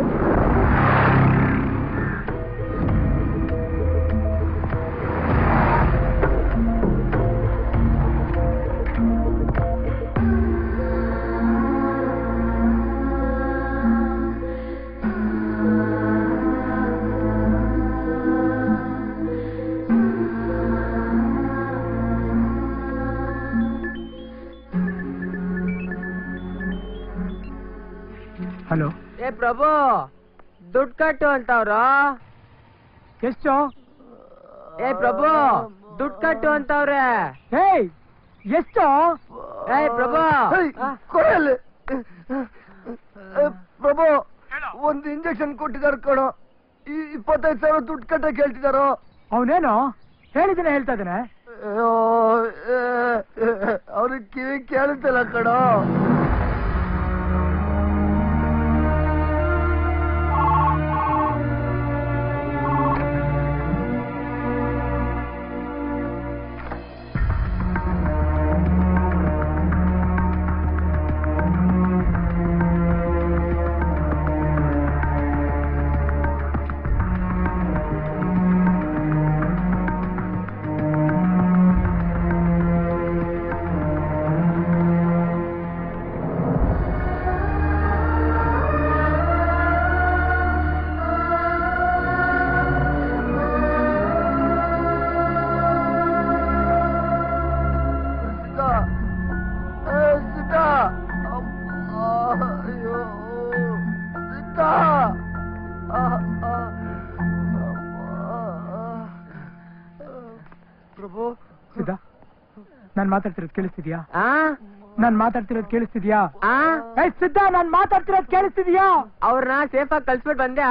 [SPEAKER 4] ಹಲೋ,
[SPEAKER 8] ಏ ಪ್ರಭು, ದುಡ್ಡು ಕಟ್ಟು ಅಂತವ್ರ.
[SPEAKER 4] ಎಷ್ಟು?
[SPEAKER 8] ಏ ಪ್ರಭು, ದುಡ್ಡು ಕಟ್ಟು ಅಂತವ್ರೆ.
[SPEAKER 4] ಏಯ್ ಎಷ್ಟು?
[SPEAKER 8] ಏಯ್ ಪ್ರಭು,
[SPEAKER 3] ಕೊಡಲಿ ಪ್ರಭು, ಒಂದು ಇಂಜೆಕ್ಷನ್ ಕೊಟ್ಟಿದಾರ ಕಣೋ. 25,000 ದುಡ್ಡು ಕಟ್ಟಕ್ಕೆ ಹೇಳ್ತಿದಾರೋ.
[SPEAKER 4] ಅವನೇನು ಹೇಳಿದ್ರೆ ಹೇಳ್ತಾ ಇದ್ದಾನೆ.
[SPEAKER 3] ಅವ್ರಿಗೆ ಕಿವಿ ಕೇಳುತ್ತಲ್ಲ ಕಣೋ.
[SPEAKER 4] ಪ್ರಭು, ಸಿದ್ಧ, ನಾನ್ ಮಾತಾಡ್ತಿರೋದು ಕೇಳಿಸ್ತಿದ್ಯಾ? ನಾನ್ ಮಾತಾಡ್ತಿರೋದು ಕೇಳಿಸ್ತಿದ್ಯಾ? ಸಿದ್ಧ, ನಾನ್ ಮಾತಾಡ್ತಿರೋದು ಕೇಳಿಸ್ತಿದ್ಯಾ?
[SPEAKER 8] ಅವ್ರನ್ನ ಸೇಫ್ ಆಗಿ ಕಳ್ಸ್ಬಿಟ್ಟು ಬಂದೆ.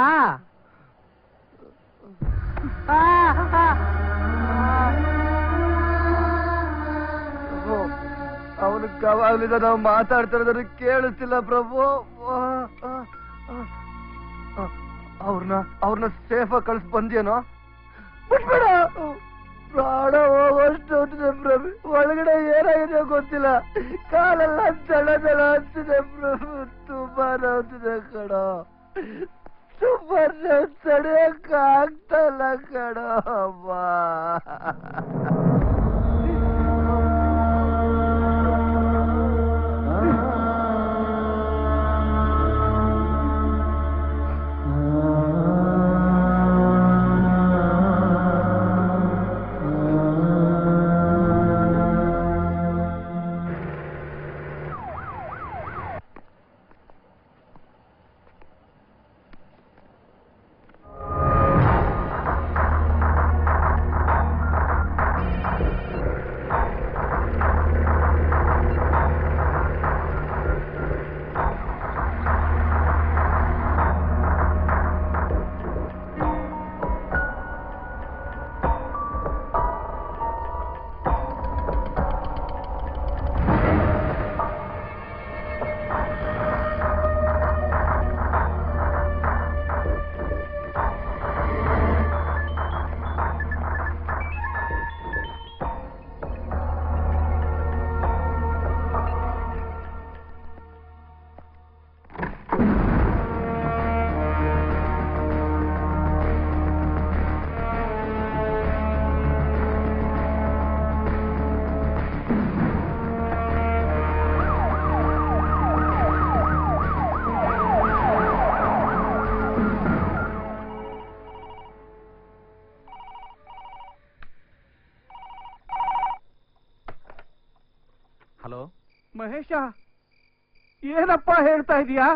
[SPEAKER 3] ಅವನು ಕವಾಗ್ಲಿಂದ ನಾವು ಮಾತಾಡ್ತಿರೋದನ್ನ ಕೇಳಿಸ್ತಿಲ್ಲ ಪ್ರಭು. ಅವ್ರನ್ನ ಸೇಫ್ ಆಗಿ ಕಳ್ಸಿ ಬಂದೇನೋ? ಬಿಟ್ಬೇಡ, ಪ್ರಾಣ ಹೋಗೋಷ್ಟು ಅಂತಿದೆ ಪ್ರಭು. ಒಳಗಡೆ ಏನಾಗಿದೆ ಗೊತ್ತಿಲ್ಲ. ಕಾಲೆಲ್ಲ ದಳ ಅಂತಿದೆ ಪ್ರಭು. ತುಂಬಾ ನೋವ್ತಿದೆ ಕಣೋ. ತುಂಬಾ ನೋವು ತಡೆಯಕ್ಕ ಆಗ್ತಲ್ಲ ಕಣೋ. ಅಮ್ಮ
[SPEAKER 2] ಮಹೇಶ, ಏನಪ್ಪ ಹೇಳ್ತಾ ಇದೀಯಾ?